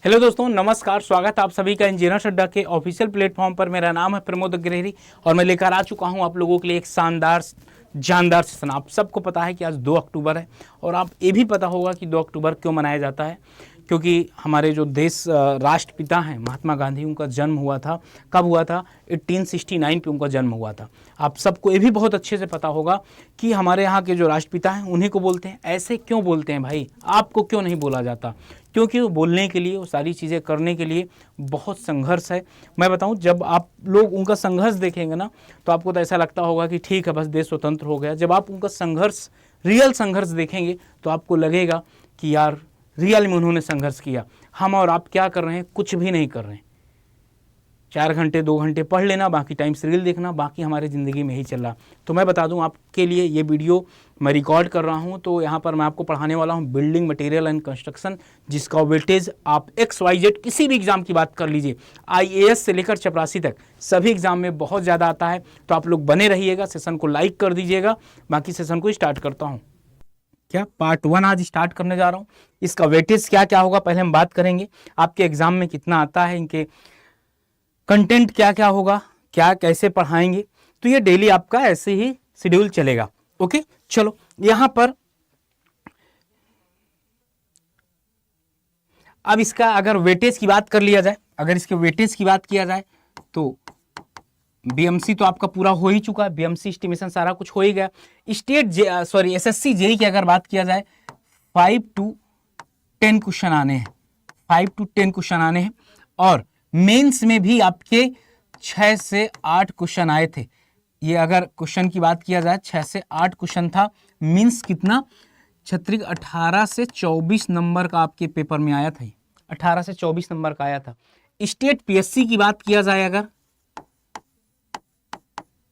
Hello दोस्तों, नमस्कार। स्वागत है आप सभी का इंजीनियर अड्डा के ऑफिशियल प्लेटफॉर्म पर। मेरा नाम है प्रमोद अग्रहरी और मैं लेकर आ चुका हूं आप लोगों के लिए एक शानदार जानदार सेशन। आप सबको पता है कि आज 2 अक्टूबर है और आप ये भी पता होगा कि 2 अक्टूबर क्यों मनाया जाता है, क्योंकि हमारे जो देश राष्ट्रपिता हैं महात्मा गांधी, उनका जन्म हुआ था। कब हुआ था? 1869 पे उनका जन्म हुआ था। आप सबको ये भी बहुत अच्छे से पता होगा कि हमारे यहाँ के जो राष्ट्रपिता हैं उन्हीं को बोलते हैं। ऐसे क्यों बोलते हैं भाई? आपको क्यों नहीं बोला जाता? क्योंकि वो बोलने के लिए, वो सारी चीज़ें करने के लिए बहुत संघर्ष है। मैं बताऊं, जब आप लोग उनका संघर्ष देखेंगे ना तो आपको तो ऐसा लगता होगा कि ठीक है, बस देश स्वतंत्र हो गया। जब आप उनका संघर्ष, रियल संघर्ष देखेंगे तो आपको लगेगा कि यार रियल में उन्होंने संघर्ष किया। हम और आप क्या कर रहे हैं? कुछ भी नहीं कर रहे हैं। 4 घंटे 2 घंटे पढ़ लेना, बाकी टाइम सीरियल देखना, बाकी हमारी ज़िंदगी में ही चल रहा। तो मैं बता दूं आपके लिए, ये वीडियो मैं रिकॉर्ड कर रहा हूं तो यहाँ पर मैं आपको पढ़ाने वाला हूं बिल्डिंग मटेरियल एंड कंस्ट्रक्शन, जिसका वेटेज आप XYZ किसी भी एग्जाम की बात कर लीजिए, IAS से लेकर चपरासी तक सभी एग्जाम में बहुत ज़्यादा आता है। तो आप लोग बने रहिएगा, सेशन को लाइक कर दीजिएगा। बाकी सेशन को स्टार्ट करता हूँ। क्या पार्ट 1 आज स्टार्ट करने जा रहा हूँ। इसका वेटेज क्या क्या होगा पहले हम बात करेंगे। आपके एग्जाम में कितना आता है, इनके कंटेंट क्या क्या होगा, क्या कैसे पढ़ाएंगे। तो ये डेली आपका ऐसे ही शेड्यूल चलेगा। ओके, चलो यहां पर अब इसका अगर वेटेज की बात कर लिया जाए, अगर इसके वेटेज की बात किया जाए तो बीएमसी तो आपका पूरा हो ही चुका है। बीएमसी एस्टिमेशन सारा कुछ हो ही गया। एसएससी जेई की अगर बात किया जाए 5 to 10 क्वेश्चन आने हैं, 5 to 10 क्वेश्चन आने हैं। और मेंस में भी आपके 6 से 8 क्वेश्चन आए थे। ये अगर क्वेश्चन की बात किया जाए 6 से 8 क्वेश्चन था। मीन्स कितना? छत्रिक 18 से 24 नंबर का आपके पेपर में आया था। 18 से 24 नंबर का आया था। स्टेट पीएससी की बात किया जाए, अगर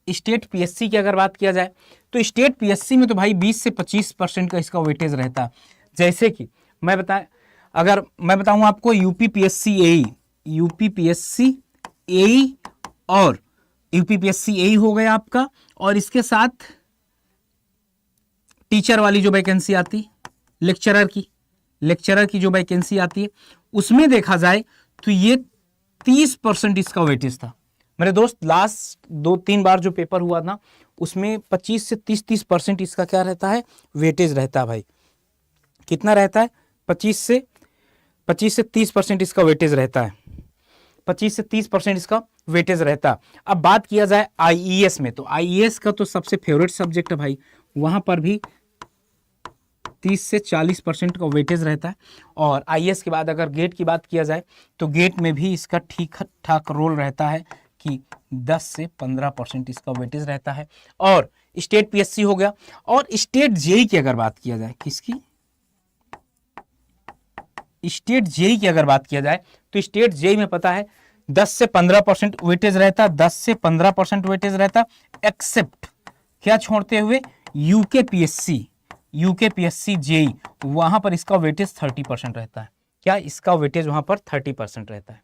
स्टेट पीएससी की अगर बात किया जाए तो स्टेट पीएससी में तो भाई 20 से 25% का इसका वेटेज रहता है। जैसे कि मैं बताऊं आपको, यूपीपीएससी एई और यूपीपीएससी एई हो गया आपका, और इसके साथ टीचर वाली जो वैकेंसी आती, लेक्चरर की जो वैकेंसी आती है, उसमें देखा जाए तो ये 30% इसका वेटेज था। मेरे दोस्त, लास्ट 2-3 बार जो पेपर हुआ ना उसमें 25 से 30% इसका क्या रहता है? वेटेज रहता है भाई। कितना रहता है? 25 से 30% इसका वेटेज रहता है। 25 से 30% इसका वेटेज रहता है। अब बात किया जाए आईईएस में, तो आईईएस का तो सबसे फेवरेट सब्जेक्ट है भाई। वहां पर भी 30 से 40% का वेटेज रहता है। और आईएएस के बाद अगर गेट की बात किया जाए तो गेट में भी इसका ठीक ठाक रोल रहता है कि 10 से 15% इसका वेटेज रहता है। और स्टेट पीएससी हो गया। और स्टेट जेई की अगर बात किया जाए, किसकी? स्टेट जेई की अगर बात किया जाए तो स्टेट जेई में पता है 10 से 15% वेटेज रहता है। 10 से 15% वेटेज रहता, एक्सेप्ट क्या छोड़ते हुए? यूकेपीएससी जेई, वहां पर इसका वेटेज 30% रहता है। क्या इसका वेटेज वहां पर 30% रहता है?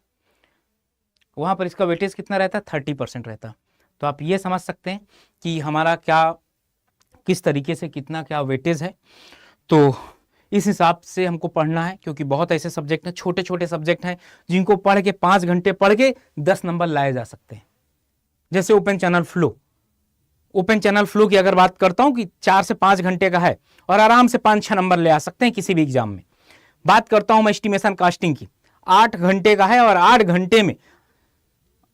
वहां पर इसका वेटेज कितना रहता है? 30% रहता है। तो आप ये समझ सकते हैं कि हमारा क्या, किस तरीके से कितना क्या वेटेज है। तो इस हिसाब से हमको पढ़ना है, क्योंकि बहुत ऐसे सब्जेक्ट हैं, छोटे छोटे सब्जेक्ट हैं जिनको पढ़ के 5 घंटे पढ़ के 10 नंबर लाए जा सकते हैं। जैसे ओपन चैनल फ्लो की अगर बात करता हूं कि 4 से 5 घंटे का है और आराम से 5-6 नंबर ले आ सकते हैं किसी भी एग्जाम में। बात करता हूं मैं एस्टिमेशन कास्टिंग की, 8 घंटे का है और 8 घंटे में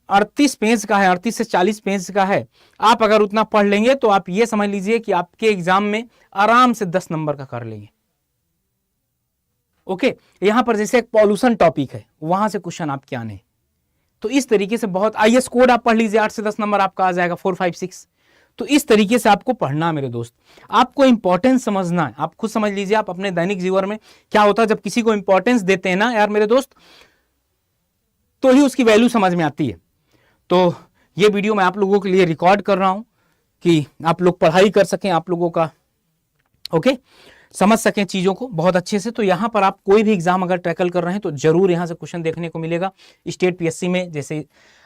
38 पेज का है, 38 से 40 पेज का है। आप अगर उतना पढ़ लेंगे तो आप ये समझ लीजिए कि आपके एग्जाम में आराम से 10 नंबर का कर लेंगे। ओके, यहां पर जैसे एक पॉल्यूशन टॉपिक है, वहां से क्वेश्चन आपके आने। तो इस तरीके से बहुत, आईएएस कोड आप पढ़ लीजिए, 8 से 10 नंबर आपका आ जाएगा, 4, 5, 6। तो इस तरीके से आपको पढ़ना मेरे दोस्त। आपको इंपॉर्टेंस समझना है। आप खुद समझ लीजिए, आप अपने दैनिक जीवन में क्या होता है जब किसी को इंपॉर्टेंस देते हैं ना यार मेरे दोस्त, तो ही उसकी वैल्यू समझ में आती है। तो ये वीडियो मैं आप लोगों के लिए रिकॉर्ड कर रहा हूं कि आप लोग पढ़ाई कर सकें आप लोगों का। ओके, समझ सकें चीज़ों को बहुत अच्छे से। तो यहाँ पर आप कोई भी एग्जाम अगर टैकल कर रहे हैं तो जरूर यहाँ से क्वेश्चन देखने को मिलेगा। स्टेट पीएससी में जैसे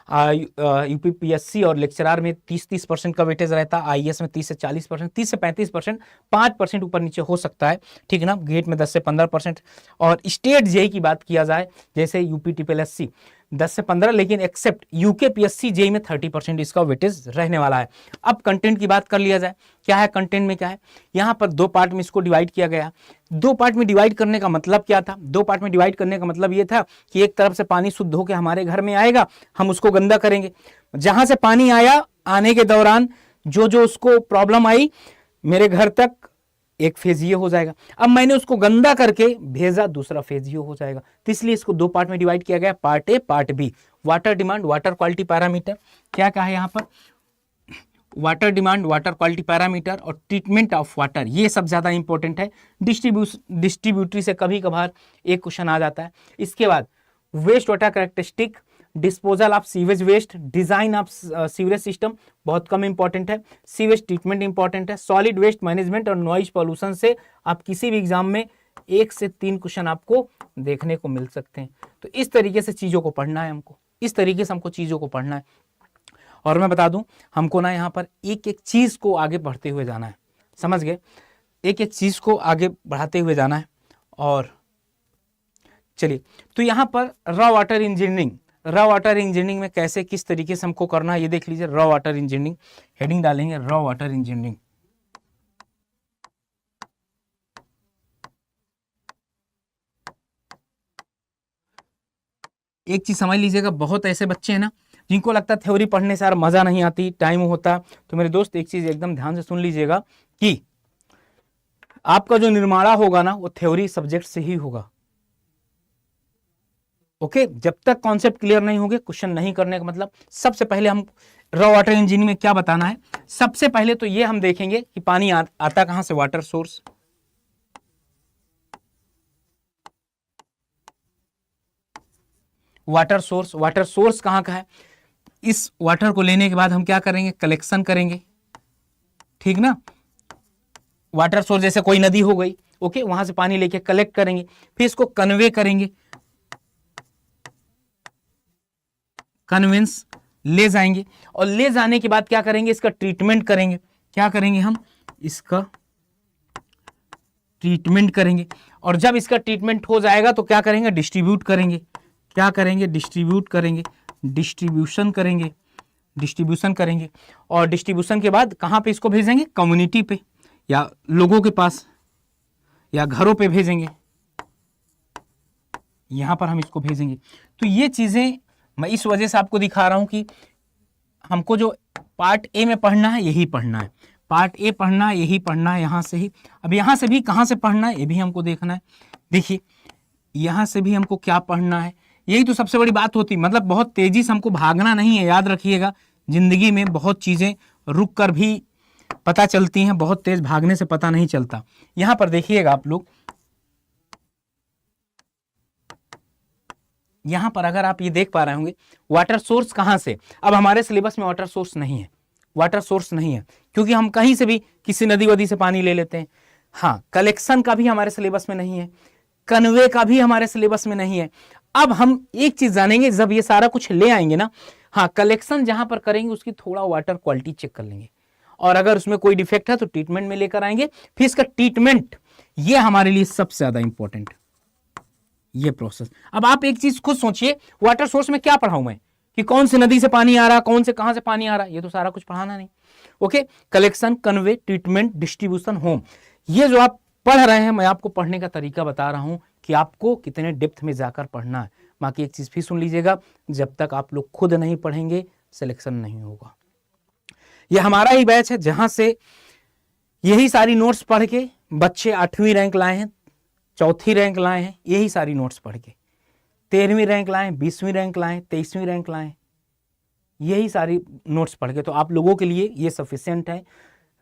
यूपी पीएससी और लेक्चरार में 30-30% का वेटेज रहता है, आईएएस में 30 से 40%, 30 से 35%, 5% ऊपर नीचे हो सकता है, ठीक है ना। गेट में 10 से 15%। और स्टेट जेई की बात किया जाए जैसे यूपी टीपीएससी 10 से 15, लेकिन एक्सेप्ट यूके पीएससी जेई में 30% इसका वेटेज रहने वाला है। अब कंटेंट की बात कर लिया जाए, क्या है कंटेंट में, क्या है यहाँ पर दो पार्ट में इसको डिवाइड किया गया। दो पार्ट में डिवाइड करने का मतलब क्या था? दो पार्ट में डिवाइड करने का मतलब ये था कि एक तरफ से पानी शुद्ध होकर हमारे घर में आएगा, हम उसको गंदा करेंगे। जहां से पानी आया, आने के दौरान जो जो उसको प्रॉब्लम आई मेरे घर तक, एक फेज ये हो जाएगा। अब मैंने उसको गंदा करके भेजा, दूसरा फेज ये हो जाएगा। तो इसलिए इसको दो पार्ट में डिवाइड किया गया, part A part B. Water demand, water quality parameter, क्या कहा है यहाँ पर, water demand, water quality parameter और ट्रीटमेंट ऑफ वाटर, ये सब ज्यादा इंपॉर्टेंट है। डिस्ट्रीब्यूटरी से कभी कभार एक क्वेश्चन आ जाता है। इसके बाद waste water characteristic, disposal of sewage waste, design of sewerage system बहुत कम इंपॉर्टेंट है। सीवेज ट्रीटमेंट इंपॉर्टेंट है। सॉलिड वेस्ट मैनेजमेंट और नॉइज पॉल्यूशन से आप किसी भी एग्जाम में 1 से 3 क्वेश्चन आपको देखने को मिल सकते हैं। तो इस तरीके से चीजों को पढ़ना है हमको, इस तरीके से हमको चीजों को पढ़ना है। और मैं बता दूं, हमको ना यहाँ पर एक एक चीज को आगे बढ़ते हुए जाना है, समझ गए, एक एक चीज को आगे बढ़ाते हुए जाना है। और चलिए, तो यहाँ पर raw water engineering, raw water engineering में कैसे किस तरीके से हमको करना है ये देख लीजिए। रॉ वाटर इंजीनियरिंग हेडिंग डालेंगे, रॉ वाटर इंजीनियरिंग। एक चीज समझ लीजिएगा, बहुत ऐसे बच्चे हैं ना जिनको लगता है थ्योरी पढ़ने से यार मजा नहीं आती, टाइम होता। तो मेरे दोस्त एक चीज एकदम ध्यान से सुन लीजिएगा कि आपका जो निर्माणा होगा ना वो थ्योरी सब्जेक्ट से ही होगा। ओके, जब तक कॉन्सेप्ट क्लियर नहीं होंगे क्वेश्चन नहीं करने का मतलब। सबसे पहले हम रॉ वाटर इंजीनियरिंग में क्या बताना है, सबसे पहले तो ये हम देखेंगे कि पानी आता कहां से, water source. Water source, water source कहां का है, इस वाटर को लेने के बाद हम क्या करेंगे, कलेक्शन करेंगे, ठीक ना। वाटर सोर्स जैसे कोई नदी हो गई, ओके, वहां से पानी लेके कलेक्ट करेंगे, फिर इसको कन्वे करेंगे, कन्वेंस ले जाएंगे, और ले जाने के बाद क्या करेंगे, इसका ट्रीटमेंट करेंगे। क्या करेंगे हम, इसका ट्रीटमेंट करेंगे। और जब इसका ट्रीटमेंट हो जाएगा तो क्या करेंगे, डिस्ट्रीब्यूट करेंगे। क्या करेंगे, डिस्ट्रीब्यूट करेंगे, डिस्ट्रीब्यूशन करेंगे, डिस्ट्रीब्यूशन करेंगे। और डिस्ट्रीब्यूशन के बाद कहां पे इसको भेजेंगे, कम्युनिटी पे या लोगों के पास या घरों पे भेजेंगे, यहां पर हम इसको भेजेंगे। तो ये चीजें मैं इस वजह से आपको दिखा रहा हूं कि हमको जो पार्ट ए में पढ़ना है यही पढ़ना है, पार्ट ए पढ़ना है, यही पढ़ना है यहां से ही। अब यहां से भी कहां से पढ़ना है ये भी हमको देखना है। देखिए यहां से भी हमको क्या पढ़ना है, यही तो सबसे बड़ी बात होती, मतलब बहुत तेजी से हमको भागना नहीं है। याद रखिएगा, जिंदगी में बहुत चीजें रुक कर भी पता चलती हैं, बहुत तेज भागने से पता नहीं चलता। यहां पर देखिएगा आप लोग, यहां पर अगर आप ये देख पा रहे होंगे वाटर सोर्स कहां से। अब हमारे सिलेबस में वाटर सोर्स नहीं है, वाटर सोर्स नहीं है, क्योंकि हम कहीं से भी किसी नदी वदी से पानी ले लेते हैं। हाँ, कलेक्शन का भी हमारे सिलेबस में नहीं है, कन्वे का भी हमारे सिलेबस में नहीं है। अब हम एक चीज जानेंगे, जब ये सारा कुछ ले आएंगे ना, हाँ, कलेक्शन जहां पर करेंगे उसकी थोड़ा वाटर क्वालिटी चेक कर लेंगे, और अगर उसमें कोई डिफेक्ट है तो ट्रीटमेंट में लेकर आएंगे। फिर इसका ट्रीटमेंट, ये हमारे लिए सबसे ज्यादा इंपॉर्टेंट, ये प्रोसेस। अब आप एक चीज खुद सोचिए, वाटर सोर्स में क्या पढ़ाऊं मैं, कि कौन से नदी से पानी आ रहा, कौन से कहां से पानी आ रहा, ये तो सारा कुछ पढ़ाना नहीं। Okay, collection, convey, treatment, distribution, home, ये जो आप पढ़ रहे हैं, मैं आपको पढ़ने का तरीका बता रहा हूं कि आपको कितने डेप्थ में जाकर पढ़ना है। बाकी एक चीज फिर सुन लीजिएगा, जब तक आप लोग खुद नहीं पढ़ेंगे सिलेक्शन नहीं होगा। ये हमारा ही बैच है जहां से यही सारी नोट्स पढ़ के बच्चे 8वीं रैंक लाए हैं, 4थी रैंक लाए हैं, यही सारी नोट्स पढ़ के 13वीं रैंक लाए, 20वीं रैंक लाए, 23वीं रैंक लाए, यही सारी नोट्स पढ़ के। तो आप लोगों के लिए ये सफिशिएंट है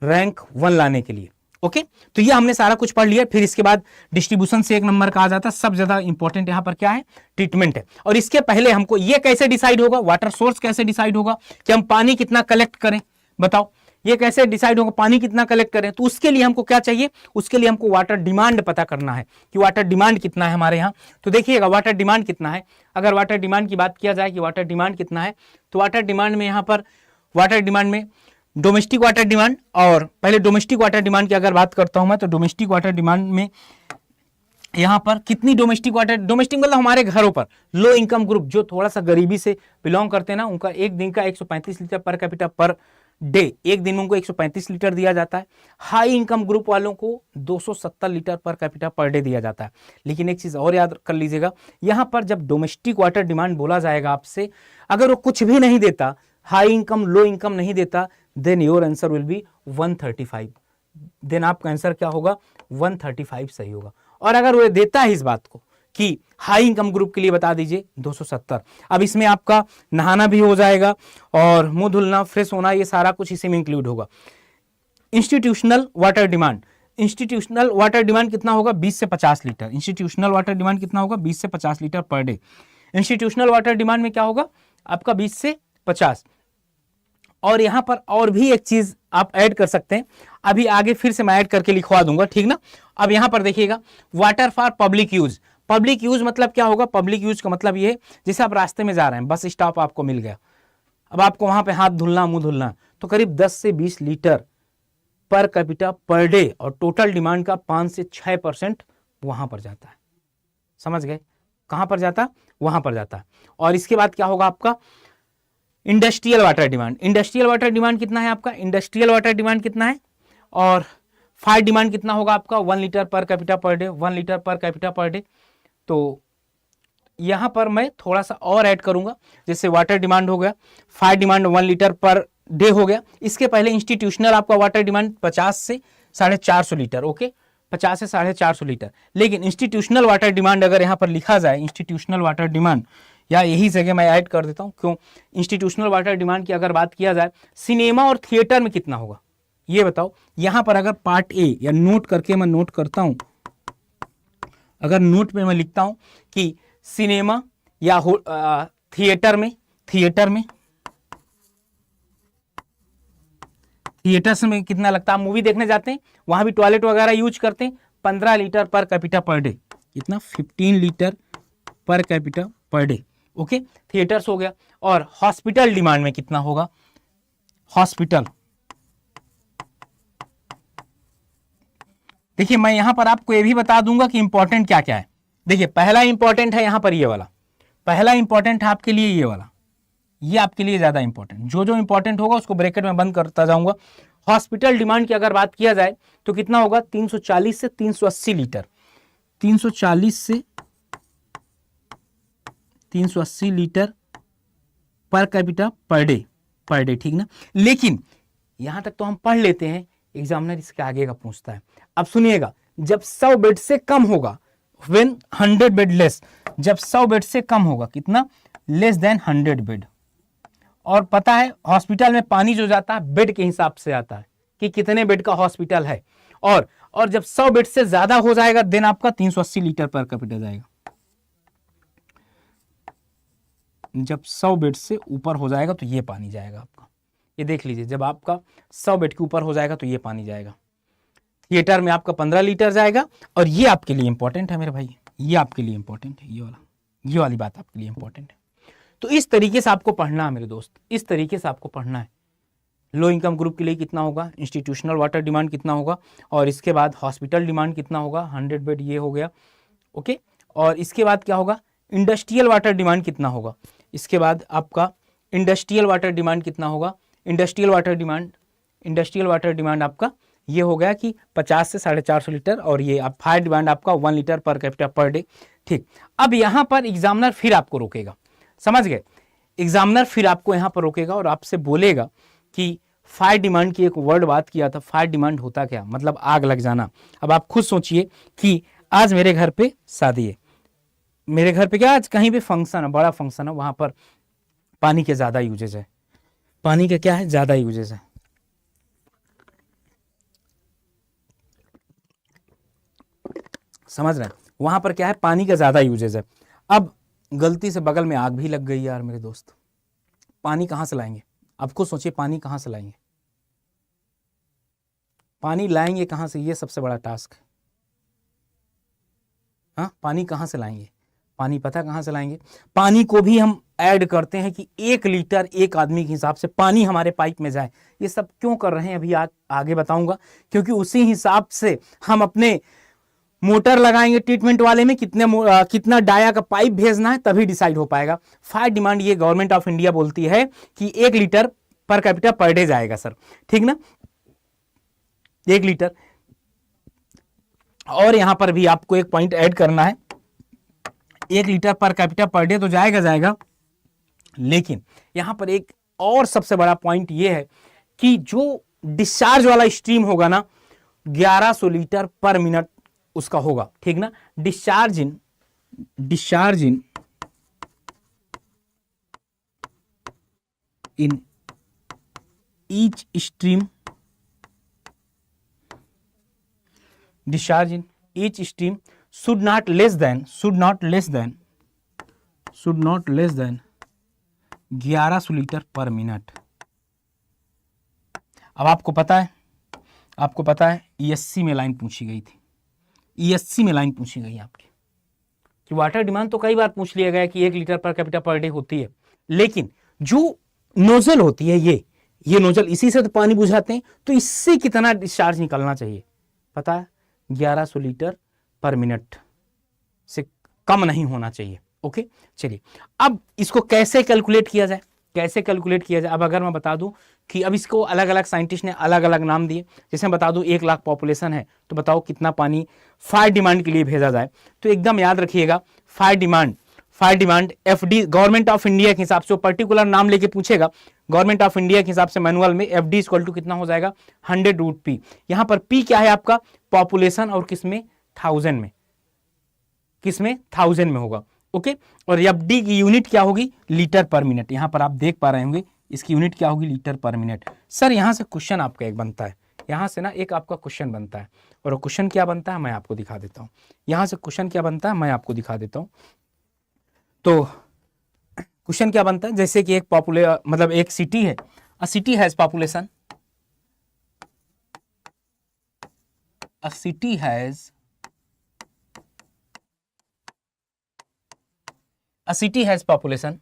रैंक 1 लाने के लिए। ओके, तो ये हमने सारा कुछ पढ़ लिया। फिर इसके बाद डिस्ट्रीब्यूशन से 1 नंबर का आ जाता है, सब ज्यादा इंपॉर्टेंट यहां पर क्या है, ट्रीटमेंट है। और इसके पहले हमको ये कैसे डिसाइड होगा, वाटर सोर्स कैसे डिसाइड होगा कि हम पानी कितना कलेक्ट करें, बताओ। ये कैसे डिसाइड होगा पानी कितना कलेक्ट करें? तो उसके लिए हमको क्या चाहिए, उसके लिए हमको वाटर डिमांड पता करना है कि वाटर डिमांड कितना है हमारे यहाँ। तो देखिएगा वाटर डिमांड कितना है, अगर वाटर डिमांड की बात किया जाए कि वाटर डिमांड कितना है, तो वाटर डिमांड में यहाँ पर वाटर डिमांड में डोमेस्टिक वाटर डिमांड, और पहले डोमेस्टिक वाटर डिमांड की अगर बात करता हूं मैं, तो डोमेस्टिक वाटर डिमांड में यहाँ पर कितनी डोमेस्टिक वाटर, डोमेस्टिक मतलब हमारे घरों पर लो इनकम ग्रुप जो थोड़ा सा गरीबी से बिलोंग करते हैं ना, उनका एक दिन का 135 litre per capita per day, एक दिन में उनको 135 लीटर दिया जाता है। हाई इनकम ग्रुप वालों को 270 litre per capita per day दिया जाता है। लेकिन एक चीज और याद कर लीजिएगा, यहाँ पर जब डोमेस्टिक वाटर डिमांड बोला जाएगा आपसे, अगर वो कुछ भी नहीं देता, हाई इनकम लो इनकम नहीं देता, then your answer will be 135, then आपका आंसर क्या होगा 135 सही होगा। और अगर वो देता है इस बात को कि हाई इनकम ग्रुप के लिए बता दीजिए 270, अब इसमें आपका नहाना भी हो जाएगा और मुंह धुलना फ्रेश होना ये सारा कुछ इसी में इंक्लूड होगा। Institutional water demand, institutional water demand कितना होगा 20 से 50 लीटर, इंस्टीट्यूशनल वाटर डिमांड कितना होगा 20 से 50 litre per day. Institutional water demand में क्या होगा आपका 20 से 50। और यहां पर और भी एक चीज आप ऐड कर सकते हैं, अभी आगे फिर से मैं ऐड करके लिखवा दूंगा, ठीक ना। अब यहां पर देखिएगा water for public use, public use मतलब क्या होगा, पब्लिक यूज का मतलब ये है जैसे आप रास्ते में जा रहे हैं, बस स्टॉप आपको मिल गया, अब आपको वहां पे हाथ धुलना मुंह धुलना, तो करीब 10 से 20 litre per capita per day, और टोटल डिमांड का 5 से 6% वहां पर जाता है। समझ गए, कहां पर जाता, वहां पर जाता है। और इसके बाद क्या होगा आपका industrial water demand, industrial water demand कितना है आपका, इंडस्ट्रियल वाटर डिमांड कितना है, और फायर डिमांड कितना होगा आपका 1 litre per capita per day, 1 litre per capita per day. तो यहां पर मैं थोड़ा सा और ऐड करूंगा, जैसे वाटर डिमांड हो गया, fire demand 1 litre per day हो गया। इसके पहले इंस्टीट्यूशनल आपका वाटर डिमांड 50 से 450 लीटर, ओके 50 से 450 लीटर। लेकिन इंस्टीट्यूशनल वाटर डिमांड अगर यहां पर लिखा जाए, इंस्टीट्यूशनल वाटर डिमांड, या यही जगह मैं ऐड कर देता हूं, क्यों, इंस्टीट्यूशनल वाटर डिमांड की अगर बात किया जाए, सिनेमा और थिएटर में कितना होगा ये बताओ। यहां पर अगर पार्ट ए या नोट करके मैं नोट करता हूं, अगर नोट में मैं लिखता हूं कि सिनेमा या थिएटर में, थिएटर्स में कितना लगता है, मूवी देखने जाते हैं वहां भी टॉयलेट वगैरह यूज करते हैं, 15 litre per capita per day, कितना 15 litre per capita per day, okay theatres हो गया। और हॉस्पिटल डिमांड में कितना होगा, हॉस्पिटल, देखिए मैं यहां पर आपको ये भी बता दूंगा कि इंपॉर्टेंट क्या क्या है। देखिए पहला इंपॉर्टेंट है यहां पर ये वाला, पहला इंपॉर्टेंट है आपके लिए ये वाला, ये आपके लिए ज्यादा इंपॉर्टेंट, जो जो इंपॉर्टेंट होगा उसको ब्रैकेट में बंद करता जाऊंगा। हॉस्पिटल डिमांड की अगर बात किया जाए तो कितना होगा 340 से 380 लीटर, 340 से 380 litre per capita per day, ठीक ना। लेकिन यहां तक तो हम पढ़ लेते हैं, एग्जामिनर इसके आगे का पूछता है। अब सुनिएगा, जब 100 बेड से कम होगा, व्हेन 100 बेड लेस, जब 100 बेड से कम होगा, कितना लेस देन 100 बेड। और पता है हॉस्पिटल में पानी जो जाता है बेड के हिसाब से आता है कि कितने बेड का हॉस्पिटल है, और जब 100 बेड से ज्यादा हो जाएगा देन आपका 380 लीटर पर कैपिटा जाएगा। जब 100 बेड से ऊपर हो जाएगा तो ये पानी जाएगा आपका, ये देख लीजिए, जब आपका 100 बेड के ऊपर हो जाएगा तो ये पानी जाएगा। थिएटर में आपका 15 लीटर जाएगा। और ये आपके लिए इंपॉर्टेंट है मेरे भाई, ये आपके लिए इंपॉर्टेंट है, ये वाली बात आपके लिए इंपॉर्टेंट है। तो इस तरीके से आपको पढ़ना है मेरे दोस्त, इस तरीके से आपको पढ़ना है। लो इनकम ग्रुप के लिए कितना होगा, इंस्टीट्यूशनल वाटर डिमांड कितना होगा, और इसके बाद हॉस्पिटल डिमांड कितना होगा, 100 बेड ये हो गया, ओके। और इसके बाद क्या होगा, इंडस्ट्रियल वाटर डिमांड कितना होगा, इसके बाद आपका इंडस्ट्रियल वाटर डिमांड कितना होगा, इंडस्ट्रियल वाटर डिमांड आपका ये हो गया कि 50 से 450 लीटर, और ये आप फायर डिमांड आपका 1 litre per capita per day, ठीक। अब यहाँ पर एग्जामिनर फिर आपको रोकेगा, समझ गए, एग्जामिनर फिर आपको यहाँ पर रोकेगा और आपसे बोलेगा कि फायर डिमांड की एक वर्ड बात किया था, फायर डिमांड होता क्या, मतलब आग लग जाना। अब आप खुद सोचिए कि आज मेरे घर पे शादी है, मेरे घर पे क्या आज कहीं भी फंक्शन है, बड़ा फंक्शन है, वहां पर पानी के ज्यादा यूजेज है, पानी का क्या है ज्यादा यूजेज है। समझ रहे हैं, वहां पर क्या है पानी का ज्यादा यूजेज है। अब गलती से बगल में आग भी लग गई यार मेरे दोस्त, पानी कहां से लाएंगे, अब खुद सोचिए पानी कहां से लाएंगे, पानी लाएंगे कहाँ से, ये सबसे बड़ा टास्क है। हाँ, पानी कहाँ से लाएंगे, पानी पता कहाँ से लाएंगे। पानी को भी हम ऐड करते हैं कि 1 लीटर एक आदमी के हिसाब से पानी हमारे पाइप में जाए। ये सब क्यों कर रहे हैं अभी आगे बताऊंगा, क्योंकि उसी हिसाब से हम अपने मोटर लगाएंगे ट्रीटमेंट वाले में, कितना डाया का पाइप भेजना है, तभी डिसाइड हो पाएगा। फायर डिमांड ये गवर्नमेंट ऑफ इंडिया बोलती है कि 1 litre per capita per day जाएगा सर, ठीक ना, 1 लीटर। और यहां पर भी आपको एक पॉइंट ऐड करना है, 1 litre per capita per day तो जाएगा, लेकिन यहां पर एक और सबसे बड़ा पॉइंट यह है कि जो डिस्चार्ज वाला स्ट्रीम होगा ना, 1100 लीटर पर मिनट उसका होगा, ठीक ना। Discharge in each stream, discharge in each stream should not less than 1100 litre पर मिनट। अब आपको पता है ESC में लाइन पूछी गई थी, ESC में लाइन पूछी गई आपकी कि वाटर डिमांड तो कई बार पूछ लिया गया कि 1 litre per capita per day होती है, लेकिन जो नोजल होती है ये नोजल, इसी से तो पानी बुझाते हैं, तो इससे कितना डिस्चार्ज निकलना चाहिए पता है, 1100 लीटर पर मिनट से कम नहीं होना चाहिए। ओके, चलिए अब इसको कैसे कैलकुलेट किया जाए, अब अगर मैं बता दूं कि अब इसको अलग अलग साइंटिस्ट ने अलग अलग नाम दिए। जैसे मैं बता दूं 1 लाख पॉपुलेशन है, तो बताओ कितना पानी फायर डिमांड के लिए भेजा जाए। तो एकदम याद रखिएगा, fire demand FD government of India के हिसाब से पर्टिकुलर नाम लेके पूछेगा। गवर्नमेंट ऑफ इंडिया के हिसाब से मैनुअल में FD इक्वल टू कितना हो जाएगा, 100√P। यहां पर P क्या है आपका, पॉपुलेशन, और किसमें, 1000 में होगा। ओके, और FD की यूनिट क्या होगी, लीटर पर मिनट। यहां पर आप देख पा रहे होंगे इसकी यूनिट क्या होगी, लीटर पर मिनट। सर यहां से क्वेश्चन आपका एक बनता है, यहां से ना एक आपका क्वेश्चन बनता है, और क्वेश्चन क्या बनता है मैं आपको दिखा देता हूं। यहां से क्वेश्चन क्या बनता है मैं आपको दिखा देता हूं। तो क्वेश्चन क्या बनता है, जैसे कि एक सिटी है, अ city has population, a city has population,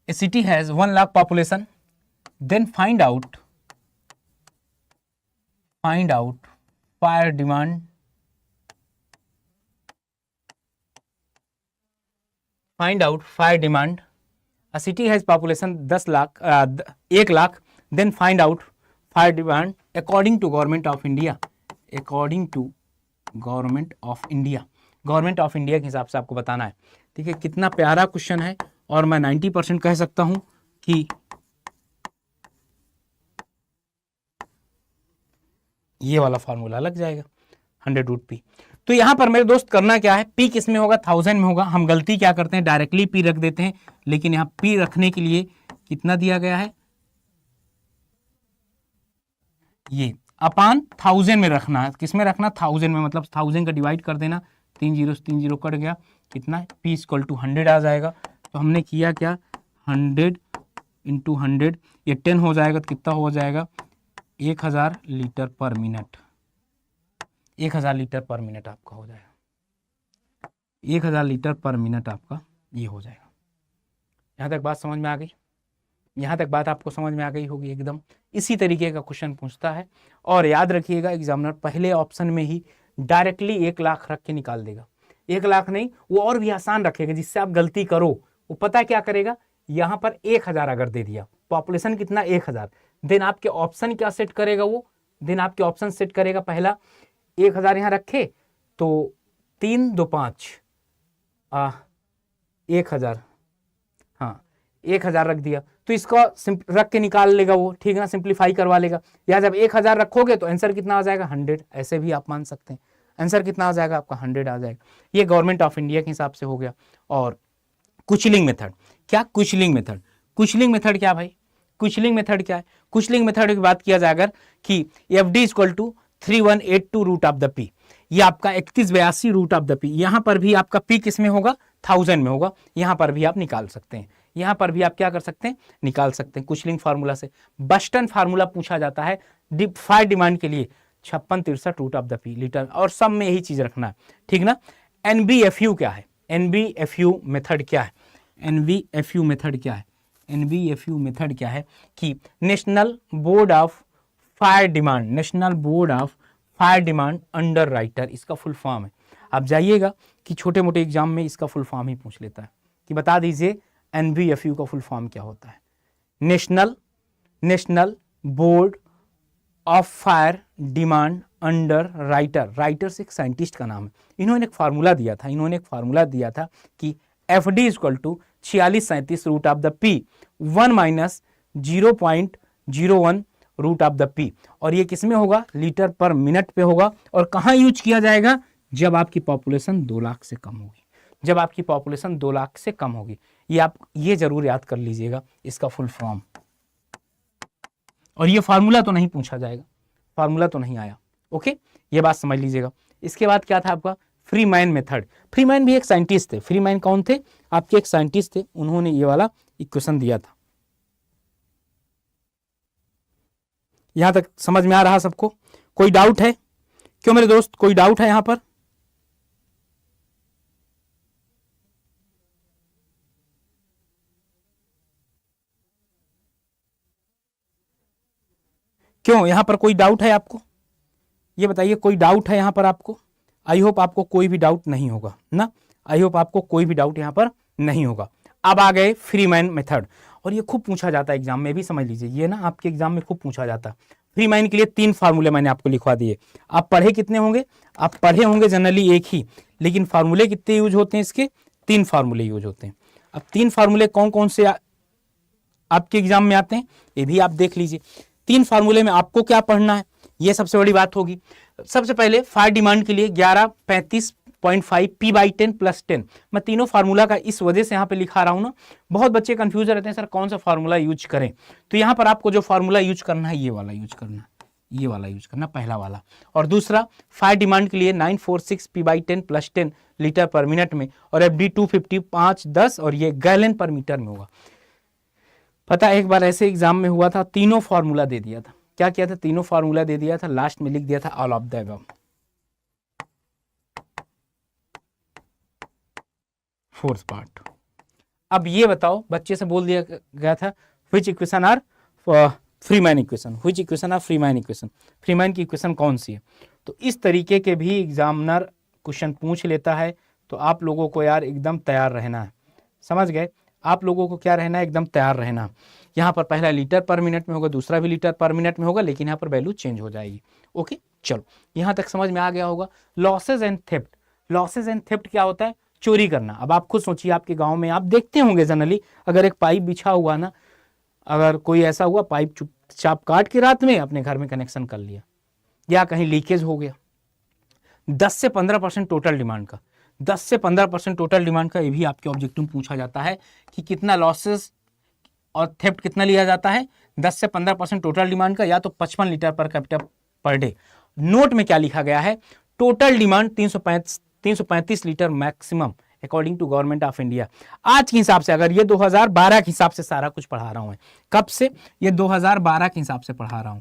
a city has 1 lakh population, then find out fire demand, a city has population 1 lakh, then find out fire demand according to government of India, government of India के हिसाब से आपको बताना है। ठीक है, कितना प्यारा क्वेश्चन है, और मैं 90% कह सकता हूं कि ये वाला फॉर्मूला लग जाएगा 100√P। तो यहां पर मेरे दोस्त करना क्या है, P किस में होगा, 1000 में होगा। हम गलती क्या करते हैं, डायरेक्टली P रख देते हैं, लेकिन यहां P रखने के लिए कितना दिया गया है, ये अपान 1000 में रखना है। किस में रखना, 1000 में, मतलब 1000 का डिवाइड कर देना, 3 0 से 3 0 कट गया, कितना, P इक्वल टू 100 आ जाएगा। तो हमने किया क्या, 100 इंटू 100, ये 10 हो जाएगा, तो कितना हो जाएगा, 1000 लीटर पर मिनट। 1000 लीटर पर मिनट आपका हो जाएगा, 1000 लीटर पर मिनट आपका ये हो जाएगा। यहाँ तक बात समझ में आ गई, यहाँ तक बात आपको समझ में आ गई होगी एकदम। इसी तरीके का क्वेश्चन पूछता है, और याद रखिएगा एग्जामिनर पहले ऑप्शन में ही डायरेक्टली 1 लाख रख के निकाल देगा। 1 लाख नहीं, वो और भी आसान रखेगा, जिससे आप गलती करो। वो पता क्या करेगा, यहाँ पर 1000 अगर दे दिया, पॉपुलेशन कितना 1000, देन आपके ऑप्शन क्या सेट करेगा, वो देन आपके ऑप्शन सेट करेगा, पहला 1000 यहाँ रखे तो 3 2 5 1000, हाँ 1000 रख दिया, तो इसको रख के निकाल लेगा वो, ठीक है ना, सिंप्लीफाई करवा लेगा। या जब 1000 रखोगे तो आंसर कितना आ जाएगा, 100। ऐसे भी आप मान सकते हैं, आंसर कितना आ जाएगा आपका, 100 आ जाएगा। ये गवर्नमेंट ऑफ इंडिया के हिसाब से हो गया। और कुशलिंग मेथड, क्या कुशलिंग मेथड क्या भाई, कुशलिंग मेथड क्या है, कुशलिंग मेथड की बात किया जाए अगर कि FD equal to 3182 root of the P। ये आपका 3182 रूट ऑफ द पी, यहाँ पर भी आपका पी किस में होगा, 1000 में होगा, यहाँ पर भी आप निकाल सकते हैं, यहाँ पर भी आप क्या कर सकते हैं, निकाल सकते हैं कुशलिंग फार्मूला से। बस्टन फार्मूला पूछा जाता है फायर डिमांड के लिए 5663 root of the P litre, और सब में यही चीज रखना है, ठीक ना। एनबीएफयू क्या है, एनबीएफयू मेथड क्या है, एनबीएफयू मेथड क्या है, एनबीएफयू मेथड क्या है कि national Board of Fire demand, national Board of Fire demand under writer, इसका फुल फॉर्म है। आप जाइएगा कि छोटे मोटे एग्जाम में इसका फुल फॉर्म ही पूछ लेता है कि बता दीजिए एनबीएफयू का फुल फॉर्म क्या होता है। National Board of Fire demand underwriter, writers एक साइंटिस्ट का नाम है। इन्होंने एक फार्मूला दिया था कि F D equal to 4637 root of the P 1 minus 0.01 root of the P, और ये किसमें होगा, लीटर पर मिनट पे होगा। और कहाँ यूज किया जाएगा, जब आपकी पॉपुलेशन 2 लाख से कम होगी, जब आपकी पॉपुलेशन 2 लाख से कम होगी। ये आप ये जरूर याद कर लीजिएगा इसका फुल फॉर्म। और ये फार्मूला तो नहीं पूछा जाएगा, फार्मूला तो नहीं आया, ओके, ये बात समझ लीजिएगा। इसके बाद क्या था आपका फ्रीमैन मेथड। फ्रीमैन भी एक साइंटिस्ट थे। फ्रीमैन कौन थे, आपके एक साइंटिस्ट थे, उन्होंने ये वाला इक्वेशन दिया था। यहां तक समझ में आ रहा सबको, कोई डाउट है, क्यों मेरे दोस्त, कोई डाउट है यहां पर? क्यों यहां पर कोई डाउट है आपको, ये बताइए, कोई डाउट है यहां पर आपको? आई होप आपको कोई भी डाउट नहीं होगा ना, आई होप आपको कोई भी डाउट यहां पर नहीं होगा। अब आ गए फ्रीमैन मेथड, और ये खूब पूछा जाता है एग्जाम में भी, समझ लीजिए ये ना आपके एग्जाम में खूब पूछा जाता है। फ्रीमैन के लिए 3 फार्मूले मैंने आपको लिखवा दिए। आप पढ़े कितने होंगे, आप पढ़े होंगे जनरली एक ही, लेकिन फार्मूले कितने यूज होते हैं इसके, 3 फार्मूले यूज होते हैं। अब 3 फार्मूले कौन कौन से आपके एग्जाम में आते हैं ये भी आप देख लीजिए। 3 फार्मूले में आपको क्या पढ़ना है, ये सबसे बड़ी बात होगी। सबसे पहले फायर डिमांड के लिए 1135.5 P/10 + 10। मैं तीनों फार्मूला का इस वजह से यहाँ पे लिखा रहा हूँ ना, बहुत बच्चे कंफ्यूज रहते हैं सर कौन सा फार्मूला यूज करें। तो यहाँ पर आपको जो फार्मूला यूज करना है ये वाला यूज करना है, ये वाला यूज करना, पहला वाला। और दूसरा फायर डिमांड के लिए 946 P/10 + 10 लीटर पर मिनट में, और FD 250 5 10, और ये गैलन पर मीटर में होगा। पता एक बार ऐसे एग्जाम में हुआ था, तीनों फार्मूला दे दिया था। क्या किया था, तीनों फार्मूला दे दिया था, लास्ट में लिख दिया था all of the above. Fourth part. अब ये बताओ, बच्चे से बोल दिया गया था which equation are Freeman equation, which equation are Freeman equation, Freeman की इक्वेशन कौन सी है। तो इस तरीके के भी एग्जामिनर क्वेश्चन पूछ लेता है, तो आप लोगों को यार एकदम तैयार रहना है, समझ गए, आप लोगों को क्या रहना है, एकदम तैयार रहना। यहाँ पर पहला लीटर पर मिनट में होगा, दूसरा भी लीटर पर मिनट में होगा, लेकिन यहाँ पर वैल्यू चेंज हो जाएगी। ओके, चलो यहाँ तक समझ में आ गया होगा। Losses and theft, losses and theft क्या होता है, चोरी करना। अब आप खुद सोचिए, आपके गांव में आप देखते होंगे जनरली, अगर एक पाइप बिछा हुआ ना, अगर कोई ऐसा हुआ पाइप चुपचाप काट के रात में अपने घर में कनेक्शन कर लिया, या कहीं लीकेज हो गया, 10 से 15% टोटल डिमांड का, 10 से 15% टोटल डिमांड का, ये भी आपके ऑब्जेक्टिव में पूछा जाता है कि कितना लॉसेस और थेफ्ट कितना लिया जाता है, 10 से 15% टोटल डिमांड का, या तो 55 litre per capita per day. Note में क्या लिखा गया है, total demand 335 litre maximum according to government of India. आज के हिसाब से, अगर ये 2012 के हिसाब से सारा कुछ पढ़ा रहा हूं, कब से, ये 2012 के हिसाब से पढ़ा रहा हूं,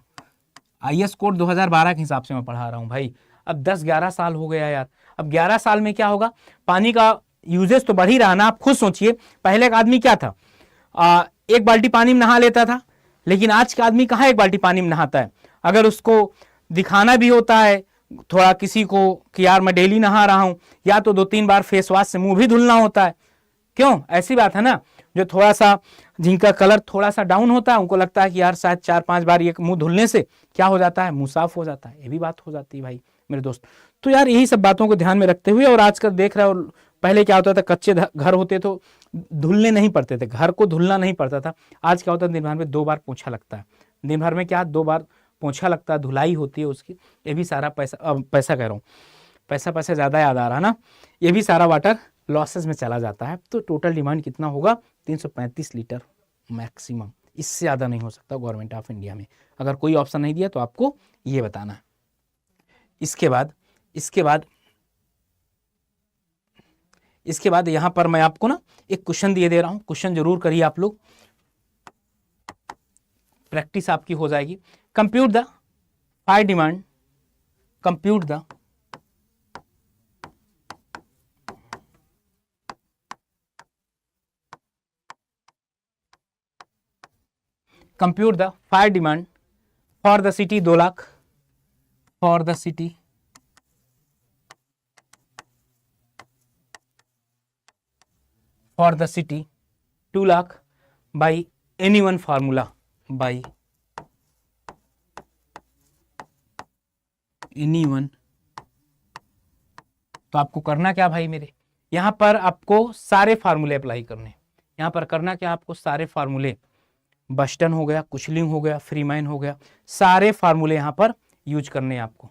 IS कोड 2012 के हिसाब से मैं पढ़ा रहा हूं भाई। अब 10-11 साल हो गया यार, अब 11 साल में क्या होगा, पानी का यूजेज तो बढ़ ही रहा ना। आप खुद सोचिए, पहले का आदमी क्या था, 1 बाल्टी पानी में नहा लेता था, लेकिन आज का आदमी कहाँ 1 बाल्टी पानी में नहाता है। अगर उसको दिखाना भी होता है थोड़ा किसी को कि यार मैं डेली नहा रहा हूं, या तो 2-3 बार फेस वॉश से मुंह भी धुलना होता है। क्यों, ऐसी बात है ना, जो थोड़ा सा जिनका कलर थोड़ा सा डाउन होता है, उनको लगता है कि यार शायद 4-5 बार ये मुंह धुलने से क्या हो जाता है, मुंह साफ हो जाता है। ये भी बात हो जाती है भाई मेरे दोस्त। तो यार यही सब बातों को ध्यान में रखते हुए, और आजकल देख रहे हो, पहले क्या होता था, कच्चे घर होते तो धुलने नहीं पड़ते थे, घर को धुलना नहीं पड़ता था। आज क्या होता है, दिन भर में 2 बार पोछा लगता है, दिन भर में क्या 2 बार पोछा लगता है, धुलाई होती है उसकी। ये भी सारा पैसा कह रहा हूँ, पैसा ज़्यादा याद आ रहा ना, ये भी सारा वाटर लॉसेस में चला जाता है। तो टोटल डिमांड कितना होगा, 335 लीटर मैक्सिमम, इससे ज़्यादा नहीं हो सकता गवर्नमेंट ऑफ इंडिया में। अगर कोई ऑप्शन नहीं दिया तो आपको ये बताना है। इसके बाद इसके बाद यहां पर मैं आपको ना एक क्वेश्चन दिए दे रहा हूं, क्वेश्चन जरूर करिए आप लोग, प्रैक्टिस आपकी हो जाएगी। Compute the fire demand, compute the fire demand for the city 2 lakh, for the city for the city 2 lakh by any one formula, by any one। तो आपको करना क्या भाई मेरे, यहां पर आपको सारे फार्मूले अप्लाई करने, यहां पर करना क्या, आपको सारे फार्मूले, बस्टन हो गया, कुशलिंग हो गया, फ्रीमैन हो गया, सारे फार्मूले यहां पर यूज करने हैं। आपको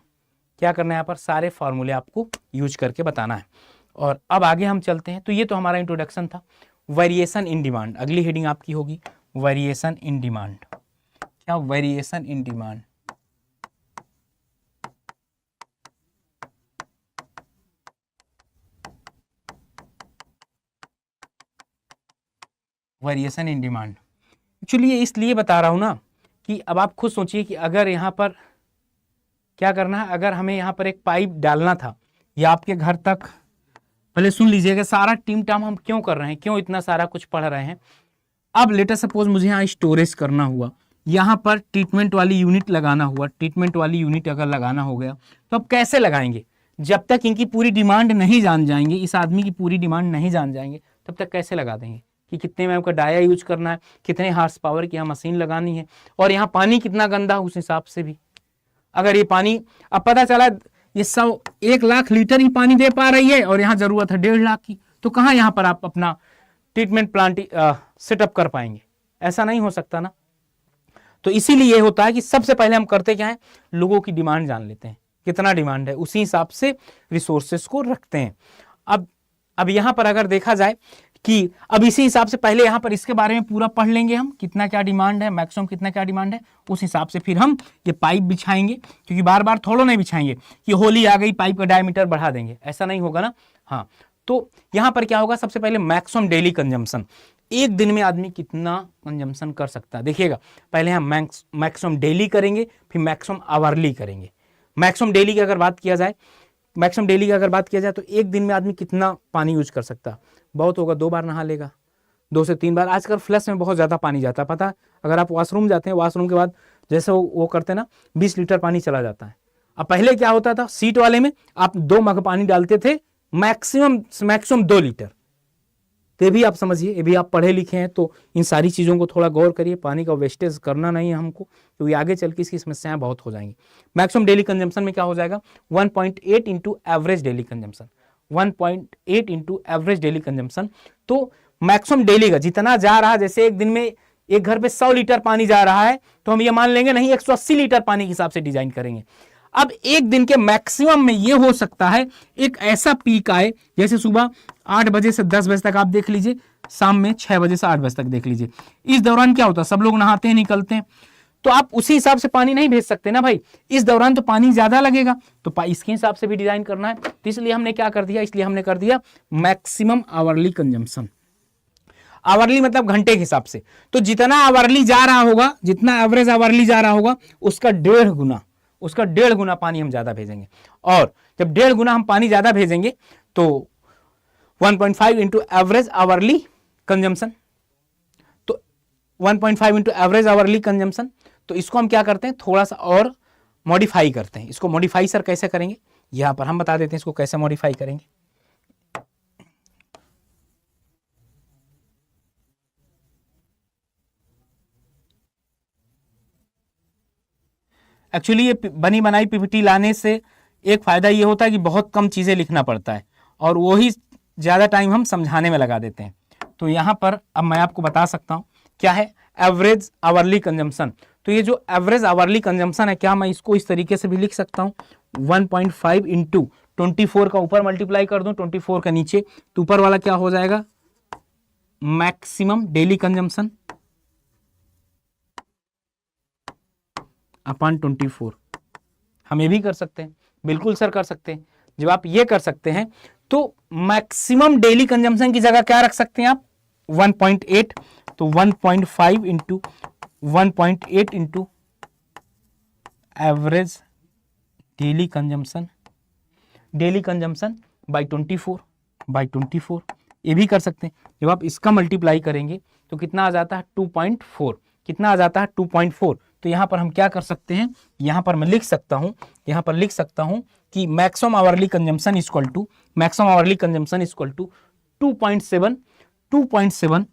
क्या करना है, यहां पर सारे फार्मूले आपको यूज करके बताना है। और अब आगे हम चलते हैं। तो ये तो हमारा इंट्रोडक्शन था। वेरिएशन इन डिमांड, अगली हेडिंग आपकी होगी वेरिएशन इन डिमांड। क्या variation in demand, variation in demand. Actually ये इसलिए बता रहा हूं ना कि अब आप खुद सोचिए कि अगर यहां पर क्या करना है, अगर हमें यहां पर एक पाइप डालना था या आपके घर तक, पहले सुन लीजिएगा सारा टीम टाम हम क्यों कर रहे हैं, क्यों इतना सारा कुछ पढ़ रहे हैं। अब लेटर सपोज मुझे यहाँ स्टोरेज करना हुआ, यहाँ पर ट्रीटमेंट वाली यूनिट लगाना हुआ, ट्रीटमेंट वाली यूनिट अगर लगाना हो गया तो अब कैसे लगाएंगे, जब तक इनकी पूरी डिमांड नहीं जान जाएंगे, इस आदमी की पूरी डिमांड नहीं जान जाएंगे, तब तक कैसे लगा देंगे कि कितने में आपका डाया यूज करना है, कितने हार्स पावर की यहाँ मशीन लगानी है, और यहाँ पानी कितना गंदा उस हिसाब से भी। अगर ये पानी अब पता चला ये 1 लाख लीटर ही पानी दे पा रही है और यहाँ जरूरत है 1.5 लाख की, तो कहाँ यहाँ पर आप अपना ट्रीटमेंट प्लांट सेटअप कर पाएंगे, ऐसा नहीं हो सकता ना। तो इसीलिए ये होता है कि सबसे पहले हम करते क्या है, लोगों की डिमांड जान लेते हैं, कितना डिमांड है, उसी हिसाब से रिसोर्सेस को रखते हैं। अब यहाँ पर अगर देखा जाए कि अब इसी हिसाब से पहले यहाँ पर इसके बारे में पूरा पढ़ लेंगे हम, कितना क्या डिमांड है, मैक्सिमम कितना क्या डिमांड है, उस हिसाब से फिर हम ये पाइप बिछाएंगे, क्योंकि बार बार थोड़ा नहीं बिछाएंगे कि होली आ गई पाइप का डायमीटर बढ़ा देंगे, ऐसा नहीं होगा ना। हाँ, तो यहाँ पर क्या होगा, सबसे पहले मैक्सिमम डेली कंजम्पशन, एक दिन में आदमी कितना कंजम्पशन कर सकता है। देखिएगा पहले हम मैक्सिमम डेली करेंगे, फिर मैक्सिमम आवरली करेंगे। मैक्सिमम डेली की अगर बात किया जाए, तो एक दिन में आदमी कितना पानी यूज कर सकता है, बहुत होगा 2 बार नहा लेगा, 2 से 3 बार। आजकल फ्लश में बहुत ज्यादा पानी जाता है, पता, अगर आप वॉशरूम जाते हैं, वॉशरूम के बाद जैसे वो करते हैं ना, 20 लीटर पानी चला जाता है। अब पहले क्या होता था, सीट वाले में आप 2 मग पानी डालते थे, मैक्सिमम 2 लीटर। ये भी आप समझिए, ये भी आप पढ़े लिखे हैं तो इन सारी चीजों को थोड़ा गौर करिए, पानी का वेस्टेज करना नहीं है हमको, क्योंकि आगे चल के इसकी समस्याएं बहुत हो जाएंगी। मैक्सिमम डेली कंजम्पशन में क्या हो जाएगा, 1.8 into average daily consumption, 1.8 into average daily consumption. तो मैक्सिमम डेली का जितना जा रहा है, जैसे एक दिन में एक घर पे 100 लीटर पानी जा रहा है, तो हम ये मान लेंगे नहीं, 180 लीटर पानी के हिसाब से डिजाइन करेंगे। अब एक दिन के मैक्सिमम में ये हो सकता है एक ऐसा पीक आए, जैसे सुबह 8 बजे से 10 बजे तक आप देख लीजिए, शाम में 6 बजे से 8 बजे तक देख लीजिए। इस दौरान क्या होता है, सब लोग नहाते हैं, निकलते हैं, तो आप उसी हिसाब से पानी नहीं भेज सकते ना भाई, इस दौरान तो पानी ज्यादा लगेगा, तो इसके हिसाब से भी डिजाइन करना है। तो इसलिए हमने क्या कर दिया, इसलिए हमने कर दिया मैक्सिमम आवरली कंजम्पशन। आवरली मतलब घंटे के हिसाब से, तो जितना आवरली जा रहा होगा, जितना एवरेज आवरली जा रहा होगा, उसका 1.5 गुना पानी हम ज्यादा भेजेंगे। और जब 1.5 गुना हम पानी ज्यादा भेजेंगे तो 1.5 इंटू एवरेज आवरली कंजम्पशन, तो 1.5 इंटू एवरेज आवरली कंजम्पशन। तो इसको हम क्या करते हैं, थोड़ा सा और मॉडिफाई करते हैं। इसको मॉडिफाई सर कैसे करेंगे, यहां पर हम बता देते हैं इसको कैसे मॉडिफाई करेंगे। एक्चुअली ये बनी बनाई पीपीटी लाने से एक फायदा ये होता है कि बहुत कम चीजें लिखना पड़ता है और वही ज्यादा टाइम हम समझाने में लगा देते हैं। तो यहां पर अब मैं आपको बता सकता हूं क्या है एवरेज आवरली कंजम्पशन। तो ये जो एवरेज आवरली कंजम्पशन है, क्या मैं इसको इस तरीके से भी लिख सकता हूं, 1.5 इंटू 24 का ऊपर मल्टीप्लाई कर दूं, 24 का नीचे, तो ऊपर वाला क्या हो जाएगा, मैक्सिमम डेली कंजम्पशन अपॉन 24। हम ये भी कर सकते हैं, बिल्कुल सर कर सकते हैं। जब आप ये कर सकते हैं तो मैक्सिमम डेली कंजम्पशन की जगह क्या रख सकते हैं आप, 1.8, तो 1.5 into 1.8 into average daily consumption by 24 ये भी कर सकते हैं। जब आप इसका मल्टीप्लाई करेंगे तो कितना आ जाता है 2.4, कितना आ जाता है 2.4। तो यहाँ पर हम क्या कर सकते हैं, यहाँ पर मैं लिख सकता हूँ कि maximum hourly consumption equal to 2.7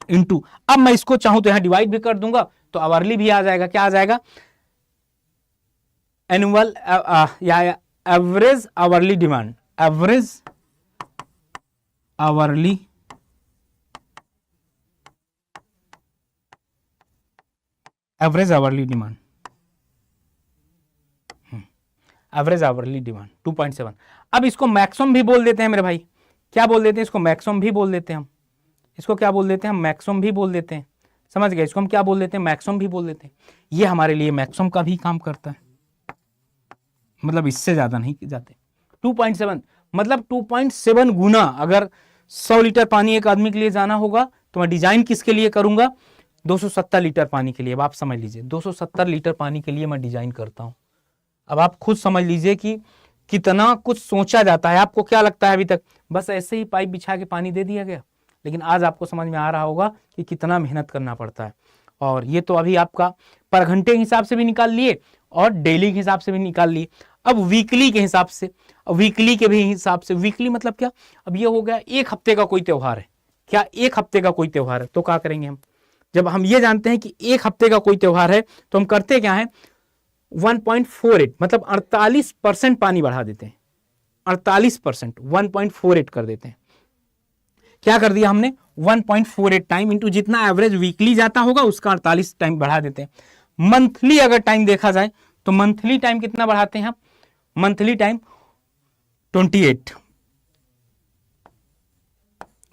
into, अब मैं इसको चाहूं तो यहाँ डिवाइड भी कर दूंगा तो आवरली भी आ जाएगा, क्या आ जाएगा, एनुअल या average hourly demand, average hourly demand, average hourly demand 2.7। अब इसको मैक्सिमम भी बोल देते हैं मेरे भाई, क्या बोल देते हैं इसको, मैक्सिमम भी बोल देते हैं हम, इसको क्या बोल देते हैं हम, मैक्सिमम भी बोल देते हैं, समझ गए, इसको हम क्या बोल देते हैं, मैक्सिमम भी बोल देते हैं। ये हमारे लिए मैक्सिमम का भी काम करता है, मतलब इससे ज्यादा नहीं जाते। 2.7 मतलब 2.7 गुना, अगर 100 लीटर पानी एक आदमी के लिए जाना होगा तो मैं डिजाइन किसके लिए करूंगा, 270 लीटर पानी के लिए। अब आप समझ लीजिए 270 लीटर पानी के लिए मैं डिजाइन करता हूं। अब आप खुद समझ लीजिए कि कितना कुछ सोचा जाता है। आपको क्या लगता है अभी तक बस ऐसे ही पाइप बिछा के पानी दे दिया गया, लेकिन आज आपको समझ में आ रहा होगा कि कितना मेहनत करना पड़ता है। और ये तो अभी आपका पर घंटे के हिसाब से भी निकाल लिए और डेली के हिसाब से भी निकाल लिए। अब वीकली के हिसाब से, वीकली के भी हिसाब से, वीकली मतलब क्या, अब ये हो गया एक हफ्ते का कोई त्योहार है, क्या एक हफ्ते का कोई त्योहार है तो क्या करेंगे हम, जब हम ये जानते हैं कि एक हफ्ते का कोई त्योहार है तो हम करते क्या है, 1.48 मतलब 48% पानी बढ़ा देते हैं, 48% 1.48 कर देते हैं। क्या कर दिया हमने, 1.48 टाइम इंटू जितना एवरेज वीकली जाता होगा उसका 48 टाइम बढ़ा देते हैं। मंथली अगर टाइम देखा जाए तो मंथली टाइम कितना बढ़ाते हैं हम, monthly time 28,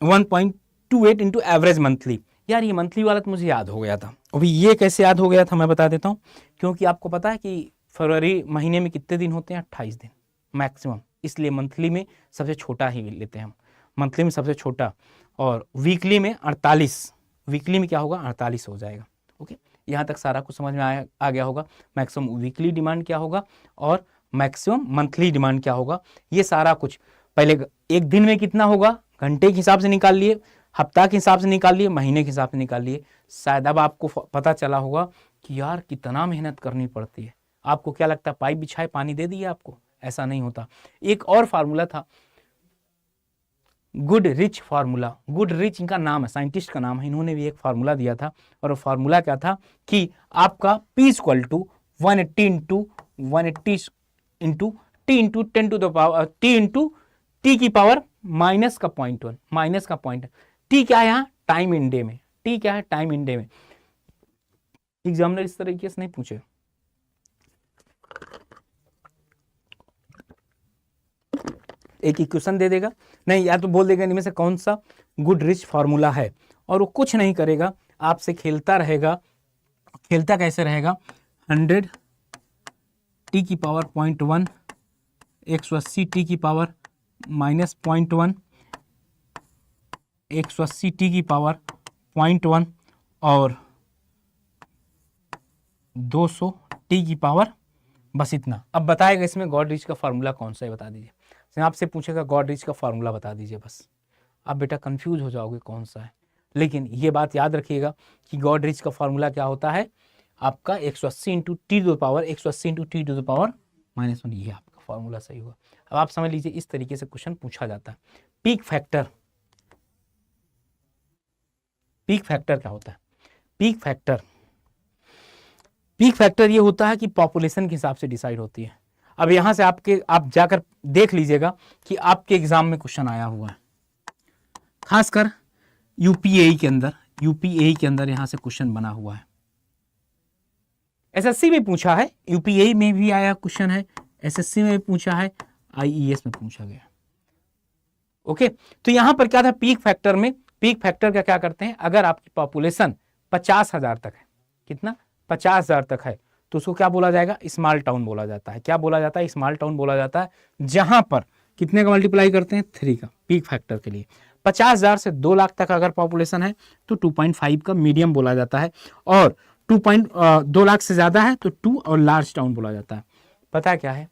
1.28 into average monthly. यार ये मंथली वाला तो मुझे याद हो गया था, अभी ये कैसे याद हो गया था मैं बता देता हूं। क्योंकि आपको पता है कि फरवरी महीने में कितने दिन होते हैं, 28 दिन मैक्सिमम, इसलिए मंथली में सबसे छोटा ही लेते हैं हम, मंथली में सबसे छोटा, और वीकली में 48, वीकली में क्या होगा 48 हो जाएगा। ओके, यहाँ तक सारा कुछ समझ में आ गया होगा। मैक्सिमम वीकली डिमांड क्या होगा और मैक्सिमम मंथली डिमांड क्या होगा, ये सारा कुछ पहले एक दिन में कितना होगा घंटे के हिसाब से निकाल लिए, हफ्ता के हिसाब से निकाल लिए, महीने के हिसाब से निकाल लिए। शायद अब आपको पता चला होगा कि यार कितना मेहनत करनी पड़ती है। आपको क्या लगता है पाइप बिछाए पानी दे दिया आपको, ऐसा नहीं होता। एक और फार्मूला था good rich formula, good rich इनका नाम है, साइंटिस्ट का नाम है, इन्होंने भी एक फार्मूला दिया था। और वो फार्मूला क्या था कि आपका P equal to 180 into T into 10 to the power T into T की पावर माइनस का 0.1, माइनस का पॉइंट। टी क्या है यहाँ, टाइम इन डे में, टी क्या है टाइम इन डे में। एग्जामिनर इस तरीके से नहीं पूछे, एक इक्वेशन दे देगा नहीं, या तो बोल देगा इनमें से कौन सा गुड रिच फार्मूला है, और वो कुछ नहीं करेगा, आपसे खेलता रहेगा। खेलता कैसे रहेगा, 100 टी की पावर 0.1, 180 टी की पावर माइनस 0.1, 180 टी की पावर 0.1 और 200 टी की पावर, बस इतना। अब बताएगा इसमें गॉड रिच का फार्मूला कौन सा है बता दीजिए। आपसे पूछेगा गॉड रिच का फार्मूला बता दीजिए, बस आप बेटा कंफ्यूज हो जाओगे कौन सा है। लेकिन ये बात याद रखिएगा कि गॉड रिच का फार्मूला क्या होता है, आपका 180 into T to the power, 180 into T to the power -1, ये आपका फार्मूला सही होगा। अब आप समझ लीजिए इस तरीके से क्वेश्चन पूछा जाता है। पीक फैक्टर, पीक फैक्टर क्या होता है, पीक फैक्टर, पीक फैक्टर ये होता है कि पॉपुलेशन के हिसाब से डिसाइड होती है। अब यहां से आप जाकर देख लीजिएगा कि आपके एग्जाम में क्वेश्चन आया हुआ है, खासकर यूपीएई के अंदर, यूपीएई के अंदर यहां से क्वेश्चन बना हुआ है। एसएससी में पूछा है, यूपीएई में भी आया क्वेश्चन है, एसएससी में भी पूछा है, आईईएस में पूछा गया। ओके, तो यहां पर क्या था पीक फैक्टर में, पीक फैक्टर का क्या करते हैं, अगर आपकी पॉपुलेशन 50,000 तक है, कितना 50,000 तक है, तो उसको क्या बोला जाएगा, स्मॉल टाउन बोला जाता है। क्या बोला जाता है, स्मॉल टाउन बोला जाता है, जहां पर कितने का मल्टीप्लाई करते हैं, 3 का पीक फैक्टर के लिए। 50,000 से 2 लाख तक अगर पॉपुलेशन है तो 2.5 का मीडियम बोला जाता है, और 2 लाख से ज्यादा है तो 2 और लार्ज टाउन बोला जाता है। पता है क्या है,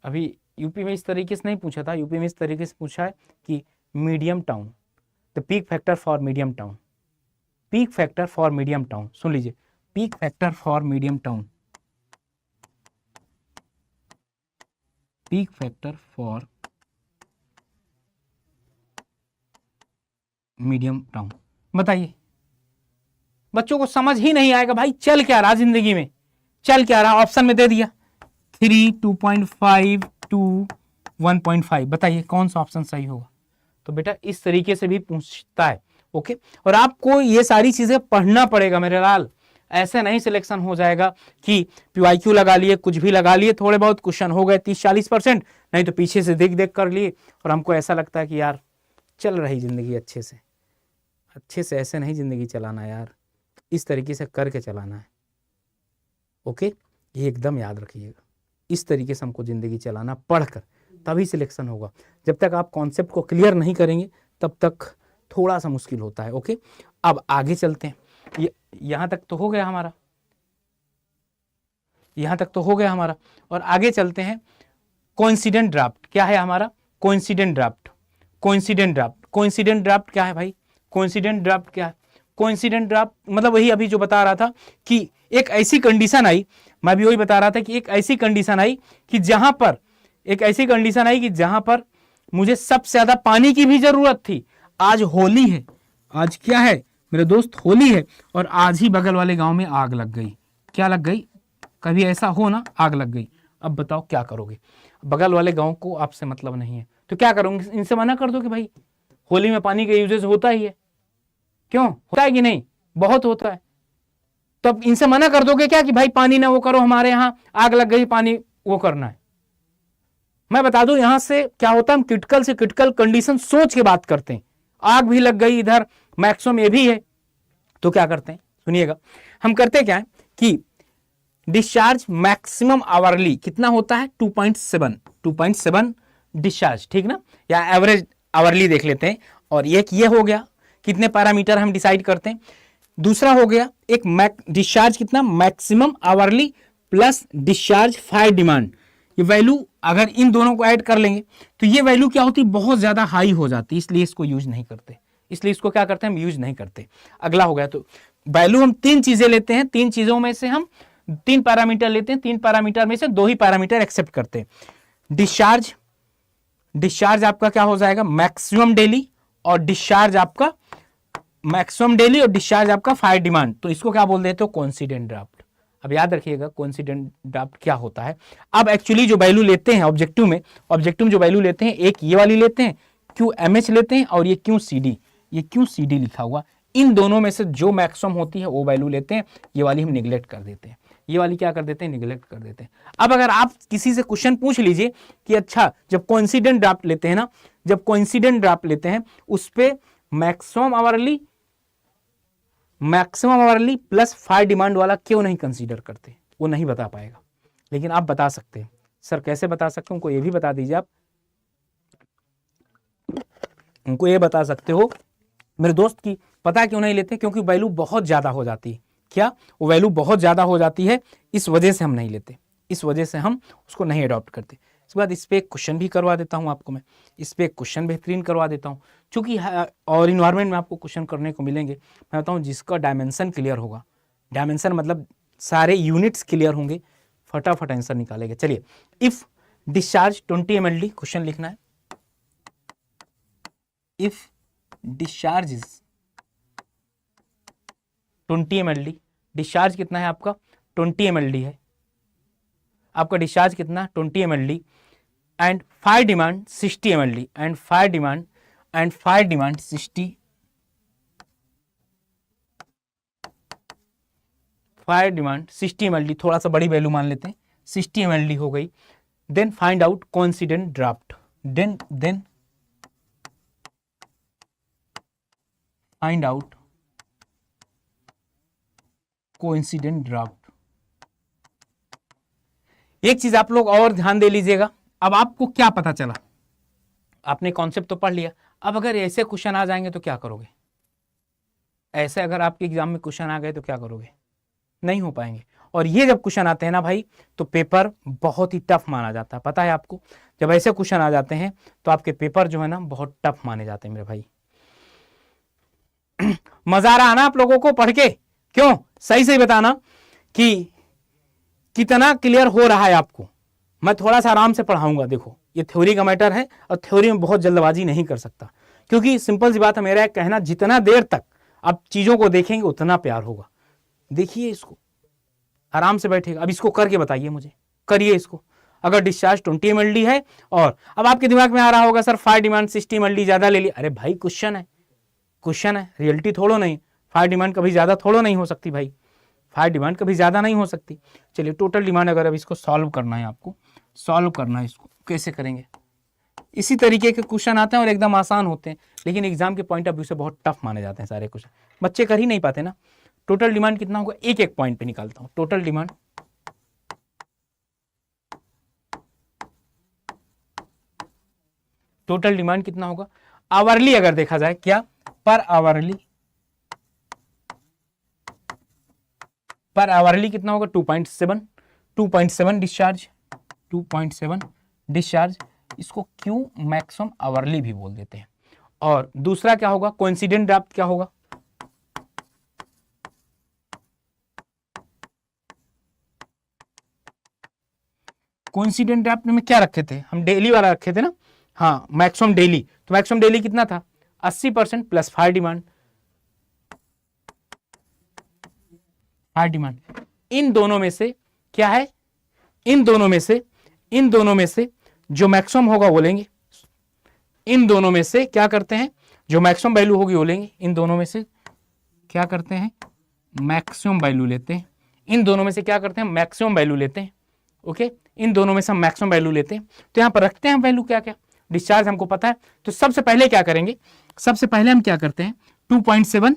अभी यूपी में इस तरीके से नहीं पूछा था, यूपी में इस तरीके से पूछा है कि medium town, the peak factor for medium town, peak factor for medium town, सुन लीजिए, peak factor for medium town, peak factor for medium town. बताइए, बच्चों को समझ ही नहीं आएगा भाई चल क्या रहा जिंदगी में, चल क्या रहा, ऑप्शन में दे दिया 3, 2.5, 2, 1.5, बताइए कौन सा ऑप्शन सही होगा। तो बेटा इस तरीके से भी पूछता है, ओके। और आपको ये सारी चीजें पढ़ना पड़ेगा मेरे लाल, ऐसे नहीं सिलेक्शन हो जाएगा कि पीवाईक्यू लगा लिए, कुछ भी लगा लिए, थोड़े बहुत क्वेश्चन हो गए 30-40%, नहीं तो पीछे से देख देख कर लिए, और हमको ऐसा लगता है कि यार चल रही जिंदगी अच्छे से, अच्छे से ऐसे नहीं जिंदगी चलाना यार, इस तरीके से करके चलाना है, ओके। ये एकदम याद रखिएगा, इस तरीके से हमको जिंदगी चलाना, पढ़कर तभी सिलेक्शन होगा। जब तक आप कॉन्सेप्ट को क्लियर नहीं करेंगे तब तक थोड़ा सा मुश्किल होता है, ओके। अब आगे चलते हैं, यहां तक तो हो गया हमारा, यहां तक तो हो गया हमारा, और आगे चलते हैं। कोइंसिडेंट ड्राफ्ट क्या है हमारा, coincident draft, coincident draft, coincident draft क्या है भाई, कोइंसिडेंट ड्राफ्ट क्या है, कोइंसिडेंट ड्राफ्ट मतलब वही अभी जो बता रहा था कि एक ऐसी कंडीशन आई, मैं भी वही बता रहा था कि एक ऐसी कंडीशन आई कि जहां पर, एक ऐसी कंडीशन आई कि जहां पर मुझे सबसे ज्यादा पानी की भी जरूरत थी। आज होली है, आज क्या है मेरे दोस्त, होली है, और आज ही बगल वाले गांव में आग लग गई। क्या लग गई, कभी ऐसा हो ना, आग लग गई। अब बताओ क्या करोगे, बगल वाले गांव को आपसे मतलब नहीं है तो क्या करोगे, इनसे मना कर दो कि भाई होली में पानी का यूजेज होता ही है, क्यों होता है कि नहीं, बहुत होता है, तो अब इनसे मना कर दोगे क्या कि भाई पानी ना वो करो, हमारे यहां आग लग गई, पानी वो करना है। मैं बता दूं यहां से क्या होता है, हम क्रिटिकल से क्रिटिकल कंडीशन सोच के बात करते हैं, आग भी लग गई इधर, मैक्सिमम ये भी है, तो क्या करते हैं सुनिएगा, हम करते क्या है कि डिस्चार्ज मैक्सिमम आवरली कितना होता है, 2.7 डिस्चार्ज, ठीक ना, या एवरेज आवरली देख लेते हैं। और एक ये हो गया, कितने पैरामीटर हम डिसाइड करते हैं। दूसरा हो गया एक डिस्चार्ज कितना, maximum hourly plus discharge fire demand, ये वैल्यू अगर इन दोनों को ऐड कर लेंगे तो ये वैल्यू क्या होती है, बहुत ज्यादा हाई हो जाती है, इसलिए इसको यूज नहीं करते, इसलिए इसको क्या करते हैं, हम यूज नहीं करते। अगला हो गया, तो वैल्यू हम 3 चीजें लेते हैं, 3 चीजों में से हम 3 पैरामीटर लेते हैं, 3 पैरामीटर में से 2 ही पैरामीटर एक्सेप्ट करते हैं। डिस्चार्ज, डिस्चार्ज आपका क्या हो जाएगा, मैक्सिमम डेली, और डिस्चार्ज आपका मैक्सिमम डेली, और डिस्चार्ज आपका फायर डिमांड, तो इसको क्या बोल देते हो, कोइंसिडेंट ड्राफ्ट। अब याद रखिएगा कोइंसिडेंट ड्राफ्ट क्या होता है। अब एक्चुअली जो वैल्यू लेते हैं ऑब्जेक्टिव में, ऑब्जेक्टिव में जो वैल्यू लेते हैं, एक ये वाली लेते हैं QMH लेते हैं, और ये QCD, ये QCD लिखा हुआ, इन दोनों में से जो मैक्सिमम होती है वो वैल्यू लेते हैं, ये वाली हम निगलेक्ट कर देते हैं, ये वाली क्या कर देते हैं, निगलेक्ट कर देते हैं। अब अगर आप किसी से क्वेश्चन पूछ लीजिए कि अच्छा जब कोइंसिडेंट ड्राफ्ट लेते हैं ना, जब कोइंसिडेंट ड्राफ्ट लेते हैं उस पे maximum hourly plus fire demand वाला क्यों नहीं कंसीडर करते, वो नहीं बता पाएगा, लेकिन आप बता सकते हैं। सर कैसे बता सकते हो, उनको ये भी बता दीजिए आप, उनको ये बता सकते हो मेरे दोस्त की, पता क्यों नहीं लेते, क्योंकि वैल्यू बहुत ज्यादा हो जाती है। क्या, वो वैल्यू बहुत ज्यादा हो जाती है, इस वजह से हम नहीं लेते, इस वजह से हम उसको नहीं अडॉप्ट करते। इसके बाद इस पे एक क्वेश्चन भी करवा देता हूं आपको मैं, इस पे एक क्वेश्चन बेहतरीन करवा देता हूं, क्योंकि और इन्वायरमेंट में आपको क्वेश्चन करने को मिलेंगे। मैं बताऊं जिसका डायमेंशन क्लियर होगा, डायमेंशन मतलब सारे यूनिट्स क्लियर होंगे, फटाफट आंसर निकालेंगे। चलिए, इफ डिस्चार्ज 20 ml, क्वेश्चन लिखना है, if discharge is 20 ml, discharge कितना है आपका, 20 ml है आपका डिस्चार्ज कितना, 20 ml, and fire demand 60 ml, and fire demand 60, fire demand 60 ml, थोड़ा सा बड़ी वैल्यू मान लेते हैं, 60 ml हो गई। Then find out coincident draft, then find out coincident draft, एक चीज आप लोग और ध्यान दे लीजिएगा। अब आपको क्या पता चला, आपने कॉन्सेप्ट तो पढ़ लिया, अब अगर ऐसे क्वेश्चन आ जाएंगे तो क्या करोगे? ऐसे अगर आपके एग्जाम में क्वेश्चन आ गए तो क्या करोगे? नहीं हो पाएंगे। और ये जब क्वेश्चन आते हैं ना भाई, तो पेपर बहुत ही टफ माना जाता है, पता है आपको। जब ऐसे क्वेश्चन आ जाते हैं तो आपके पेपर जो है ना बहुत टफ माने जाते हैं मेरे भाई। मजा आ रहा ना आप लोगों को पढ़ के? क्यों, सही सही बताना कि कितना क्लियर हो रहा है आपको। मैं थोड़ा सा आराम से पढ़ाऊंगा। देखो ये थ्योरी का मैटर है और थ्योरी में बहुत जल्दबाजी नहीं कर सकता, क्योंकि सिंपल सी बात है, मेरा कहना जितना देर तक आप चीजों को देखेंगे उतना प्यार होगा। देखिए इसको, आराम से बैठेगा। अब इसको करके बताइए मुझे, करिए इसको। अगर डिस्चार्ज 20 ml है, और अब आपके दिमाग में आ रहा होगा सर फायर डिमांड 60 ml ज्यादा ले ली। अरे भाई क्वेश्चन है, क्वेश्चन है, रियलिटी थोड़ो नहीं। फायर डिमांड कभी ज्यादा थोड़ो नहीं हो सकती भाई, फायर डिमांड कभी ज्यादा नहीं हो सकती। चलिए टोटल डिमांड, अगर अब इसको सॉल्व करना है, आपको सॉल्व करना है, इसको कैसे करेंगे? इसी तरीके के क्वेश्चन आते हैं और एकदम आसान होते हैं, लेकिन एग्जाम के पॉइंट ऑफ व्यू से बहुत टफ माने जाते हैं सारे क्वेश्चन। बच्चे कर ही नहीं पाते ना। टोटल डिमांड कितना होगा, एक एक पॉइंट पे निकालता हूं। टोटल डिमांड, टोटल डिमांड कितना होगा आवरली, अगर देखा जाए, क्या पर आवरली, पर आवरली कितना होगा 2.7, 2.7 डिस्चार्ज, 2.7 डिस्चार्ज। इसको क्यू मैक्सिमम आवरली भी बोल देते हैं। और दूसरा क्या होगा, कोइंसिडेंट ड्राफ्ट क्या होगा, कोइंसिडेंट ड्राफ्ट में क्या रखे थे हम, डेली वाला रखे थे ना। हाँ मैक्सिमम डेली, तो मैक्सिमम डेली कितना था 80% plus fire demand, fire demand. इन दोनों में से क्या है, इन दोनों में से, इन दोनों में से जो मैक्सिमम होगा वो लेंगे। इन दोनों में से क्या करते हैं, जो मैक्सिमम वैल्यू होगी वो लेंगे। इन दोनों में से क्या करते हैं, मैक्सिमम वैल्यू लेते हैं। इन दोनों में से क्या करते हैं, मैक्सिमम वैल्यू लेते हैं। ओके, इन दोनों में से हम मैक्सिमम वैल्यू लेते हैं। तो यहां पर रखते हैं हम वैल्यू क्या क्या, डिस्चार्ज हमको पता है। तो सबसे पहले क्या करेंगे, सबसे पहले हम क्या करते हैं 2.7,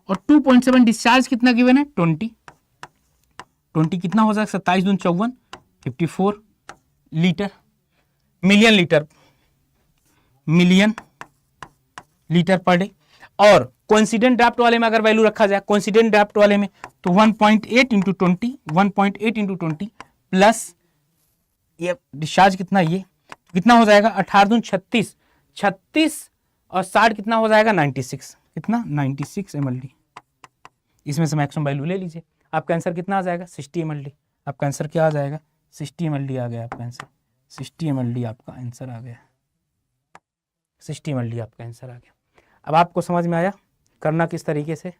और 2.7 डिस्चार्ज कितना गिवन है 20, 20 कितना हो जाएगा 27 Doon 54, 54 litre, million litre, million litre per day. और कोइंसिडेंट ड्राफ्ट वाले में अगर वैल्यू रखा जाए, कोइंसिडेंट ड्राफ्ट वाले में, तो 1.8 इंटू 20, 1.8 इंटू 20 प्लस ये डिस्चार्ज कितना, ये कितना हो जाएगा 18 दून 36, 36 और 60 कितना हो जाएगा 96, कितना 96 ml। इसमें से मैक्सिमम वैल्यू ले लीजिए, आपका आंसर कितना आ जाएगा 60 ml। आपका आंसर क्या आ जाएगा 60 ml आ गया आपका आंसर, 60 ml आपका आंसर आ गया, 60 ml आपका आंसर आ गया। अब आपको समझ में आया करना किस तरीके से,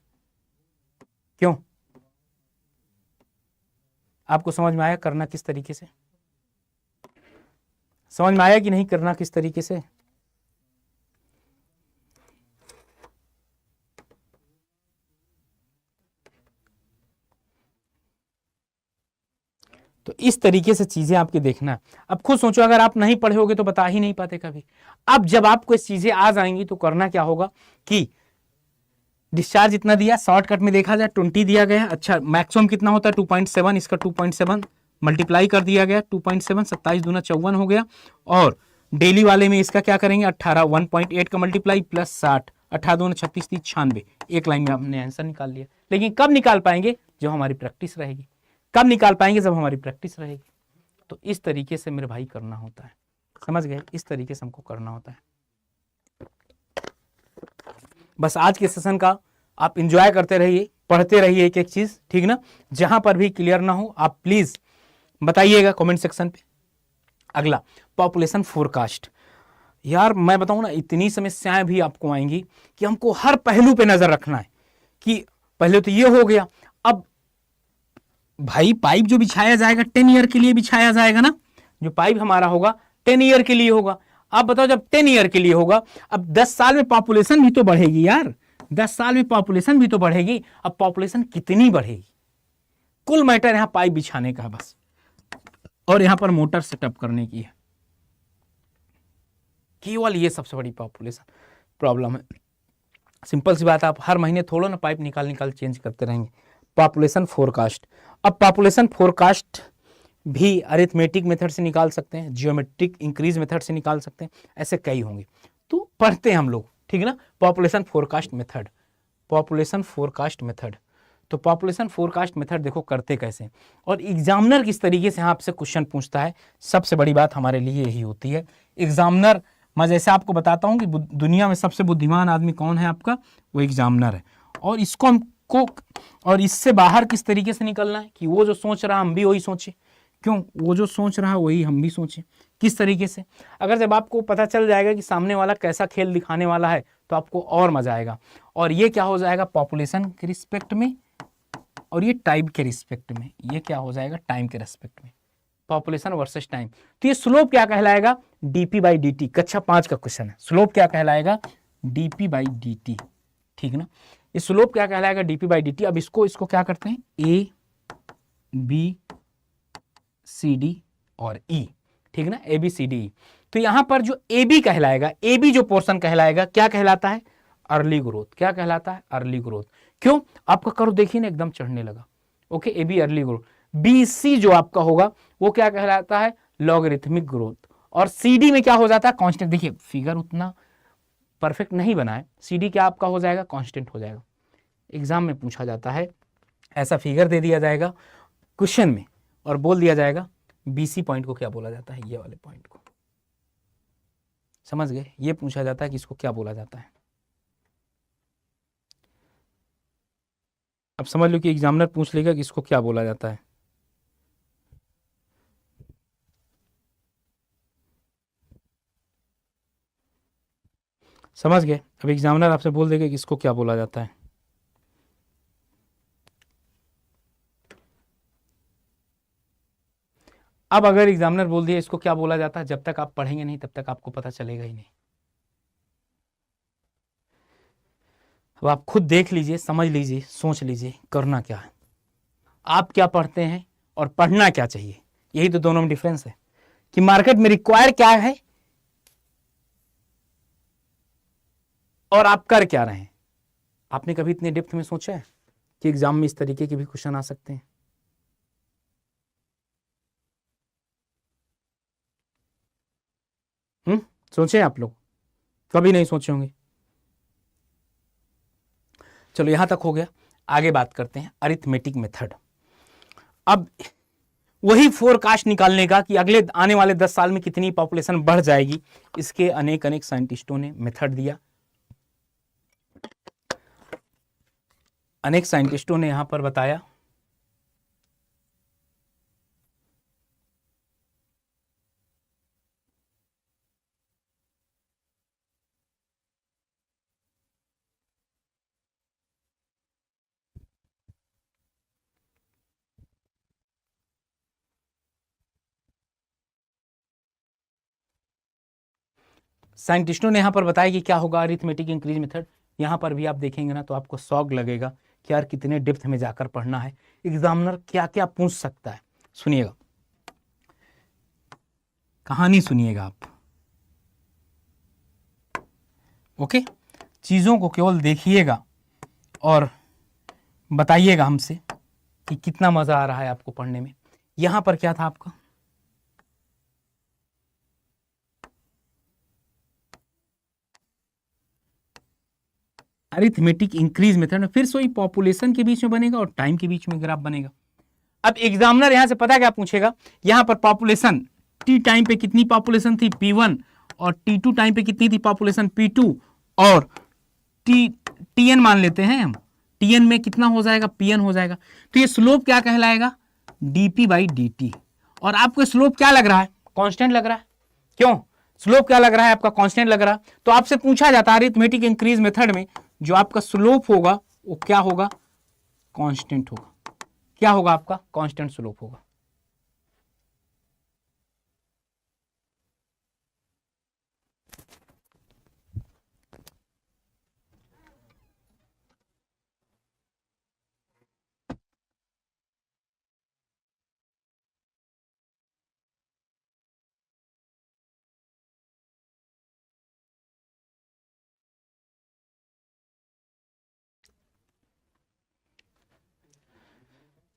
क्यों आपको समझ में आया करना किस तरीके से, समझ में आया कि नहीं करना किस तरीके से? तो इस तरीके से चीजें आपके देखना। अब खुद सोचो, अगर आप नहीं पढ़े होगे तो बता ही नहीं पाते कभी। अब जब आपको इस चीजें आ जाएंगी तो करना क्या होगा कि डिस्चार्ज इतना दिया, शॉर्टकट में देखा जाए 20 दिया गया। अच्छा मैक्सिमम कितना होता है 2.7, इसका 2.7 मल्टीप्लाई कर दिया गया, 2.7 27 दूना 54 हो गया। और डेली वाले में इसका क्या करेंगे 18, 1.8 का मल्टीप्लाई प्लस 60, 18 दूना 36 30 96। एक लाइन में आपने आंसर निकाल लिया। लेकिन कब निकाल पाएंगे, जब हमारी प्रैक्टिस रहेगी। कब निकाल पाएंगे, जब हमारी प्रैक्टिस रहेगी। तो इस तरीके से मेरे भाई करना होता है, समझ गए, इस तरीके से हमको करना होता है। बस आज के सेशन का आप एंजॉय करते रहिए, पढ़ते रहिए एक एक चीज, ठीक ना। जहां पर भी क्लियर ना हो आप प्लीज बताइएगा कमेंट सेक्शन पे। अगला पॉपुलेशन फोरकास्ट। यार मैं बताऊं ना, इतनी समस्याएं भी आपको आएंगी कि हमको हर पहलू पे नजर रखना है। कि पहले तो ये हो गया, अब भाई पाइप जो बिछाया जाएगा 10 ईयर के लिए बिछाया जाएगा ना, जो पाइप हमारा होगा 10 ईयर के लिए होगा। आप बताओ जब 10 ईयर के लिए होगा, अब 10 साल में पॉपुलेशन भी तो बढ़ेगी यार, 10 साल में पॉपुलेशन भी तो बढ़ेगी। अब पॉपुलेशन कितनी बढ़ेगी, कुल मैटर यहां पाइप बिछाने का है बस, और यहां पर मोटर सेटअप करने की है, केवल ये सबसे बड़ी पॉपुलेशन प्रॉब्लम है। सिंपल सी बात, आप हर महीने थोड़ा ना पाइप निकाल निकाल चेंज करते रहेंगे। Population forecast. अब पॉपुलेशन फोरकास्ट भी अरिथमेटिक मेथड से निकाल सकते हैं, जियोमेट्रिक इंक्रीज मेथड से निकाल सकते हैं, ऐसे कई होंगे। तो पढ़ते हैं हम लोग, ठीक है ना। Population forecast method, population forecast method. तो पॉपुलेशन फोरकास्ट मेथड देखो करते कैसे, और एग्जामिनर किस तरीके से आपसे क्वेश्चन पूछता है, सबसे बड़ी बात हमारे लिए यही होती है। एग्जामिनर, मैं जैसे आपको बताता हूँ कि दुनिया में सबसे बुद्धिमान आदमी कौन है आपका, वो एग्जामिनर है। और इसको हमको, और इससे बाहर किस तरीके से निकलना है कि वो जो सोच रहा हम भी वही सोचे। क्यों, वो जो सोच रहा है वही हम भी सोचें। किस तरीके से, अगर जब आपको पता चल जाएगा कि सामने वाला कैसा खेल दिखाने वाला है तो आपको और मजा आएगा। और ये क्या हो जाएगा, पॉपुलेशन के रिस्पेक्ट में, और ये टाइम के रिस्पेक्ट में, ये क्या हो जाएगा, टाइम के रिस्पेक्ट में, पॉपुलेशन वर्सेस टाइम। तो ये स्लोप क्या कहलाएगा, डीपी बाई डी टी। कक्षा 5 का क्वेश्चन है, स्लोप क्या कहलाएगा, डीपी बाई डी टी, ठीक ना। ये स्लोप क्या कहलाएगा, डीपी बाई डी टी। अब इसको क्या करते हैं, ए बी सी डी और ई, ठीक ना, A B C D E. तो यहां पर जो ए बी कहलाएगा, ए बी जो पोर्शन कहलाएगा, क्या कहलाता है, अर्ली ग्रोथ। क्या कहलाता है, अर्ली ग्रोथ। क्यों, आपका कर्व देखिए ना एकदम चढ़ने लगा। Okay, A B early growth. B C जो आपका होगा वो क्या कहलाता है, लॉगरिथमिक ग्रोथ। और सी डी में क्या हो जाता है, कांस्टेंट। देखिए फिगर उतना परफेक्ट नहीं बना है, सी डी क्या आपका हो जाएगा, कांस्टेंट हो जाएगा। एग्जाम में पूछा जाता है, ऐसा फिगर दे दिया जाएगा क्वेश्चन में और बोल दिया जाएगा बीसी पॉइंट को क्या बोला जाता है, ये वाले पॉइंट को, समझ गए। ये पूछा जाता है कि इसको क्या बोला जाता है। अब समझ लो कि एग्जामिनर पूछ लेगा कि इसको क्या बोला जाता है। समझ गए। अब एग्जामिनर आपसे बोल देगा कि इसको क्या बोला जाता है। अब अगर एग्जामिनर बोल दिया इसको क्या बोला जाता है, जब तक आप पढ़ेंगे नहीं तब तक आपको पता चलेगा ही नहीं। अब आप खुद देख लीजिए, समझ लीजिए, सोच लीजिए करना क्या है, आप क्या पढ़ते हैं और पढ़ना क्या चाहिए। यही तो दोनों में डिफरेंस है कि मार्केट में रिक्वायर क्या है और आप कर क्या रहे हैं। आपने कभी इतने डेप्थ में सोचा है कि एग्जाम में इस तरीके के भी क्वेश्चन आ सकते हैं। सोचे आप लोग, कभी नहीं सोचे होंगे। चलो यहां तक हो गया, आगे बात करते हैं अरिथमेटिक मेथड। अब वही फोरकास्ट निकालने का कि अगले आने वाले 10 साल में कितनी पॉपुलेशन बढ़ जाएगी, इसके अनेक अनेक साइंटिस्टों ने मेथड दिया। अनेक साइंटिस्टों ने यहां पर बताया। साइंटिस्टों ने यहां पर बताया कि क्या होगा अरिथमेटिक इंक्रीज मेथड। यहां पर भी आप देखेंगे ना तो आपको शौक लगेगा कि यार कितने डेप्थ में जाकर पढ़ना है, एग्जामिनर क्या क्या पूछ सकता है। सुनिएगा, कहानी सुनिएगा आप। ओके, चीजों को केवल देखिएगा और बताइएगा हमसे कि कितना मजा आ रहा है आपको पढ़ने में। यहां पर क्या था आपका, अरिथमेटिक इंक्रीज मेथड में फिर से वही पॉपुलेशन के बीच में बनेगा और टाइम के बीच में ग्राफ बनेगा। अब एग्जामिनर यहां से पता क्या पूछेगा, यहां पर पॉपुलेशन टी टाइम पे कितनी पॉपुलेशन थी P1, और T2 टाइम पे कितनी थी पॉपुलेशन P2, और टी टीएन मान लेते हैं हम, टीएन में कितना हो जाएगा, पीएन हो जाएगा। तो ये स्लोप क्या कहलाएगा, डीपी बाई डी टी। और आपको स्लोप क्या लग रहा है, कांस्टेंट लग रहा है। क्यों, स्लोप क्या लग रहा है आपका, कांस्टेंट लग रहा है। तो आपसे पूछा जाता है अरिथमेटिक इंक्रीज मेथड में जो आपका स्लोप होगा वो क्या होगा, कांस्टेंट होगा। क्या होगा आपका, कांस्टेंट स्लोप होगा।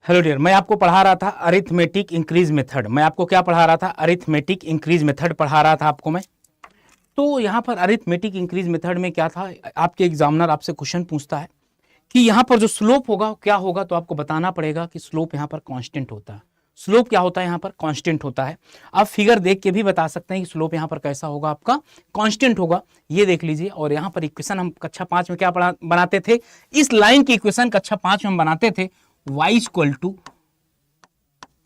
हेलो डियर, मैं आपको पढ़ा रहा था अरिथमेटिक इंक्रीज मेथड। मैं आपको क्या पढ़ा रहा था? अरिथमेटिक इंक्रीज मेथड पढ़ा रहा था आपको मैं। तो यहाँ पर अरिथमेटिक इंक्रीज मेथड में क्या था, आपके एग्जामिनर आपसे क्वेश्चन पूछता है कि यहाँ पर जो स्लोप होगा क्या होगा, तो आपको बताना पड़ेगा कि स्लोप यहाँ पर कांस्टेंट होता है। स्लोप क्या होता है? यहाँ पर कांस्टेंट होता है। आप फिगर देख के भी बता सकते हैं कि स्लोप यहाँ पर कैसा होगा, आपका कांस्टेंट होगा। ये देख लीजिए। और यहाँ पर इक्वेशन हम कक्षा 5 में क्या बनाते थे? इस लाइन की इक्वेशन कक्षा 5 में हम बनाते थे, y equal to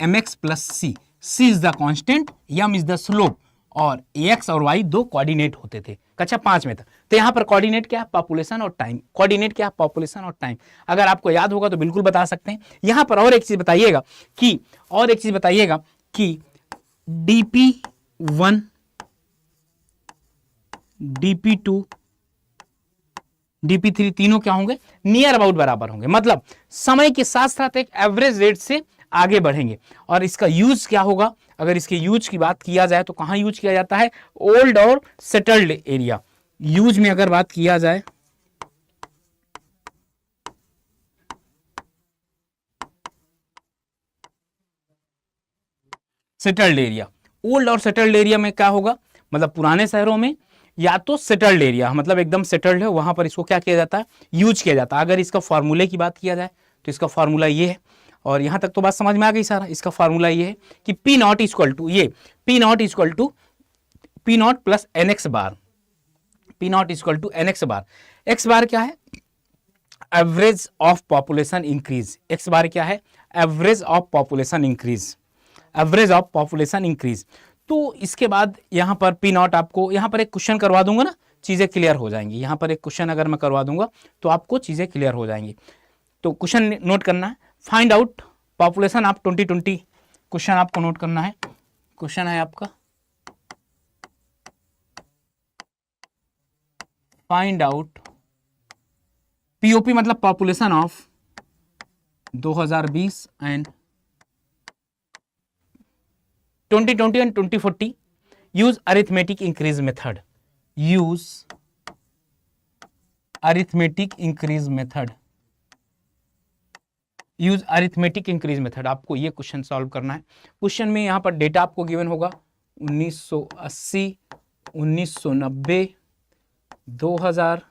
mx plus C. C is the constant, m is the slope, और x और y दो कोऑर्डिनेट होते थे कक्षा 5 में था। तो यहाँ पर कोऑर्डिनेट क्या है? पॉपुलेशन और टाइम। कोऑर्डिनेट क्या है? पॉपुलेशन और टाइम। अगर आपको याद होगा तो बिल्कुल बता सकते हैं। यहाँ पर और एक चीज बताइएगा कि dp1 dp2 dp3 तीनों क्या होंगे? नियर अबाउट बराबर होंगे। मतलब समय के साथ साथ एक एवरेज रेट से आगे बढ़ेंगे। और इसका यूज क्या होगा? अगर इसके यूज की बात किया जाए तो कहां यूज किया जाता है? ओल्ड और सेटल्ड एरिया। यूज में अगर बात किया जाए, सेटल्ड एरिया, ओल्ड और सेटल्ड एरिया में क्या होगा? मतलब पुराने शहरों में या तो सेटल्ड एरिया, मतलब एकदम सेटल्ड है, वहां पर इसको क्या किया जाता है? यूज किया जाता है। अगर इसका फॉर्मूले की बात किया जाए तो इसका फॉर्मूला ये है, और यहां तक तो बात समझ में आ गई सारा। इसका फॉर्मूला ये है कि P not equal to P not plus N X bar. P not equal to N X bar. X bar क्या है? Average of population increase. X bar क्या है? Average of population increase. Average of population increase. तो इसके बाद यहां पर P not, आपको यहां पर एक क्वेश्चन करवा दूंगा ना, चीजें क्लियर हो जाएंगी। यहां पर एक क्वेश्चन अगर मैं करवा दूंगा तो आपको चीजें क्लियर हो जाएंगी। तो क्वेश्चन नोट करना है, find out population of 2020। Question आपको नोट करना है। क्वेश्चन है आपका, फाइंड आउट पीओपी मतलब population of 2020 and 2020 and 2040 use arithmetic increase method. Use arithmetic increase method. Use arithmetic increase method. आपको ये क्वेश्चन सॉल्व करना है। क्वेश्चन में यहां पर डेटा आपको गिवन होगा 1980, 1990, 2000,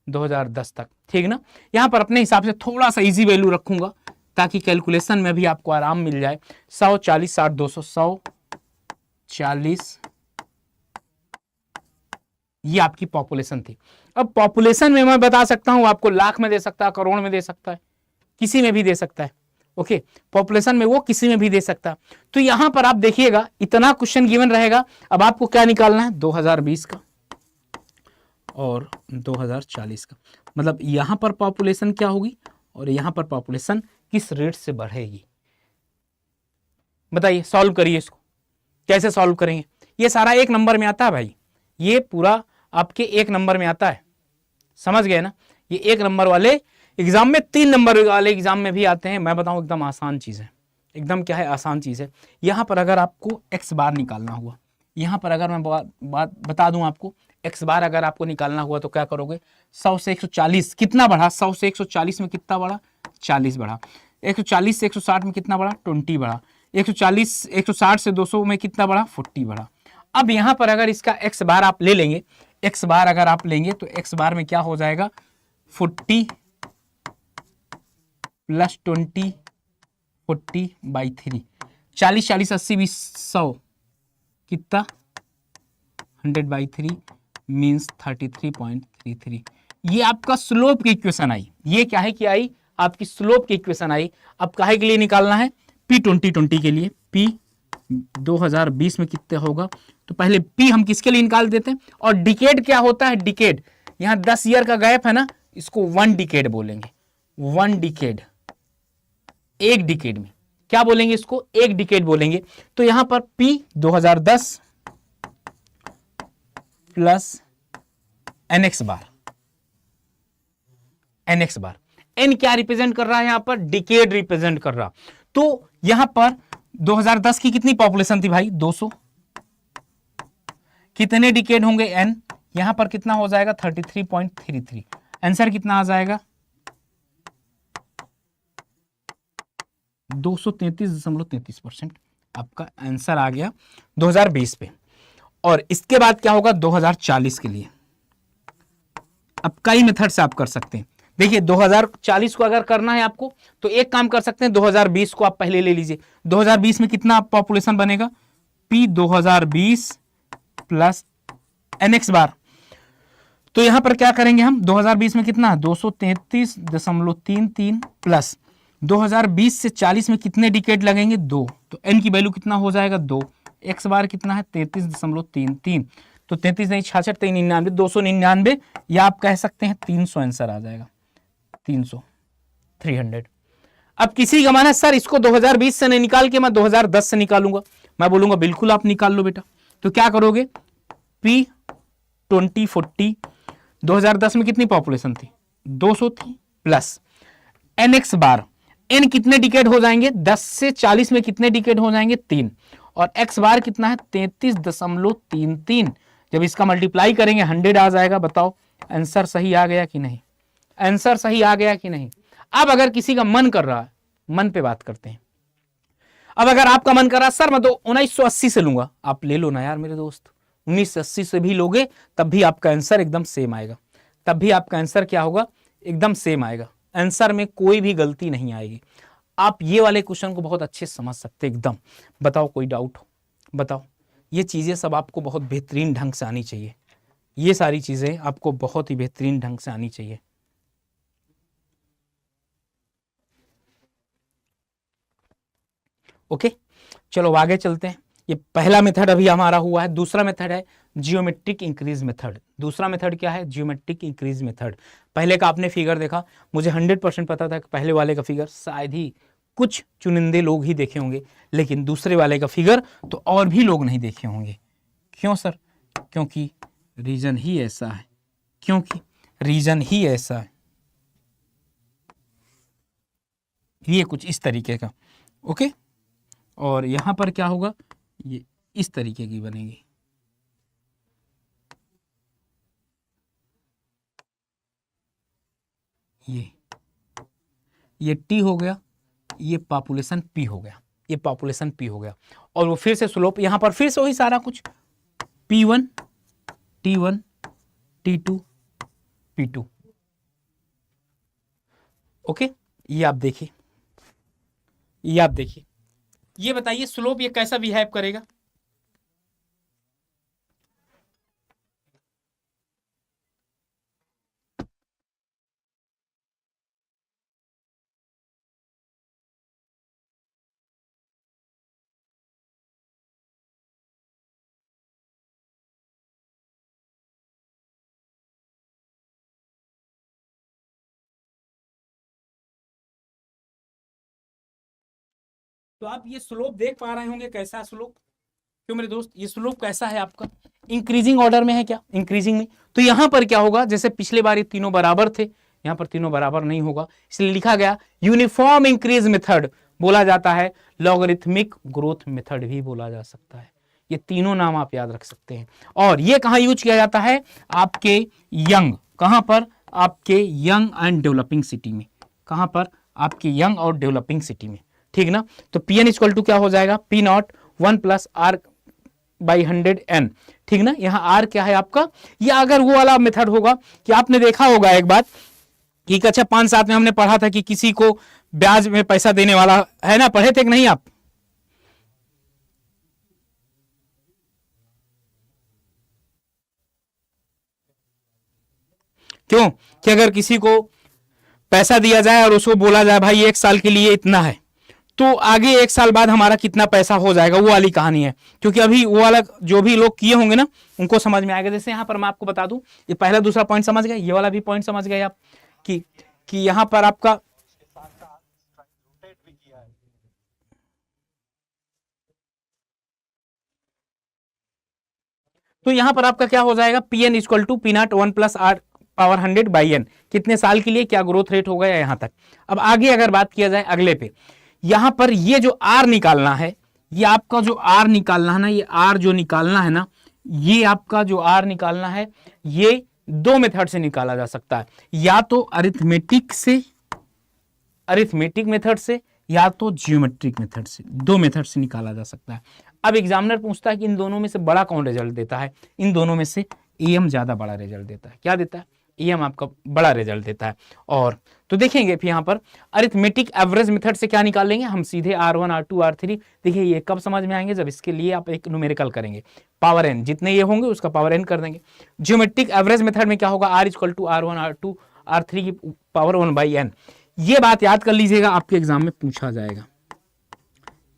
2010 तक, ठीक ना। यहां पर अपने हिसाब से थोड़ा सा इजी वैल्यू रखूंगा ताकि कैलकुलेशन में भी आपको आराम मिल जाए। 100, 40, 60, 200, 100, 40, ये आपकी पॉपुलेशन थी। अब पॉपुलेशन में मैं बता सकता हूं, आपको लाख में दे सकता है, करोड़ में दे सकता है, किसी में भी दे सकता है। ओके, पॉपुलेशन में वो किसी में भी दे सकता है। तो यहां पर आप देखिएगा इतना क्वेश्चन गिवन रहेगा। अब आपको क्या निकालना है? 2020 का और 2040 का। मतलब यहां पर पॉपुलेशन क्या होगी और यहां पर पॉपुलेशन किस रेट से बढ़ेगी। बताइए, सॉल्व करिए इसको। कैसे सॉल्व करेंगे? ये सारा एक नंबर में आता है भाई, ये पूरा आपके एक नंबर में आता है। समझ गए ना? ये एक नंबर वाले एग्जाम में, 3 नंबर वाले एग्जाम में भी आते हैं। मैं बताऊं एकदम आसान चीज है। एकदम क्या है? आसान चीज है। यहां पर अगर आपको एक्स बार निकालना हुआ, यहां पर अगर मैं बात बता दूं आपको, एक्स बार अगर आपको निकालना हुआ तो क्या करोगे? 100 से 140 कितना बढ़ा? 100 से 140 में कितना बढ़ा? 40 बढ़ा। 140 से 160 में कितना बढ़ा? 20 बढ़ा। 160 से 200 में कितना बढ़ा? 40 बढ़ा। अब यहां पर अगर इसका एक्स बार आप ले लेंगे, एक्स बार अगर आप लेंगे तो एक्स बार में क्या हो जाएगा? 40 प्लस 20, 40/3। 40, 40, 80, 20, 100 कितना? 100/3 मीन्स 33.33। ये आपका स्लोप की इक्वेशन आई। ये क्या है कि आई? आपकी स्लोप की इक्वेशन आई। अब काहे के लिए निकालना है? पी 2020 के लिए। पी 2020 में कितना होगा? तो पहले पी हम किसके लिए निकाल देते हैं। और डिकेड क्या होता है? डिकेड, यहां 10 ईयर का गैप है ना, इसको 1 डिकेड बोलेंगे। 1 डिकेड, एक डिकेड में क्या बोलेंगे? इसको एक डिकेड बोलेंगे। तो यहां पर पी 2010 प्लस एनएक्स बार। एनएक्स बार, एन क्या रिप्रेजेंट कर रहा है? यहां पर डिकेड रिप्रेजेंट कर रहा। तो यहां पर 2010 की कितनी पॉपुलेशन थी भाई? 200। कितने डिकेड होंगे? एन। यहां पर कितना हो जाएगा? 33.33। आंसर कितना आ जाएगा? 233.33% आपका आंसर आ गया 2020 पे। और इसके बाद क्या होगा 2040 के लिए। अब कई मेथड से आप कर सकते हैं। देखिए 2040 को अगर करना है आपको तो एक काम कर सकते हैं, 2020 को आप पहले ले लीजिए। 2020 में कितना पॉपुलेशन बनेगा, P 2020 प्लस NX बार। तो यहां पर क्या करेंगे हम, 2020 में कितना 233.33 प्लस 2020 से 40 में कितने डिकेड लगेंगे 2, तो n की वैल्यू कितना हो जाएगा 2, x बार कितना है 33.33, तो 33 नहीं 66 399 299, या आप कह सकते हैं 300 आंसर आ जाएगा 300 300। अब किसी का माना सर इसको 2020 से नहीं निकाल के मैं 2010 से निकालूंगा, मैं बोलूंगा बिल्कुल आप निकाल लो बेटा। तो क्या करोगे, P 2040 2010 में कितनी पॉपुलेशन थी 200 थी, प्लस NX बार, n कितने डिकेड हो जाएंगे 10 से 40 में कितने डिकेड हो जाएंगे 3, और x बार कितना है 33.33। जब इसका मल्टीप्लाई करेंगे 100 आ जाएगा। बताओ आंसर सही आ गया कि नहीं, आंसर सही आ गया कि नहीं। अब अगर किसी का मन कर रहा है, मन पे बात करते हैं। अब अगर आपका मन कर रहा है सर मैं तो 1980 से लूंगा, आप ले लो ना यार मेरे दोस्त, 1980 से भी लोगे तब भी आपका आंसर एकदम सेम आएगा, तब भी आपका आंसर क्या होगा एकदम सेम आएगा, आंसर में कोई भी गलती नहीं आएगी। आप ये वाले क्वेश्चन को बहुत अच्छे से समझ सकते एकदम। बताओ कोई डाउट हो, बताओ। ये चीजें सब आपको बहुत बेहतरीन ढंग से आनी चाहिए, ये सारी चीजें आपको बहुत ही बेहतरीन ढंग से आनी चाहिए। ओके चलो आगे चलते हैं। ये पहला मेथड अभी हमारा हुआ है। दूसरा मेथड है जियोमेट्रिक इंक्रीज मेथड। दूसरा मेथड क्या है, जियोमेट्रिक इंक्रीज मेथड। पहले का आपने फिगर देखा, मुझे 100% पता था कि पहले वाले का फिगर शायद ही कुछ चुनिंदे लोग ही देखे होंगे, लेकिन दूसरे वाले का फिगर तो और भी लोग नहीं देखे होंगे। क्यों सर, क्योंकि रीजन ही ऐसा है, क्योंकि रीजन ही ऐसा है। ये कुछ इस तरीके का, ओके। और यहां पर क्या होगा, ये इस तरीके की बनेगी। ये T हो गया, ये पॉपुलेशन P हो गया, ये पॉपुलेशन P हो गया। और वो फिर से स्लोप यहां पर फिर से वही सारा कुछ P1 T1 T2 P2। Okay ये आप देखिए, ये आप देखिए, ये बताइए स्लोप ये कैसा बिहेव करेगा। तो आप ये स्लोप देख पा रहे होंगे कैसा स्लोप। क्यों मेरे दोस्त, ये स्लोप कैसा है आपका, इंक्रीजिंग ऑर्डर में है क्या, इंक्रीजिंग में। तो यहां पर क्या होगा, जैसे पिछले बार ये तीनों बराबर थे, यहां पर तीनों बराबर नहीं होगा, इसलिए लिखा गया यूनिफॉर्म इंक्रीज मेथड बोला जाता है, लॉगरिथमिक ग्रोथ मेथड भी बोला जा सकता है। ये तीनों नाम आप याद रख सकते हैं। और ये कहां यूज किया जाता है, आपके यंग, कहां पर, आपके यंग एंड डेवलपिंग सिटी में, कहां पर, आपके यंग और डेवलपिंग सिटी में, ठीक ना। तो Pn इक्वल टू क्या हो जाएगा, P not 1 plus R by 100N, ठीक ना। यहाँ R क्या है आपका, या अगर वो वाला मेथड होगा कि आपने देखा होगा एक बात कि कक्षा 5-7 में हमने पढ़ा था कि किसी को ब्याज में पैसा देने वाला है ना, पढ़े थे कि नहीं आप। क्यों कि अगर किसी को पैसा दिया जाए और उसको बोला जाए भाई 1 साल के लिए इतना है, तो आगे 1 साल बाद हमारा कितना पैसा हो जाएगा, वो वाली कहानी है। क्योंकि अभी वो वाला जो भी लोग किए होंगे ना उनको समझ में आएगा। जैसे यहाँ पर मैं आपको बता दूं, ये पहला दूसरा पॉइंट समझ गए, ये वाला भी पॉइंट समझ गए आप कि यहाँ पर आपका तो यहाँ पर आपका क्या हो जाएगा, Pn equal to P not 1 plus R power 100 by N, कितने साल के लिए क्या ग्रोथ रेट हो गया यहाँ तक। अब आगे अगर बात किया जाए अगले पे, यहां पर ये जो R निकालना है, ये आपका जो R निकालना है ना, ये R जो निकालना है ना, ये आपका जो R निकालना है, ये 2 मेथड से निकाला जा सकता है, या तो अरिथमेटिक से, अरिथमेटिक मेथड से, या तो जियोमेट्रिक मेथड से, दो मेथड से निकाला जा सकता है। अब एग्जामिनर पूछता है कि इन दोनों में से बड़ा कौन रिजल्ट देता है, इन दोनों में से एम ज्यादा बड़ा रिजल्ट देता है। क्या देता है? एम आपका बड़ा रिजल्ट देता है। और तो देखेंगे फिर यहाँ पर अरिथमेटिक एवरेज मेथड से क्या निकालेंगे हम, सीधे R1 R2 R3। देखिए ये कब समझ में आएंगे, जब इसके लिए आप एक न्यूमेरिकल करेंगे, पावर n जितने ये होंगे उसका पावर n कर देंगे। जियोमेट्रिक एवरेज मेथड में क्या होगा, R = R1 R2 R3 की पावर 1/n। ये बात याद कर लीजिएगा, आपके एग्जाम में पूछा जाएगा,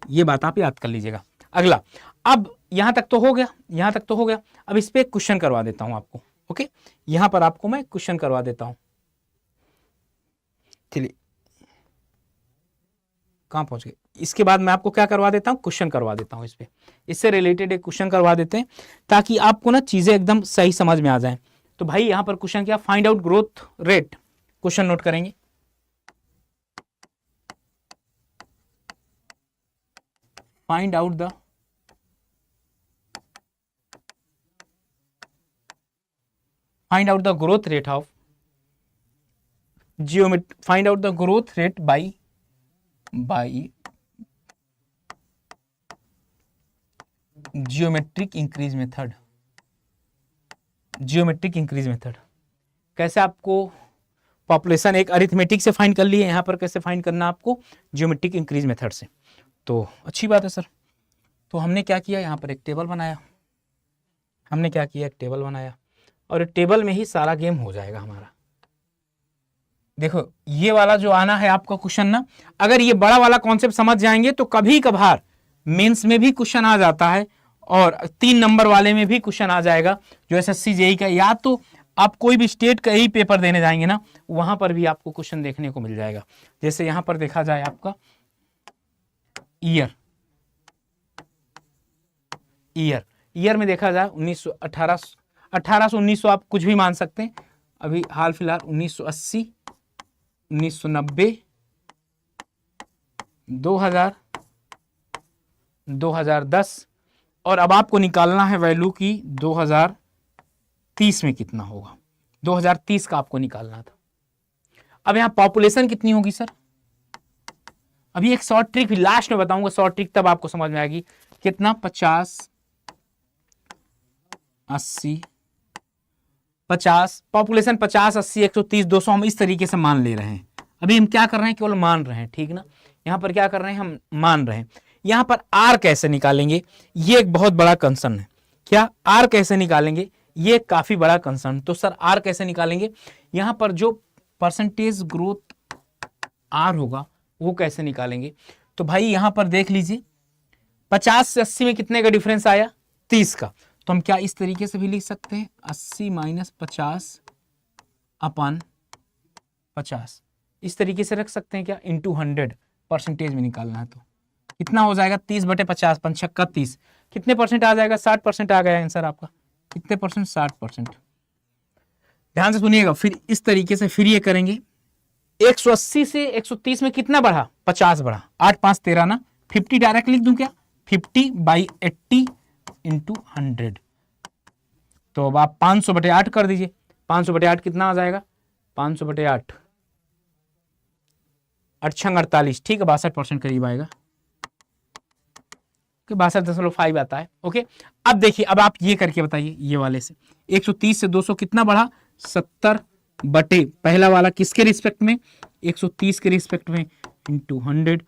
ये बात आप याद कर लीजिएगा। अगला, अब यहां तक तो हो गया, यहां तक तो हो गया। अब इस पे एक क्वेश्चन करवा देता हूं आपको। ओके, यहां पर आपको मैं क्वेश्चन करवा देता हूं। चलिए, कहां पहुंच गए? इसके बाद मैं आपको क्या करवा देता हूं, क्वेश्चन करवा देता हूं। इस पे, इससे रिलेटेड एक क्वेश्चन करवा देते हैं ताकि आपको ना चीजें एकदम सही समझ में आ जाएं। तो भाई यहां पर क्वेश्चन क्या, find out growth rate. Question note करेंगे, find out the growth rate of find out the growth rate by geometric increase method। Geometric increase method कैसे, आपको पॉपुलेशन एक अरिथमेटिक से फाइंड कर लिए, यहां पर कैसे फाइंड करना आपको, जियोमेट्रिक इंक्रीज मेथड से। तो अच्छी बात है सर। तो हमने क्या किया, यहाँ पर एक टेबल बनाया, हमने क्या किया, एक टेबल बनाया, और टेबल में ही सारा गेम हो जाएगा हमारा। देखो ये वाला जो आना है आपका क्वेश्चन ना, अगर ये बड़ा वाला कॉन्सेप्ट समझ जाएंगे तो कभी कभार मेंस में भी क्वेश्चन आ जाता है, और 3 नंबर वाले में भी क्वेश्चन आ जाएगा, जो SSC JEE का, या तो आप कोई भी स्टेट का ही पेपर देने जाएंगे ना, वहां पर भी आपको क्वेश्चन देखने को मिल जाएगा। जैसे यहां पर देखा जाए आपका ईयर में देखा जाए 1800 1900 आप कुछ भी मान सकते हैं। अभी हाल फिलहाल 1980, 1990, 2000, 2010, और अब आपको निकालना है वैल्यू की 2030 में कितना होगा। 2030 का आपको निकालना था। अब यहां पॉपुलेशन कितनी होगी सर, अभी एक शॉर्ट ट्रिक लास्ट में बताऊंगा, शॉर्ट ट्रिक तब आपको समझ में आएगी। कितना, 50, 80, 50, पॉपुलेशन 50, 80, 130, 200 हम इस तरीके से मान ले रहे हैं। अभी हम क्या कर रहे हैं, केवल मान रहे हैं, ठीक ना। यहां पर क्या कर रहे हैं, हम मान रहे हैं। यहां पर आर कैसे निकालेंगे, ये एक बहुत बड़ा कंसर्न है। क्या आर कैसे निकालेंगे, ये काफी बड़ा कंसर्न। तो सर आर कैसे निकालेंगे, यहां पर जो परसेंटेज ग्रोथ आर होगा वो कैसे निकालेंगे। तो भाई यहां पर देख लीजिए, 50 से 80 में कितने का डिफरेंस आया, 30 का। तो हम क्या इस तरीके से भी लिख सकते हैं, 80 - 50 अपन 50, इस तरीके से रख सकते हैं क्या, इंटू 100 परसेंटेज में निकालना है। तो कितना हो जाएगा, 30/50, 5 × 30, कितने परसेंट आ जाएगा, 60% आ गया आंसर आपका। कितने परसेंट, 60%। ध्यान से सुनिएगा, फिर इस तरीके से फिर ये करेंगे। 180 से 130 में कितना बढ़ा, 50 बढ़ा, 8 × 5 = 13 ना, 50 डायरेक्ट लिख दूं क्या, 50/80 × 100। तो अब आप 500/8 कर दीजिए, 500/8 कितना आ जाएगा, 500/8 8 × 48, ठीक है, 62% करीब आएगा, 62.5 आता है। ओके, अब देखिए, अब आप ये करके बताइए, ये वाले से 130 से 200 कितना बढ़ा, 70 बटे पहला वाला किसके रिस्पेक्ट में, 130 के रिस्पेक्ट में, इंटू 100।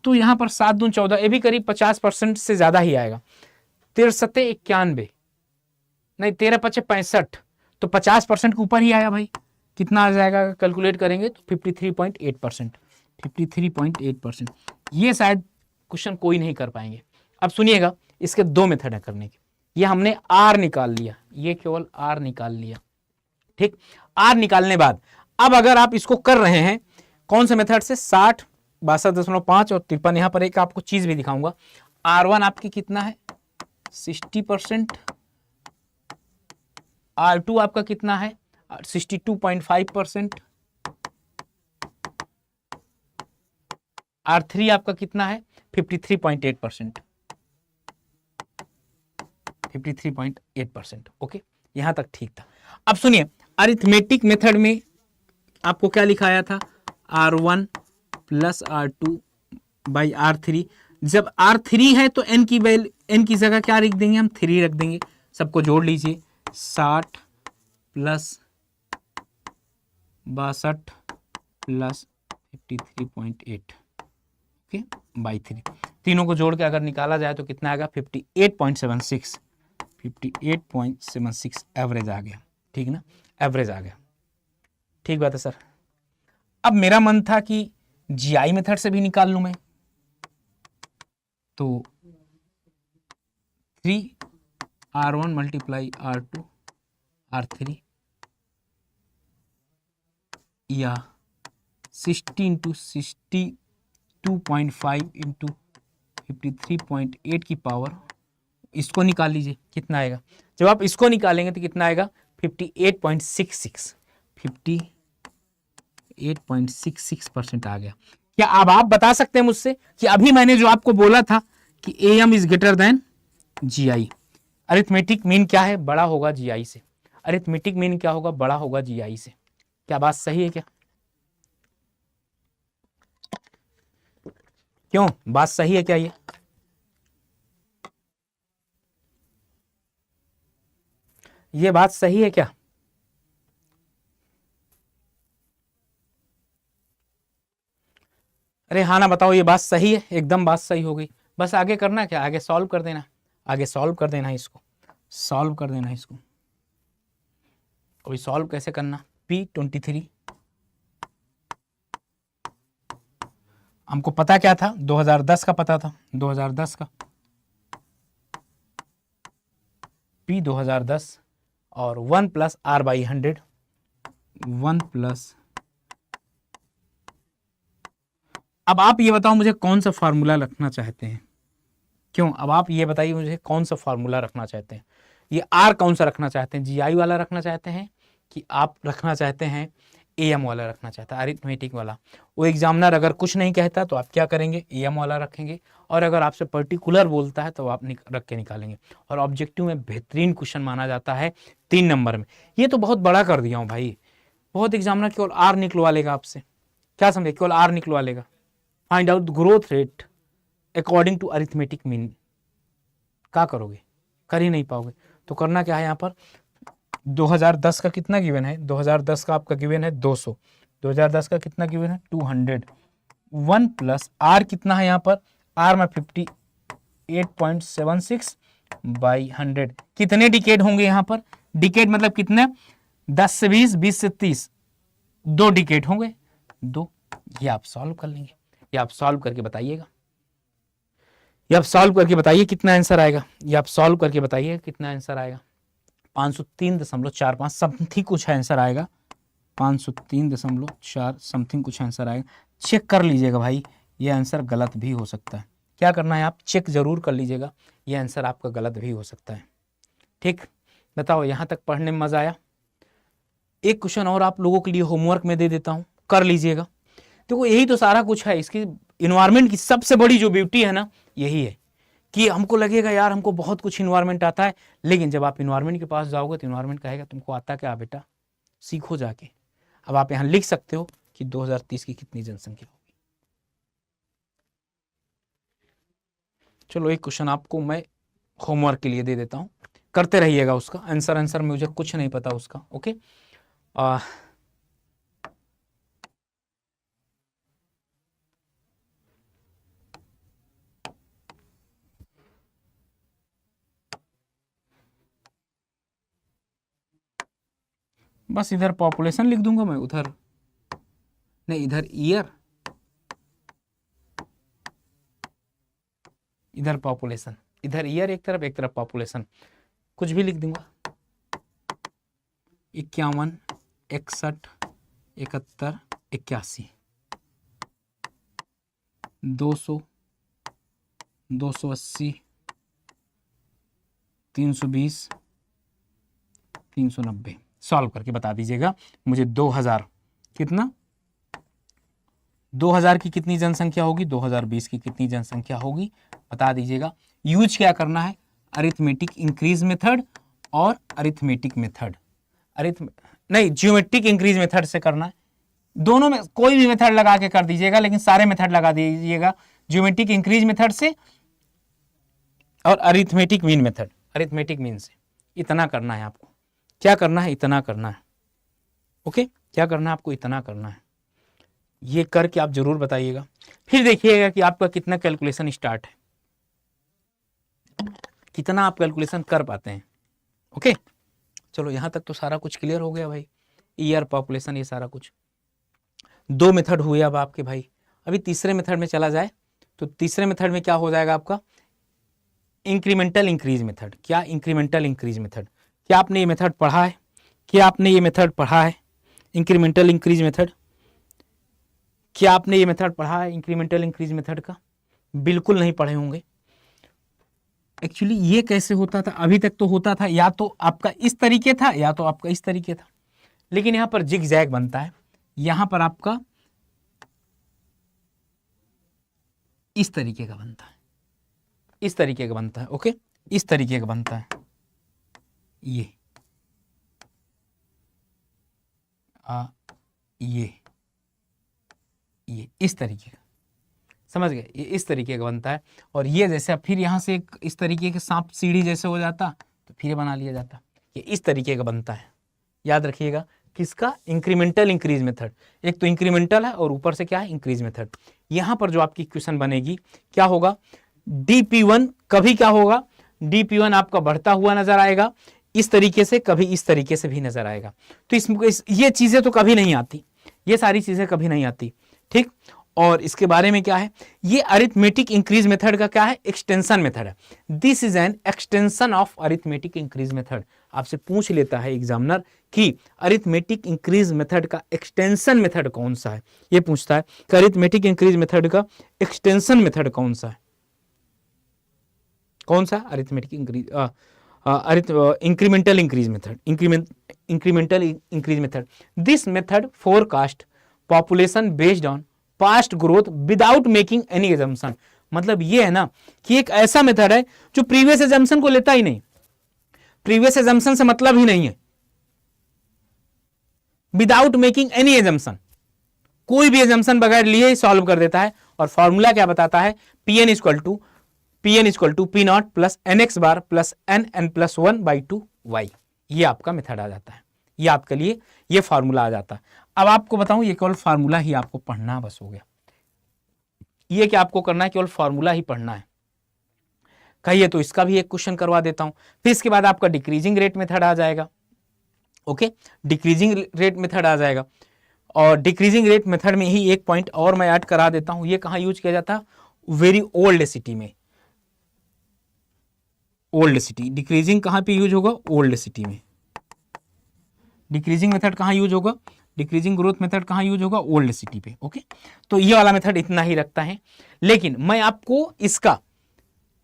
तो यहां पर 7 दूनी 14, ये भी करीब 50% से ज्यादा ही आएगा। 13 × 91 नहीं, 13 × 5 = 65, तो 50% के ऊपर ही आया भाई। कितना आ जाएगा, कैलकुलेट करेंगे तो 53.8%, 53.8%। ये शायद क्वेश्चन कोई नहीं कर पाएंगे। अब सुनिएगा, इसके 2 मेथड है करने के। ये हमने आर निकाल लिया, ये केवल आर निकाल लिया, ठीक। आर निकालने बाद अब अगर आप इसको कर रहे हैं कौन से मेथड से, 60, 62.5 और 53। यहां पर एक आपको चीज भी दिखाऊंगा। R1 आपकी कितना है, 60%, R2 आपका कितना है, 62.5%, R3 आपका कितना है, 53.8%, 53.8%। ओके, यहां तक ठीक था। अब सुनिए, अरिथमेटिक मेथड में आपको क्या लिखाया था, R1 + R2 बाई R3। जब R3 है तो n की जगह क्या लिख देंगे हम, 3 रख देंगे। सबको जोड़ लीजिए, 60 प्लस 62 प्लस 53.8, ओके, बाई 3। तीनों को जोड़ के अगर निकाला जाए तो कितना आएगा, 58.76, 58.76 एवरेज आ गया, ठीक ना, एवरेज आ गया। ठीक बात है सर। अब मेरा मन था कि जीआई मेथड से भी निकाल लूं मैं, तो 3R1 मल्टीप्लाई R2 R3 या 60 इंटू 62.5 इंटू 53.8 की पावर, इसको निकाल लीजिए कितना आएगा। जब आप इसको निकालेंगे तो कितना आएगा, 58.66, 58.66% आ गया। क्या अब आप बता सकते हैं मुझसे कि अभी मैंने जो आपको बोला था कि AM is greater than GI, arithmetic mean क्या है, बड़ा होगा GI से। अरिथमेटिक मीन क्या होगा, बड़ा होगा GI से। क्या बात सही है क्या? क्यों, बात सही है क्या ये बात सही है क्या? अरे हाँ ना बताओ, ये बात सही है, एकदम बात सही हो गई। बस आगे करना क्या, आगे सॉल्व कर देना, आगे सॉल्व कर देना, इसको सॉल्व कर देना। इसको अभी सॉल्व कैसे करना, P23 हमको पता क्या था, 2010 का पता था, 2010 का P 2010 और 1 प्लस R बाई 100, 1 प्लस। अब आप ये बताओ मुझे कौन सा फार्मूला रखना चाहते हैं, क्यों, अब आप ये बताइए मुझे कौन सा फार्मूला रखना चाहते हैं। ये R कौन सा रखना चाहते हैं, GI वाला रखना चाहते हैं कि आप रखना चाहते हैं AM वाला रखना चाहता है, अरिथमेटिक वाला। वो एग्जामिनर अगर कुछ नहीं कहता तो आप क्या करेंगे, AM वाला रखेंगे, और अगर आपसे पर्टिकुलर बोलता है तो आप रख के निकालेंगे। और ऑब्जेक्टिव में बेहतरीन क्वेश्चन माना जाता है 3 नंबर में। ये तो बहुत बड़ा कर दिया हूँ भाई, बहुत एग्जामिनर केवल R निकलवा लेगा आपसे, क्या समझे, केवल R निकलवा लेगा। Find out growth rate according to arithmetic mean, क्या करोगे, कर ही नहीं पाओगे। तो करना क्या है, यहाँ पर 2010 का कितना गिवन है, 2010 का आपका गिवन है 200, 2010 का कितना गिवन है 200, 1 प्लस R कितना है यहाँ पर, R में 58.76 बाई 100, कितने डिकेड होंगे यहाँ पर, डिकेड मतलब कितने, 10 से 20, 20 से 30, 2 डिकेड होंगे, 2। ये आप सॉल्व कर लेंगे, ये आप सॉल्व करके बताइएगा, ये आप सॉल्व करके बताइए कितना आंसर आएगा, ये आप सॉल्व करके बताइए कितना आंसर आएगा। 503.45 समथिंग कुछ आंसर आएगा, 503.4 समथिंग कुछ आंसर आएगा। चेक कर लीजिएगा भाई, ये आंसर गलत भी हो सकता है। क्या करना है, आप चेक जरूर कर लीजिएगा, ये आंसर आपका गलत भी हो सकता है। ठीक, बताओ यहाँ तक पढ़ने में मजा आया। एक क्वेश्चन और आप लोगों के लिए होमवर्क में दे देता हूँ, कर लीजिएगा। देखो यही तो सारा कुछ है, इसकी इन्वायरमेंट की सबसे बड़ी जो ब्यूटी है ना, यही है कि हमको लगेगा यार हमको बहुत कुछ इन्वायरमेंट आता है, लेकिन जब आप इन्वायरमेंट के पास जाओगे तो इन्वायरमेंट कहेगा तुमको आता क्या बेटा, सीखो जाके। अब आप यहाँ लिख सकते हो कि 2030 की कितनी जनसंख्या होगी। चलो एक क्वेश्चन आपको मैं होमवर्क के लिए दे देता हूँ, करते रहिएगा उसका आंसर मुझे कुछ नहीं पता उसका, ओके। बस इधर पॉपुलेशन लिख दूंगा मैं, उधर नहीं, इधर ईयर, इधर पॉपुलेशन, इधर ईयर एक तरफ पॉपुलेशन, कुछ भी लिख दूंगा। 51, 61, 71, 81, 200, 280, 320, 390। सॉल्व करके बता दीजिएगा मुझे 2000 कितना, 2000 की कितनी जनसंख्या होगी, 2020 की कितनी जनसंख्या होगी, बता दीजिएगा। यूज क्या करना है, अरिथमेटिक इंक्रीज मेथड और अरिथमेटिक मेथड, नहीं ज्योमेट्रिक इंक्रीज मेथड से करना है। दोनों में कोई भी मेथड लगा के कर दीजिएगा, लेकिन सारे मेथड लगा दीजिएगा ज्योमेट्रिक इंक्रीज मेथड से और arithmetic mean method, arithmetic mean से। इतना करना है आपको, क्या करना है, इतना करना है। ओके, क्या करना है आपको, इतना करना है। ये करके आप जरूर बताइएगा, फिर देखिएगा कि आपका कितना कैलकुलेशन स्टार्ट है, कितना आप कैलकुलेशन कर पाते हैं। ओके, चलो यहाँ तक तो सारा कुछ क्लियर हो गया भाई, ईयर, पॉपुलेशन, ये सारा कुछ। 2 मेथड हुए अब आपके भाई। अभी तीसरे मेथड में चला जाए तो तीसरे मेथड में क्या हो जाएगा आपका, इंक्रीमेंटल इंक्रीज मेथड। क्या इंक्रीमेंटल इंक्रीज मेथड, क्या आपने ये मेथड पढ़ा है, क्या आपने ये मेथड पढ़ा है, इंक्रीमेंटल इंक्रीज मेथड? क्या आपने ये मेथड पढ़ा है इंक्रीमेंटल इंक्रीज मेथड का? बिल्कुल नहीं पढ़े होंगे। एक्चुअली ये कैसे होता था, अभी तक तो होता था या तो आपका इस तरीके था या तो आपका इस तरीके था, लेकिन यहां पर जिग जैग बनता है, यहां पर आपका इस तरीके का बनता है, इस तरीके का बनता है। ओके, इस तरीके का बनता है, ये ये इस तरीके का, समझ गए, ये इस तरीके का बनता है। और ये जैसे फिर यहाँ से एक इस तरीके के सांप सीढ़ी जैसे हो जाता तो फिर बना लिया जाता, ये इस तरीके का बनता है। याद रखिएगा, किसका, इंक्रीमेंटल इंक्रीज मेथड। एक तो इंक्रीमेंटल है और ऊपर से क्या है, इंक्रीज मेथड। यहाँ पर जो आपकी इक्वेशन बनेगी क्या होगा, dp1 कभी क्या होगा, dp1 आपका बढ़ता हुआ नजर आएगा इस तरीके से, कभी इस तरीके से भी नजर आएगा। तो ये चीजें तो कभी नहीं आती, ये सारी चीजें कभी नहीं आती, ठीक। और इसके बारे में क्या है, ये अरिथमेटिक इंक्रीज मेथड का क्या है, एक्सटेंशन मेथड है। This is an extension of arithmetic increase method. आपसे पूछ लेता है एग्जामिनर कि अरिथमेटिक इंक्रीज मेथड का एक्सटेंशन मेथड कौन सा है, ये पूछता है कि अरिथमेटिक इंक्रीज मेथड का एक्सटेंशन मेथड कौन सा है, कौन सा, arithmetic increase incremental increase method, incremental increase method. This method forecast population based on past growth without making any assumption. मतलब ये है ना कि एक ऐसा मेथड है जो प्रीवियस एजम्पशन को लेता ही नहीं, प्रीवियस एजम्पशन से मतलब ही नहीं है, विदाउट मेकिंग एनी एजम्पशन, कोई भी एजम्पशन बगैर लिए ही सॉल्व कर देता है। और फॉर्मूला क्या बताता है, pn equal to P not plus N X bar plus N plus 1/2y। ये आपका मेथड आ जाता है, ये आपके लिए ये फॉर्मूला आ जाता है। अब आपको बताऊं, ये केवल फार्मूला ही आपको पढ़ना बस हो गया, ये क्या आपको करना है, केवल फार्मूला ही पढ़ना है। कहिए तो इसका भी एक क्वेश्चन करवा देता हूं। फिर इसके बाद आपका डिक्रीजिंग रेट मेथड आ जाएगा। ओके, डिक्रीजिंग रेट मेथड आ जाएगा। और डिक्रीजिंग रेट मेथड में ही एक पॉइंट और मैं ऐड करा देता हूं, ये कहां यूज किया जाता है, वेरी ओल्ड सिटी में, ओल्ड सिटी। डिक्रीजिंग कहां पे यूज होगा, ओल्ड सिटी में। डिक्रीजिंग मेथड कहां यूज होगा, डिक्रीजिंग ग्रोथ मेथड कहां यूज होगा, ओल्ड सिटी पे। ओके, तो ये वाला मेथड इतना ही रखता है। लेकिन मैं आपको इसका,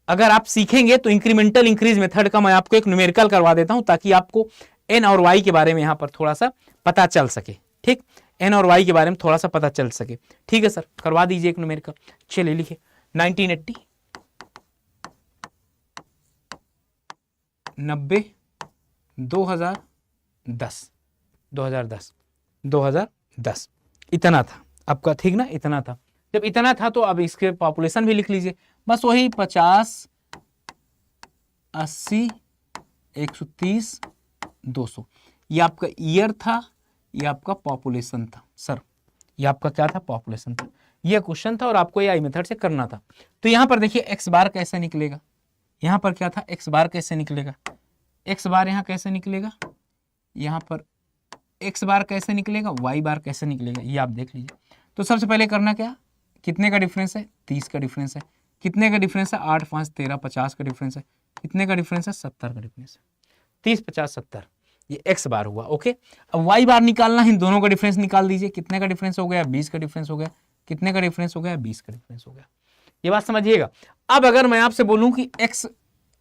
अगर आप सीखेंगे तो इंक्रीमेंटल इंक्रीज मेथड का मैं आपको एक न्यूमेरिकल करवा देता हूं, ताकि आपको एन और वाई के बारे में यहां पर थोड़ा सा पता चल सके, ठीक। एन और वाई के बारे में थोड़ा सा पता चल सके, ठीक है सर, करवा दीजिए एक न्यूमेरिकल। चलिए लिखिए, 1980, 90, 2010, 2010 इतना था आपका, ठीक ना, इतना था। जब इतना था तो अब इसके पॉपुलेशन भी लिख लीजिए, बस वही 50, 80, 130, 200। ये आपका ईयर था, ये आपका पॉपुलेशन था सर, ये आपका क्या था, पॉपुलेशन था। ये क्वेश्चन था और आपको ये आई मेथड से करना था। तो यहां पर देखिए एक्स बार कैसे निकलेगा, यहां पर क्या था, एक्स बार कैसे निकलेगा, एक्स बार यहां कैसे निकलेगा, यहां पर एक्स बार कैसे निकलेगा, वाई बार कैसे निकलेगा, ये आप देख लीजिए। तो सबसे पहले करना क्या, कितने का डिफरेंस है, 30 का डिफरेंस है। कितने का डिफरेंस है, 8, 5, 13, 50 का डिफरेंस है। कितने का डिफरेंस है, 70 का डिफरेंस है। 30, 50, 70, ये एक्स बार हुआ। ओके, अब वाई बार निकालना है, इन दोनों का डिफरेंस निकाल दीजिए। कितने का डिफरेंस हो गया, 20 का डिफरेंस हो गया। कितने का डिफरेंस हो गया, 20 का डिफरेंस हो गया। ये बात समझिएगा। अब अगर मैं आपसे बोलूं कि एक्स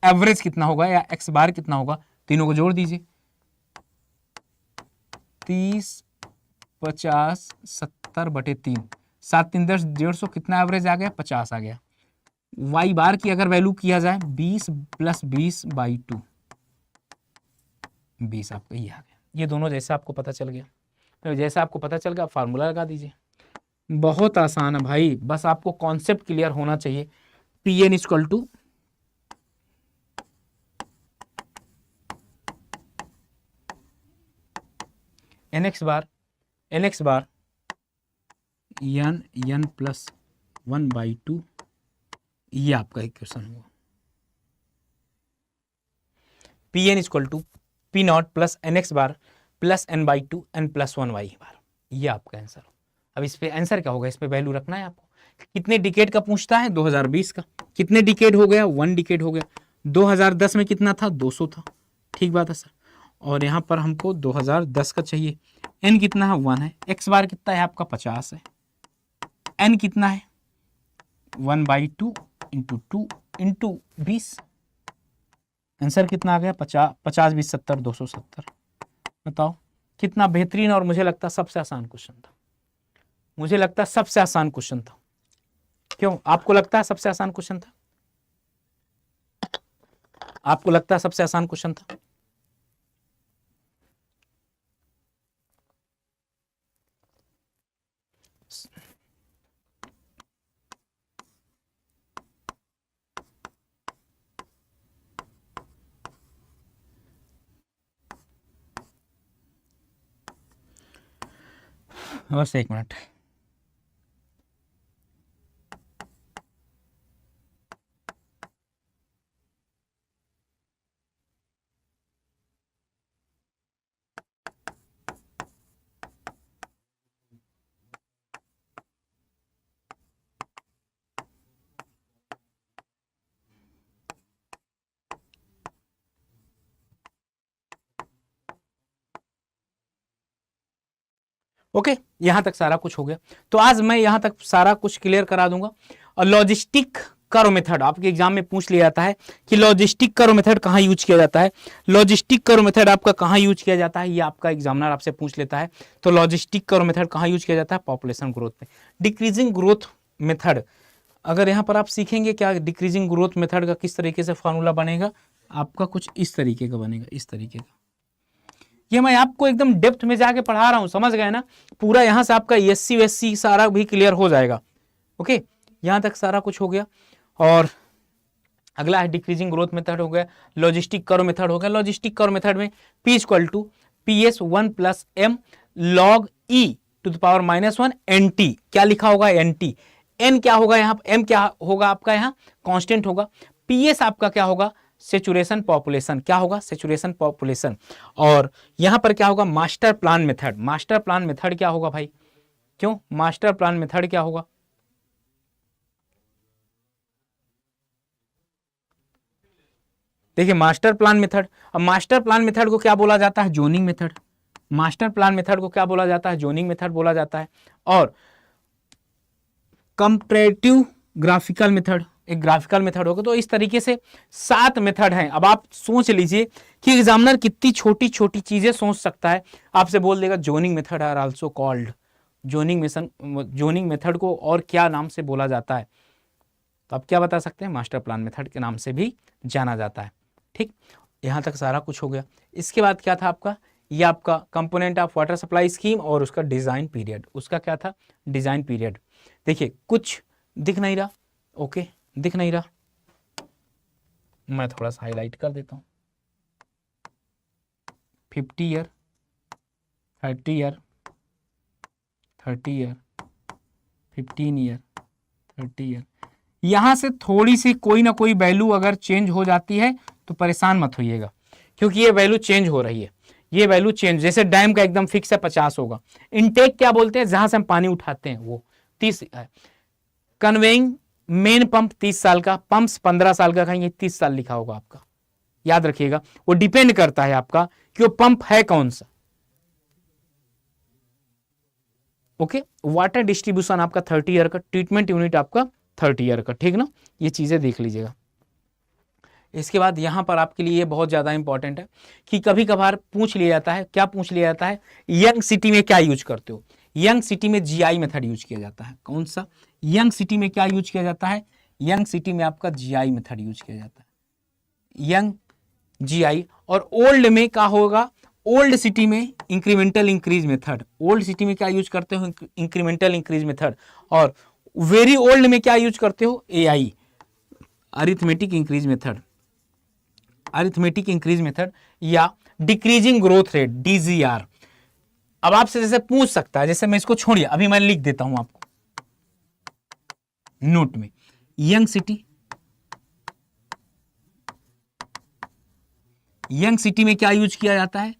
एवरेज कितना होगा या एक्स बार कितना होगा, तीनों को जोड़ दीजिए, 30, 50, 70/3, 7, 3, 10, 150, कितना एवरेज आ गया, 50 आ गया। वाई बार की अगर वैल्यू किया जाए 20 + 20/2, 20 आपका ये आ गया। ये दोनों जैसा आपको पता चल गया, तो जैसा आपको पता चल गया फार्मूला लगा दीजिए। बहुत आसान है भाई, बस आपको कॉन्सेप्ट क्लियर होना चाहिए। P N equal to N X bar N plus 1/2, ये आपका इक्वेशन हुआ। P N equal to P not plus N X bar plus n/2 n plus 1y bar, ये आपका आंसर। अब इस पे आंसर क्या होगा, इस पे वैल्यू रखना है आपको। कितने डिकेड का पूछता है, 2020 का। कितने डिकेड हो गया, 1 डिकेड हो गया। 2010 में कितना था, 200 था। ठीक बात है सर। और यहाँ पर हमको 2010 का चाहिए। n कितना है, 1 है। x बार कितना है आपका, 50 है। n कितना है, 1/2 इंटू 2 इंटू 20। आंसर कितना आ गया, 50 50 20 70 270। बताओ कितना बेहतरीन, और मुझे लगता है सबसे आसान क्वेश्चन था। मुझे लगता है सबसे आसान क्वेश्चन था। क्यों, आपको लगता है सबसे आसान क्वेश्चन था? आपको लगता है सबसे आसान क्वेश्चन था? बस एक मिनट। ओके, यहां तक सारा कुछ हो गया। तो आज मैं यहां तक सारा कुछ क्लियर करा दूंगा। और लॉजिस्टिक कर्व मेथड आपके एग्जाम में पूछ लिया जाता है कि लॉजिस्टिक कर्व मेथड कहां यूज किया जाता है। लॉजिस्टिक कर्व मेथड आपका कहां यूज किया जाता है, ये आपका एग्जामिनर आपसे पूछ लेता है। तो लॉजिस्टिक कर्व मेथड कहां यूज किया जाता है, पॉपुलेशन ग्रोथ में। डिक्रीजिंग ग्रोथ मेथड, अगर यहाँ पर आप सीखेंगे क्या डिक्रीजिंग ग्रोथ मेथड का किस तरीके से फॉर्मूला बनेगा, आपका कुछ इस तरीके का बनेगा, इस तरीके का। ये मैं आपको एकदम डेप्थ में जाके पढ़ा रहा हूं, समझ गए ना। पूरा यहां से आपका एससी वेससी सारा भी क्लियर हो जाएगा। ओके, यहां तक सारा कुछ हो गया। और अगला है डिक्रीजिंग ग्रोथ मेथड हो गया, लॉजिस्टिक कर्व मेथड हो गया। लॉजिस्टिक कर्व मेथड में P equal to PS1 plus m log e to the power -1 NT। क्या लिखा होगा, NT। n क्या होगा यहाँ, m क्या होगा आपका, यहाँ कांस्टेंट होगा। PS आपका क्या होगा, सेचुरेशन पॉपुलेशन। क्या होगा, सेचुरेशन पॉपुलेशन। और यहां पर क्या होगा, master plan method. Master plan method क्या होगा भाई, क्यों, मास्टर प्लान मेथड क्या होगा, देखिए मास्टर प्लान मेथड। अब मास्टर प्लान मेथड को क्या बोला जाता है, zoning method. Master plan method को क्या बोला जाता है, जोनिंग मेथड बोला जाता है। और कंपैरेटिव ग्राफिकल मेथड, एक ग्राफिकल मेथड होगा। तो इस तरीके से 7 मेथड हैं। अब आप सोच लीजिए कि एग्जामिनर कितनी छोटी छोटी चीजें सोच सकता है। आपसे बोल देगा zoning method are also called, zoning method को और क्या नाम से बोला जाता है, तो आप क्या बता सकते हैं, मास्टर प्लान मेथड के नाम से भी जाना जाता है। ठीक, यहां तक सारा कुछ हो गया। इसके बाद क्या था आपका, ये आपका component of water supply scheme और उसका डिजाइन पीरियड। उसका क्या था, डिजाइन पीरियड। देखिए कुछ दिख नहीं रहा, ओके दिख नहीं रहा, मैं थोड़ा सा हाईलाइट कर देता हूं। 50 year, 30 year, 30 year, 15 year, 30 year. यहां से थोड़ी सी कोई ना कोई वैल्यू अगर चेंज हो जाती है तो परेशान मत होइएगा, क्योंकि ये वैल्यू चेंज हो रही है। ये वैल्यू चेंज, जैसे डैम का एकदम फिक्स है 50 होगा। इनटेक क्या बोलते हैं, जहां से हम पानी उठाते हैं, वो 30 है। कन्वेइंग मेन पंप 30 साल का, पंप्स 15 साल का, कहीं 30 साल लिखा होगा आपका, याद रखिएगा। वो डिपेंड करता है आपका कि वो पंप है कौन सा। ओके, वाटर डिस्ट्रीब्यूशन आपका 30 ईयर का, ट्रीटमेंट यूनिट आपका 30 ईयर का, ठीक ना, ये चीजें देख लीजिएगा। इसके बाद यहां पर आपके लिए ये बहुत ज्यादा इंपॉर्टेंट है कि कभी कभार पूछ लिया जाता है, क्या पूछ लिया जाता है, यंग सिटी में क्या यूज करते हो। यंग सिटी में जीआई मेथड यूज किया जाता है। कौन सा, यंग सिटी में क्या यूज किया जाता है, यंग सिटी में आपका जीआई मेथड यूज किया जाता है, यंग जीआई। और ओल्ड में क्या होगा, ओल्ड सिटी में incremental increase method, old city में क्या यूज करते हो, इंक्रीमेंटल इंक्रीज मेथड, और वेरी ओल्ड में क्या यूज करते हो, AI, arithmetic increase method, arithmetic increase method, या डिक्रीजिंग ग्रोथ रेट, डीजीआर। अब आपसे जैसे पूछ सकता है, जैसे मैं इसको छोड़िए, अभी मैं लिख देता हूं आपको नोट में, यंग सिटी, यंग सिटी में क्या यूज किया जाता है,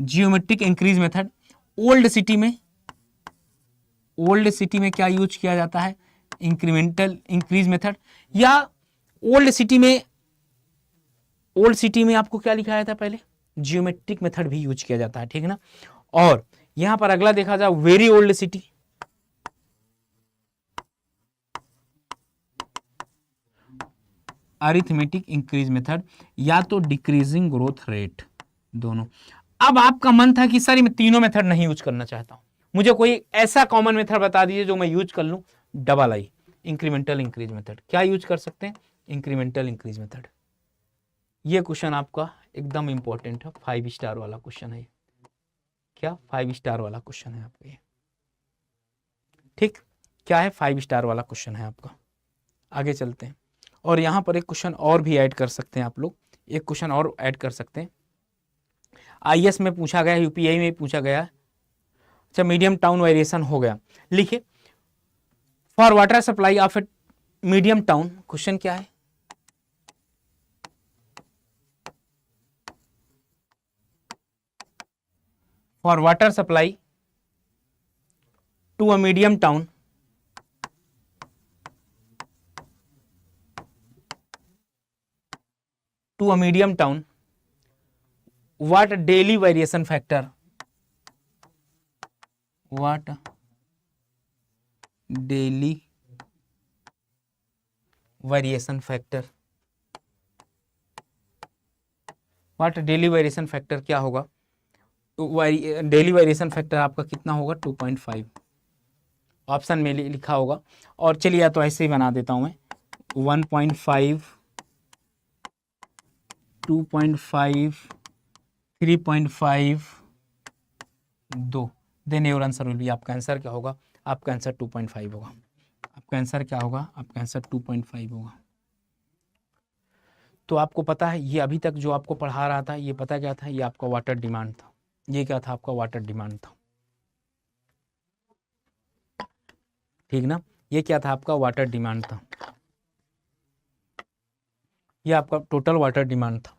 geometric increase method. Old city में, ओल्ड सिटी में क्या यूज किया जाता है, इंक्रीमेंटल इंक्रीज मेथड। या ओल्ड सिटी में, ओल्ड सिटी में आपको क्या लिखा जाता है पहले, जियोमेट्रिक मेथड भी यूज किया जाता है, ठीक है ना। और यहां पर अगला देखा जाए, very old city, arithmetic increase method, या तो डिक्रीजिंग ग्रोथ रेट, दोनों। अब आपका मन था कि सर मैं तीनों मेथड नहीं यूज करना चाहता हूं, मुझे कोई ऐसा कॉमन मेथड बता दीजिए जो मैं यूज कर लूं, डबल आई, इंक्रीमेंटल इंक्रीज मेथड। क्या यूज कर सकते हैं, इंक्रीमेंटल इंक्रीज मेथड। ये क्वेश्चन आपका एकदम इंपॉर्टेंट है, 5 स्टार वाला क्वेश्चन है, क्या 5 स्टार वाला क्वेश्चन है आपका ये, ठीक, क्या है, 5 स्टार वाला क्वेश्चन है आपका। आगे चलते हैं, और यहां पर एक क्वेश्चन और भी ऐड कर सकते हैं आप लोग, एक क्वेश्चन और ऐड कर सकते हैं, आईएएस में पूछा गया, यूपीआई में पूछा गया। अच्छा, मीडियम टाउन वेरिएशन हो गया, लिखिए for water supply of a medium town, question क्या है, for water supply to a medium town, to a medium town, what daily variation factor, what daily variation factor, what daily variation factor क्या होगा, daily variation factor आपका कितना होगा, 2.5, option में लिखा होगा। और चलिए या तो ऐसे ही बना देता हूं मैं, 1.5, 2.5, 3.5, 2, then your answer will be, आपका आंसर क्या होगा, आपका आंसर 2.5 होगा, आपका आंसर क्या होगा, आपका आंसर 2.5 होगा। तो आपको पता है ये अभी तक जो आपको पढ़ा रहा था, ये पता क्या था, ये आपका वाटर डिमांड था, ये क्या था, आपका वाटर डिमांड था, ठीक ना, ये क्या था, आपका वाटर डिमांड था, ये आपका टोटल वाटर डिमांड था।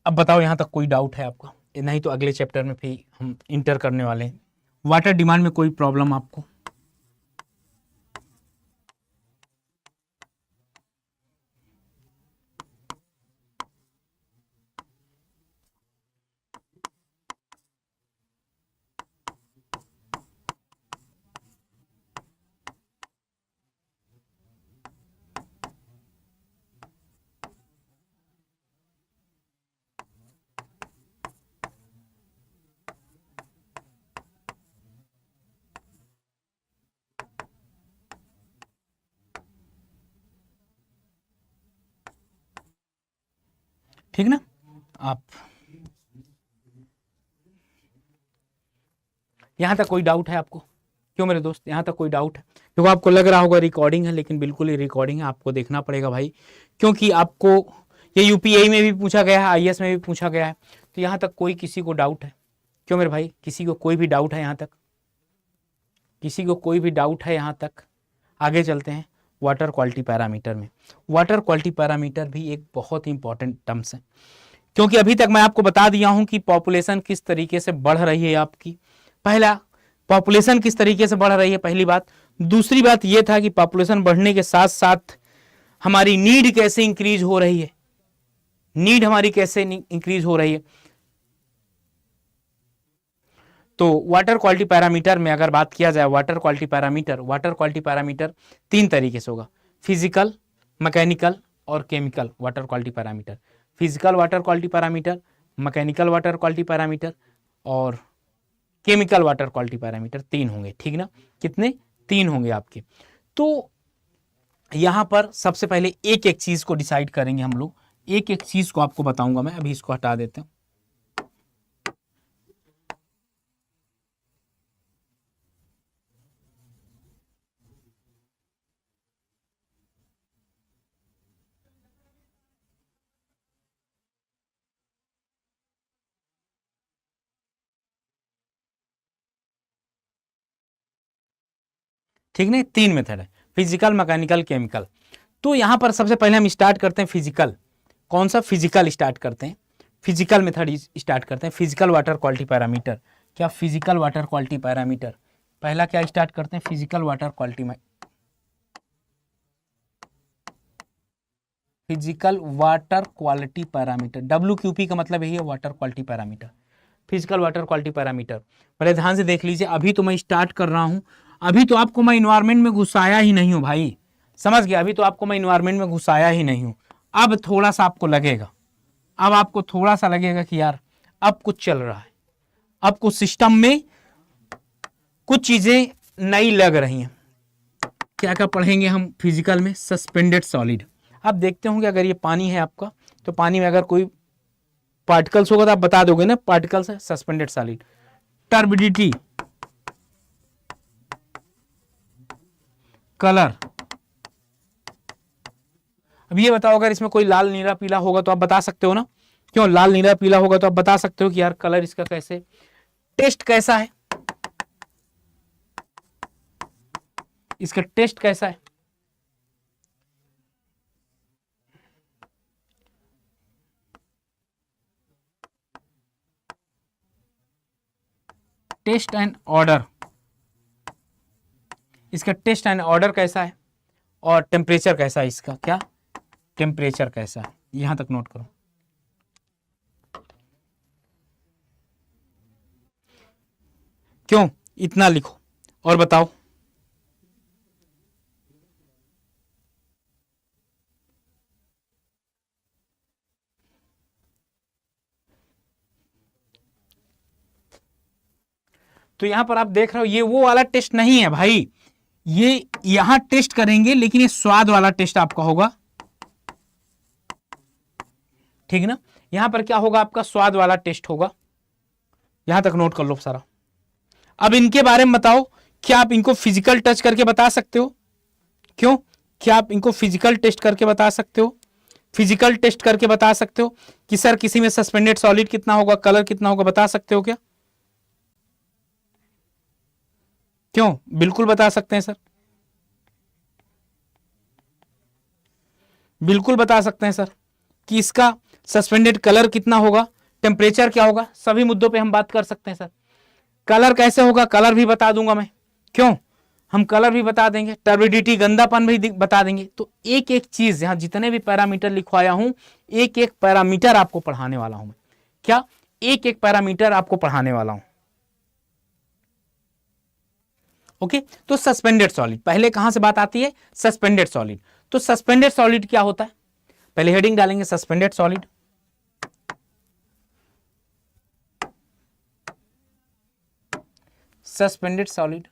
अब बताओ यहां तक कोई डाउट है आपका, नहीं तो अगले चैप्टर में फिर हम इंटर करने वाले हैं। वाटर डिमांड में कोई प्रॉब्लम आपको, ठीक ना। आप यहां तक कोई डाउट है आपको, क्यों मेरे दोस्त, यहां तक कोई डाउट है, क्योंकि आपको लग रहा होगा रिकॉर्डिंग है, लेकिन बिल्कुल ही रिकॉर्डिंग है, आपको देखना पड़ेगा भाई, क्योंकि आपको ये यूपीआई में भी पूछा गया है, आईएएस में भी पूछा गया है। तो यहां तक कोई किसी को डाउट है, क्यों मेरे भाई, किसी को कोई भी डाउट है यहां तक, किसी को कोई भी डाउट है यहां तक। आगे चलते हैं, वाटर क्वालिटी पैरामीटर में, वाटर क्वालिटी पैरामीटर भी एक बहुत इंपॉर्टेंट टर्म्स है, क्योंकि अभी तक मैं आपको बता दिया हूं कि पॉपुलेशन किस तरीके से बढ़ रही है आपकी, पहला पॉपुलेशन किस तरीके से बढ़ रही है, पहली बात। दूसरी बात यह था कि पॉपुलेशन बढ़ने के साथ साथ हमारी नीड कैसे इंक्रीज हो रही है, नीड हमारी कैसे इंक्रीज हो रही है। तो वाटर क्वालिटी पैरामीटर में अगर बात किया जाए, वाटर क्वालिटी पैरामीटर 3 तरीके से होगा, फिजिकल, मैकेनिकल और chemical water quality parameter. Physical water quality parameter, mechanical water quality parameter और केमिकल वाटर क्वालिटी पैरामीटर, 3 होंगे, ठीक ना, कितने, 3 होंगे आपके। तो यहां पर सबसे पहले एक एक चीज को डिसाइड करेंगे हम लोग, एक एक चीज को आपको बताऊंगा मैं, अभी इसको हटा देते हैं। ठीक नहीं, 3 मेथड है, फिजिकल, मैकेनिकल, केमिकल। तो यहाँ पर सबसे पहले हम स्टार्ट करते हैं फिजिकल। कौन सा? फिजिकल स्टार्ट करते हैं, फिजिकल मेथड स्टार्ट करते हैं, फिजिकल वाटर क्वालिटी पैरामीटर। क्या? Physical water quality parameter. पहला क्या स्टार्ट करते हैं? फिजिकल वाटर क्वालिटी में, physical water quality parameter, WQP का मतलब यही है, water quality parameter, physical water quality parameter. पहले ध्यान से देख लीजिए, अभी तो मैं स्टार्ट कर रहा हूं, अभी तो आपको मैं इन्वायरमेंट में घुसाया ही नहीं हूं भाई, समझ गया? अभी तो आपको मैं इन्वायरमेंट में घुसाया ही नहीं हूं। अब थोड़ा सा आपको लगेगा, अब आपको थोड़ा सा लगेगा कि यार अब कुछ चल रहा है, अब कुछ सिस्टम में कुछ चीजें नई लग रही हैं। क्या क्या पढ़ेंगे हम फिजिकल में? Suspended solid. आप देखते होंगे अगर ये पानी है आपका, तो पानी में अगर कोई पार्टिकल्स होगा तो आप बता दोगे ना पार्टिकल्स है, सस्पेंडेड सॉलिड। Turbidity, colour. अब ये बताओ अगर इसमें कोई लाल नीला पीला होगा तो आप बता सकते हो ना, क्यों? लाल नीला पीला होगा तो आप बता सकते हो कि यार कलर इसका कैसे, टेस्ट कैसा है, इसका टेस्ट कैसा है। टेस्ट एंड ऑर्डर, इसका टेस्ट एंड ऑर्डर कैसा है, और टेम्परेचर कैसा है इसका, क्या? टेम्परेचर कैसा है, यहां तक नोट करो। क्यों? इतना लिखो और बताओ। तो यहां पर आप देख रहे हो ये वो वाला टेस्ट नहीं है भाई, ये यहां टेस्ट करेंगे लेकिन ये स्वाद वाला टेस्ट आपका होगा, ठीक ना? यहां पर क्या होगा आपका? स्वाद वाला टेस्ट होगा। यहां तक नोट कर लो सारा। अब इनके बारे में बताओ, क्या आप इनको फिजिकल टच करके बता सकते हो? क्यों? क्या आप इनको फिजिकल टेस्ट करके बता सकते हो? फिजिकल टेस्ट करके बता सकते हो कि सर किसी में सस्पेंडेड सॉलिड कितना होगा, कलर कितना होगा, बता सकते हो क्या? क्यों? बिल्कुल बता सकते हैं सर, बिल्कुल बता सकते हैं सर कि इसका सस्पेंडेड कलर कितना होगा, टेम्परेचर क्या होगा, सभी मुद्दों पे हम बात कर सकते हैं सर। कलर कैसे होगा? कलर भी बता दूंगा मैं, क्यों? हम कलर भी बता देंगे, टर्बिडिटी गंदापन भी बता देंगे। तो एक एक चीज, यहां जितने भी पैरामीटर लिखवाया हूं, एक एक पैरामीटर आपको पढ़ाने वाला हूं मैं। क्या? एक एक पैरामीटर आपको पढ़ाने वाला हूं। ओके, तो सस्पेंडेड सॉलिड, पहले कहां से बात आती है? Suspended solid. तो सस्पेंडेड सॉलिड क्या होता है? पहले हेडिंग डालेंगे suspended solid. Suspended solid,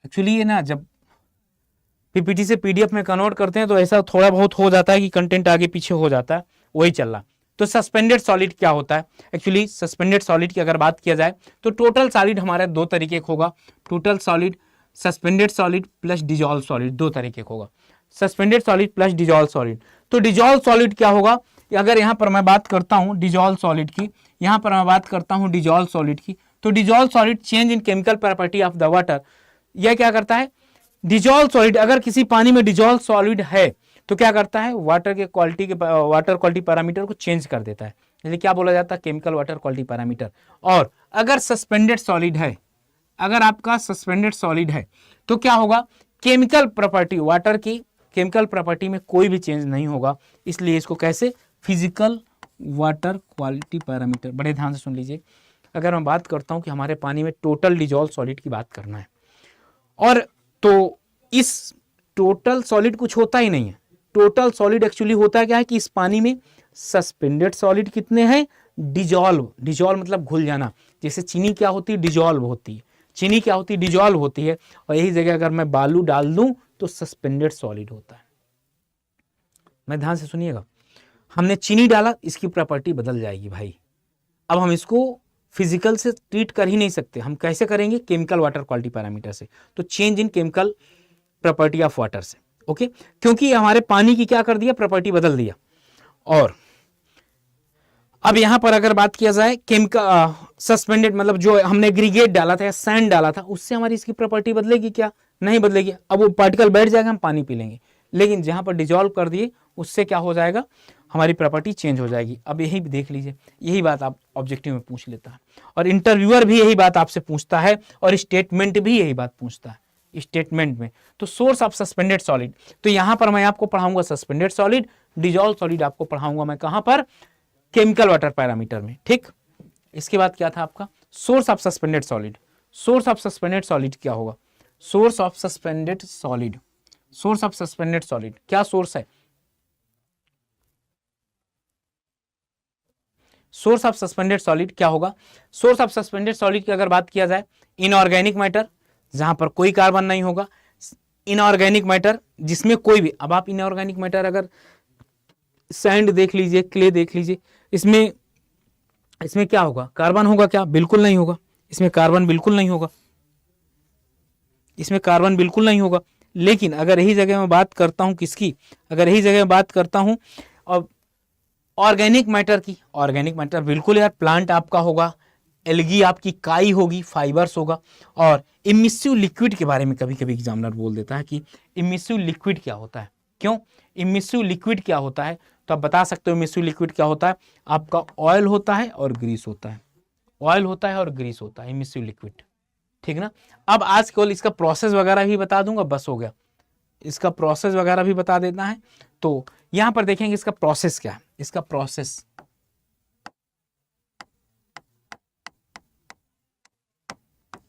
actually ये ना जब पीपीटी से पीडीएफ में कन्वर्ट करते हैं तो ऐसा थोड़ा बहुत हो जाता है कि कंटेंट आगे पीछे हो जाता है, वही चल रहा। तो सस्पेंडेड सॉलिड क्या होता है? एक्चुअली सस्पेंडेड सॉलिड की अगर बात किया जाए तो टोटल सॉलिड हमारे दो तरीके का होगा। Total solid, suspended solid plus dissolve solid, दो तरीके का होगा। Suspended solid plus dissolve solid. तो डिजॉल्व सॉलिड क्या होगा? अगर यहां पर मैं बात करता हूं डिजॉल्व सॉलिड की, यहां पर मैं बात करता हूं डिजॉल्व सॉलिड की, तो dissolve solid change in chemical property of the water, यह क्या करता है? डिजॉल्व सॉलिड, अगर किसी पानी में डिजॉल्व सॉलिड है तो क्या करता है? वाटर के क्वालिटी के वाटर क्वालिटी पैरामीटर को चेंज कर देता है, इसलिए क्या बोला जाता है? Chemical water quality parameter. और अगर सस्पेंडेड सॉलिड है, अगर आपका सस्पेंडेड सॉलिड है तो क्या होगा? केमिकल प्रॉपर्टी, वाटर की केमिकल प्रॉपर्टी में कोई भी चेंज नहीं होगा, इसलिए इसको कैसे? Physical water quality parameter. बड़े ध्यान से सुन लीजिए, अगर मैं बात करता हूं कि हमारे पानी में टोटल डिजॉल्व सॉलिड की बात करना है, और तो इस टोटल सॉलिड कुछ होता ही नहीं है। टोटल सॉलिड एक्चुअली होता क्या है कि इस पानी में सस्पेंडेड सॉलिड कितने हैं? डिजॉल्व, डिजॉल्व मतलब घुल जाना। जैसे चीनी क्या होती है? डिजॉल्व होती है। चीनी क्या होती है? डिजॉल्व होती है। और यही जगह अगर मैं बालू डाल दूं तो सस्पेंडेड सॉलिड होता है। मैं ध्यान से सुनिएगा, हमने चीनी डाला, इसकी प्रॉपर्टी बदल जाएगी भाई। अब हम इसको फिजिकल से ट्रीट कर ही नहीं सकते, हम कैसे करेंगे? केमिकल वाटर क्वालिटी पैरामीटर से। तो change in chemical property of water से, ओके, क्योंकि हमारे पानी की क्या कर दिया? प्रॉपर्टी बदल दिया। और अब यहाँ पर अगर बात किया जाए केमिकल सस्पेंडेड, मतलब जो हमने एग्रीगेट डाला था या सैंड डाला था, उससे हमारी इसकी प्रॉपर्टी बदलेगी क्या? नहीं बदलेगी। अब वो पार्टिकल बैठ जाएगा, हम पानी पी लेंगे, लेकिन जहाँ पर डिजॉल्व कर दिए उससे क्या हो जाएगा, हमारी प्रॉपर्टी चेंज हो जाएगी। अब यही देख लीजिए, यही बात आप ऑब्जेक्टिव में पूछ लेता है और इंटरव्यूअर भी यही बात आपसे पूछता है और स्टेटमेंट भी यही बात पूछता है स्टेटमेंट में। तो सोर्स ऑफ सस्पेंडेड सॉलिड, तो यहां पर मैं आपको पढ़ाऊंगा सस्पेंडेड सॉलिड, डिजॉल्व सॉलिड आपको पढ़ाऊंगा मैं कहां पर, केमिकल वाटर पैरामीटर में, ठीक। इसके बाद क्या था आपका source of suspended solid. Source of suspended solid क्या होगा, source of suspended solid, source of suspended solid क्या सोर्स है, सोर्स ऑफ सस्पेंडेड सॉलिड क्या होगा। सोर्स ऑफ सस्पेंडेड सॉलिड की अगर बात किया जाए, इनऑर्गेनिक मैटर जहां पर कोई कार्बन नहीं होगा, इनऑर्गेनिक मैटर जिसमें कोई भी, अब आप इनऑर्गेनिक मैटर अगर सैंड देख लीजिए, क्ले देख लीजिए, इसमें क्या होगा, कार्बन होगा क्या, बिल्कुल नहीं होगा, इसमें कार्बन बिल्कुल नहीं होगा, इसमें कार्बन बिल्कुल नहीं होगा। लेकिन अगर यही जगह मैं बात करता हूं किसकी, अगर यही जगह बात करता हूं और ऑर्गेनिक मैटर की, ऑर्गेनिक मैटर बिल्कुल यार प्लांट आपका होगा, एल्गी आपकी काई होगी, फाइबर्स होगा। और इमिसिव लिक्विड के बारे में कभी कभी एग्जामिनर बोल देता है कि इमिसिव लिक्विड क्या होता है, क्यों इमिसिव लिक्विड क्या होता है, तो आप बता सकते हो इमिसिव लिक्विड क्या होता है, आपका ऑयल होता है और ग्रीस होता है, ऑयल होता है और ग्रीस होता है इमिसिव लिक्विड, ठीक ना। अब आज केवल इसका प्रोसेस वगैरह भी बता दूंगा, बस हो गया, इसका प्रोसेस वगैरह भी बता देना है। तो यहां पर देखेंगे इसका प्रोसेस क्या है, इसका प्रोसेस,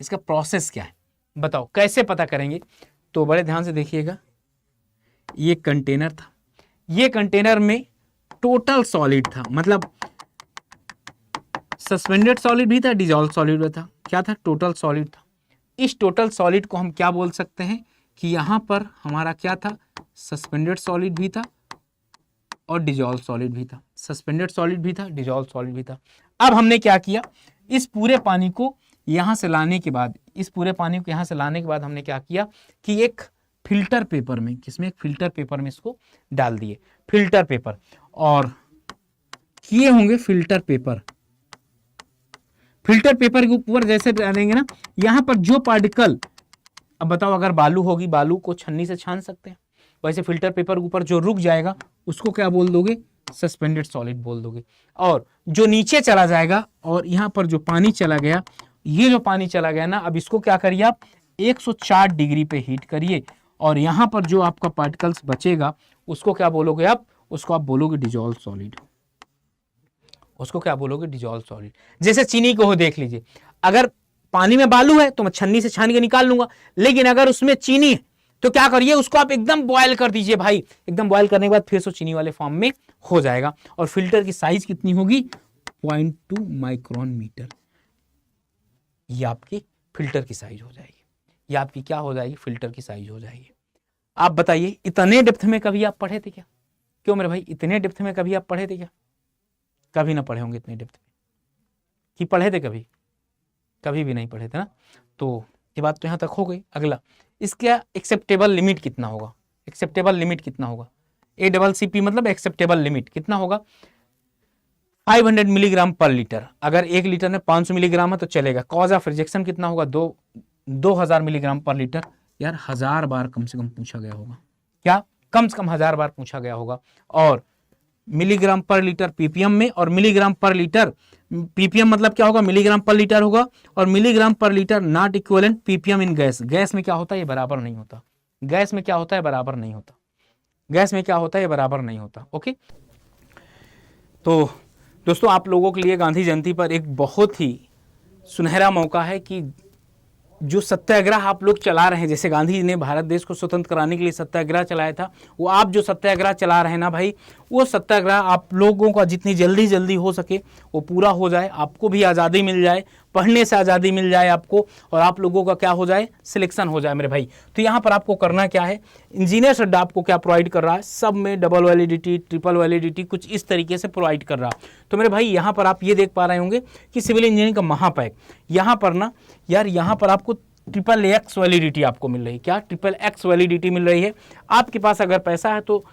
इसका प्रोसेस क्या है बताओ, कैसे पता करेंगे, तो बड़े ध्यान से देखिएगा। ये कंटेनर था, ये कंटेनर में टोटल सॉलिड था, मतलब सस्पेंडेड सॉलिड भी था, डिजॉल्व सॉलिड भी था, क्या था, टोटल सॉलिड था। इस टोटल सॉलिड को हम क्या बोल सकते हैं कि यहां पर हमारा क्या था, सस्पेंडेड सॉलिड भी था और डिजॉल्व सॉलिड भी था, सस्पेंडेड सॉलिड भी था, डिजॉल्व सॉलिड भी था। अब हमने क्या किया, इस पूरे पानी को यहां से लाने के बाद, इस पूरे पानी को यहां से लाने के बाद हमने क्या किया कि एक फिल्टर पेपर में, किसमें, एक फिल्टर पेपर में इसको डाल दिए, फिल्टर पेपर, और किए होंगे फिल्टर पेपर, फिल्टर पेपर के ऊपर जैसे डालेंगे ना, यहां पर जो पार्टिकल, अब बताओ अगर बालू होगी, बालू को छन्नी से छान सकते हैं, वैसे फिल्टर पेपर के ऊपर जो रुक जाएगा उसको क्या बोल दोगे, सस्पेंडेड सॉलिड बोल दोगे। और जो नीचे चला जाएगा और यहां पर जो पानी चला गया, ये जो पानी चला गया ना, अब इसको क्या करिए आप 104 डिग्री पे हीट करिए और यहां पर जो आपका पार्टिकल्स बचेगा उसको क्या बोलोगे आप, उसको आप बोलोगे डिजॉल्व सॉलिड, उसको क्या बोलोगे, डिजॉल्व सॉलिड। जैसे चीनी को हो देख लीजिए, अगर पानी में बालू है तो मैं छन्नी से छान के निकाल लूंगा, लेकिन अगर उसमें चीनी है तो क्या करिए, उसको आप एकदम बॉयल कर दीजिए भाई, एकदम बॉयल करने के बाद फिर से चीनी वाले फॉर्म में हो जाएगा। और फिल्टर की साइज कितनी होगी, 0.2 माइक्रोन मीटर, ये आपकी फिल्टर की साइज हो जाएगी, ये आपकी क्या हो जाएगी, फिल्टर की साइज हो जाएगी। आप बताइए इतने डेप्थ में कभी आप पढ़े थे क्या, क्यों मेरे भाई, इतने डेप्थ में कभी आप पढ़े थे क्या, कभी ना पढ़े होंगे इतने डेप्थ में, कि पढ़े थे कभी, कभी भी नहीं पढ़े थे ना। तो ये बात तो यहां तक हो गई। अगला, इसका एक्सेप्टेबल लिमिट कितना होगा, एक्सेप्टेबल लिमिट कितना होगा, ACCP मतलब एक्सेप्टेबल लिमिट कितना होगा, 500 मिलीग्राम पर लीटर। अगर 1 लीटर में 500 मिलीग्राम है तो चलेगा। कॉज ऑफ रिजेक्शन कितना होगा, 2000 मिलीग्राम पर लीटर। यार 1000 बार कम से कम पूछा गया होगा, क्या कम से कम 1000 बार पूछा गया होगा। और मिलीग्राम पर लीटर पीपीएम में, और मिलीग्राम पर लीटर, पीपीएम मतलब क्या होगा, मिलीग्राम पर लीटर होगा, और मिलीग्राम पर litre not equivalent ppm in gas. Gas में क्या होता है, ये बराबर नहीं होता, गैस में क्या होता है, बराबर नहीं होता, गैस में क्या होता है, ये बराबर नहीं होता। ओके, तो दोस्तों आप लोगों के लिए गांधी जयंती पर एक बहुत ही सुनहरा मौका है कि जो सत्याग्रह आप लोग चला रहे हैं, जैसे गांधी जी ने भारत देश को स्वतंत्र कराने के लिए सत्याग्रह चलाया था, वो आप जो सत्याग्रह चला रहे हैं ना भाई, वो सत्याग्रह आप लोगों का जितनी जल्दी हो सके वो पूरा हो जाए, आपको भी आज़ादी मिल जाए, पढ़ने से आज़ादी मिल जाए आपको, और आप लोगों का क्या हो जाए, सिलेक्शन हो जाए मेरे भाई। तो यहाँ पर आपको करना क्या है, इंजीनियर्स अड्डा आपको क्या प्रोवाइड कर रहा है, सब में डबल वैलिडिटी, ट्रिपल वैलिडिटी कुछ इस तरीके से प्रोवाइड कर रहा है। तो मेरे भाई यहाँ पर आप ये देख पा रहे होंगे कि सिविल इंजीनियरिंग का महापैक, यहाँ पर ना यार, यहाँ पर आपको XXX वैलिडिटी आपको मिल रही है। क्या XXX वैलिडिटी मिल रही है। आपके पास अगर पैसा है तो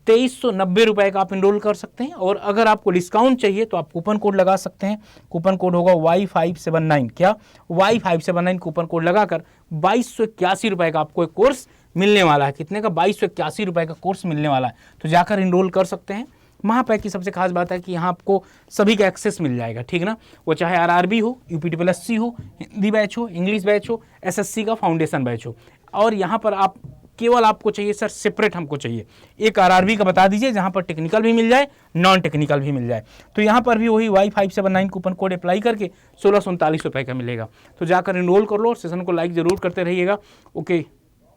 2390 रुपए का आप इनरोल कर सकते हैं। और अगर आपको डिस्काउंट चाहिए तो आप कूपन कोड लगा सकते हैं। कूपन कोड होगा Y579, क्या Y579 कूपन कोड लगाकर 2281 रुपए का आपको एक कोर्स मिलने वाला है। कितने का? 2281 रुपए का कोर्स मिलने वाला है। तो जाकर इनरोल कर सकते हैं। महापैक की सबसे खास बात है कि यहाँ आपको सभी का एक्सेस मिल जाएगा, ठीक ना। वो चाहे आरआरबी हो, यूपीटीपीएससी हो, हिंदी बैच हो, इंग्लिश बैच हो, एसएससी का फाउंडेशन बैच हो। और यहाँ पर आप केवल आपको चाहिए सर सेपरेट हमको चाहिए एक आरआरबी का बता दीजिए जहाँ पर टेक्निकल भी मिल जाए, नॉन टेक्निकल भी मिल जाए। तो यहाँ पर भी वही Y579 कूपन कोड अप्लाई करके 1639 रुपये का मिलेगा। तो जाकर इनरोल कर लो और सेशन को लाइक ज़रूर करते रहिएगा। ओके।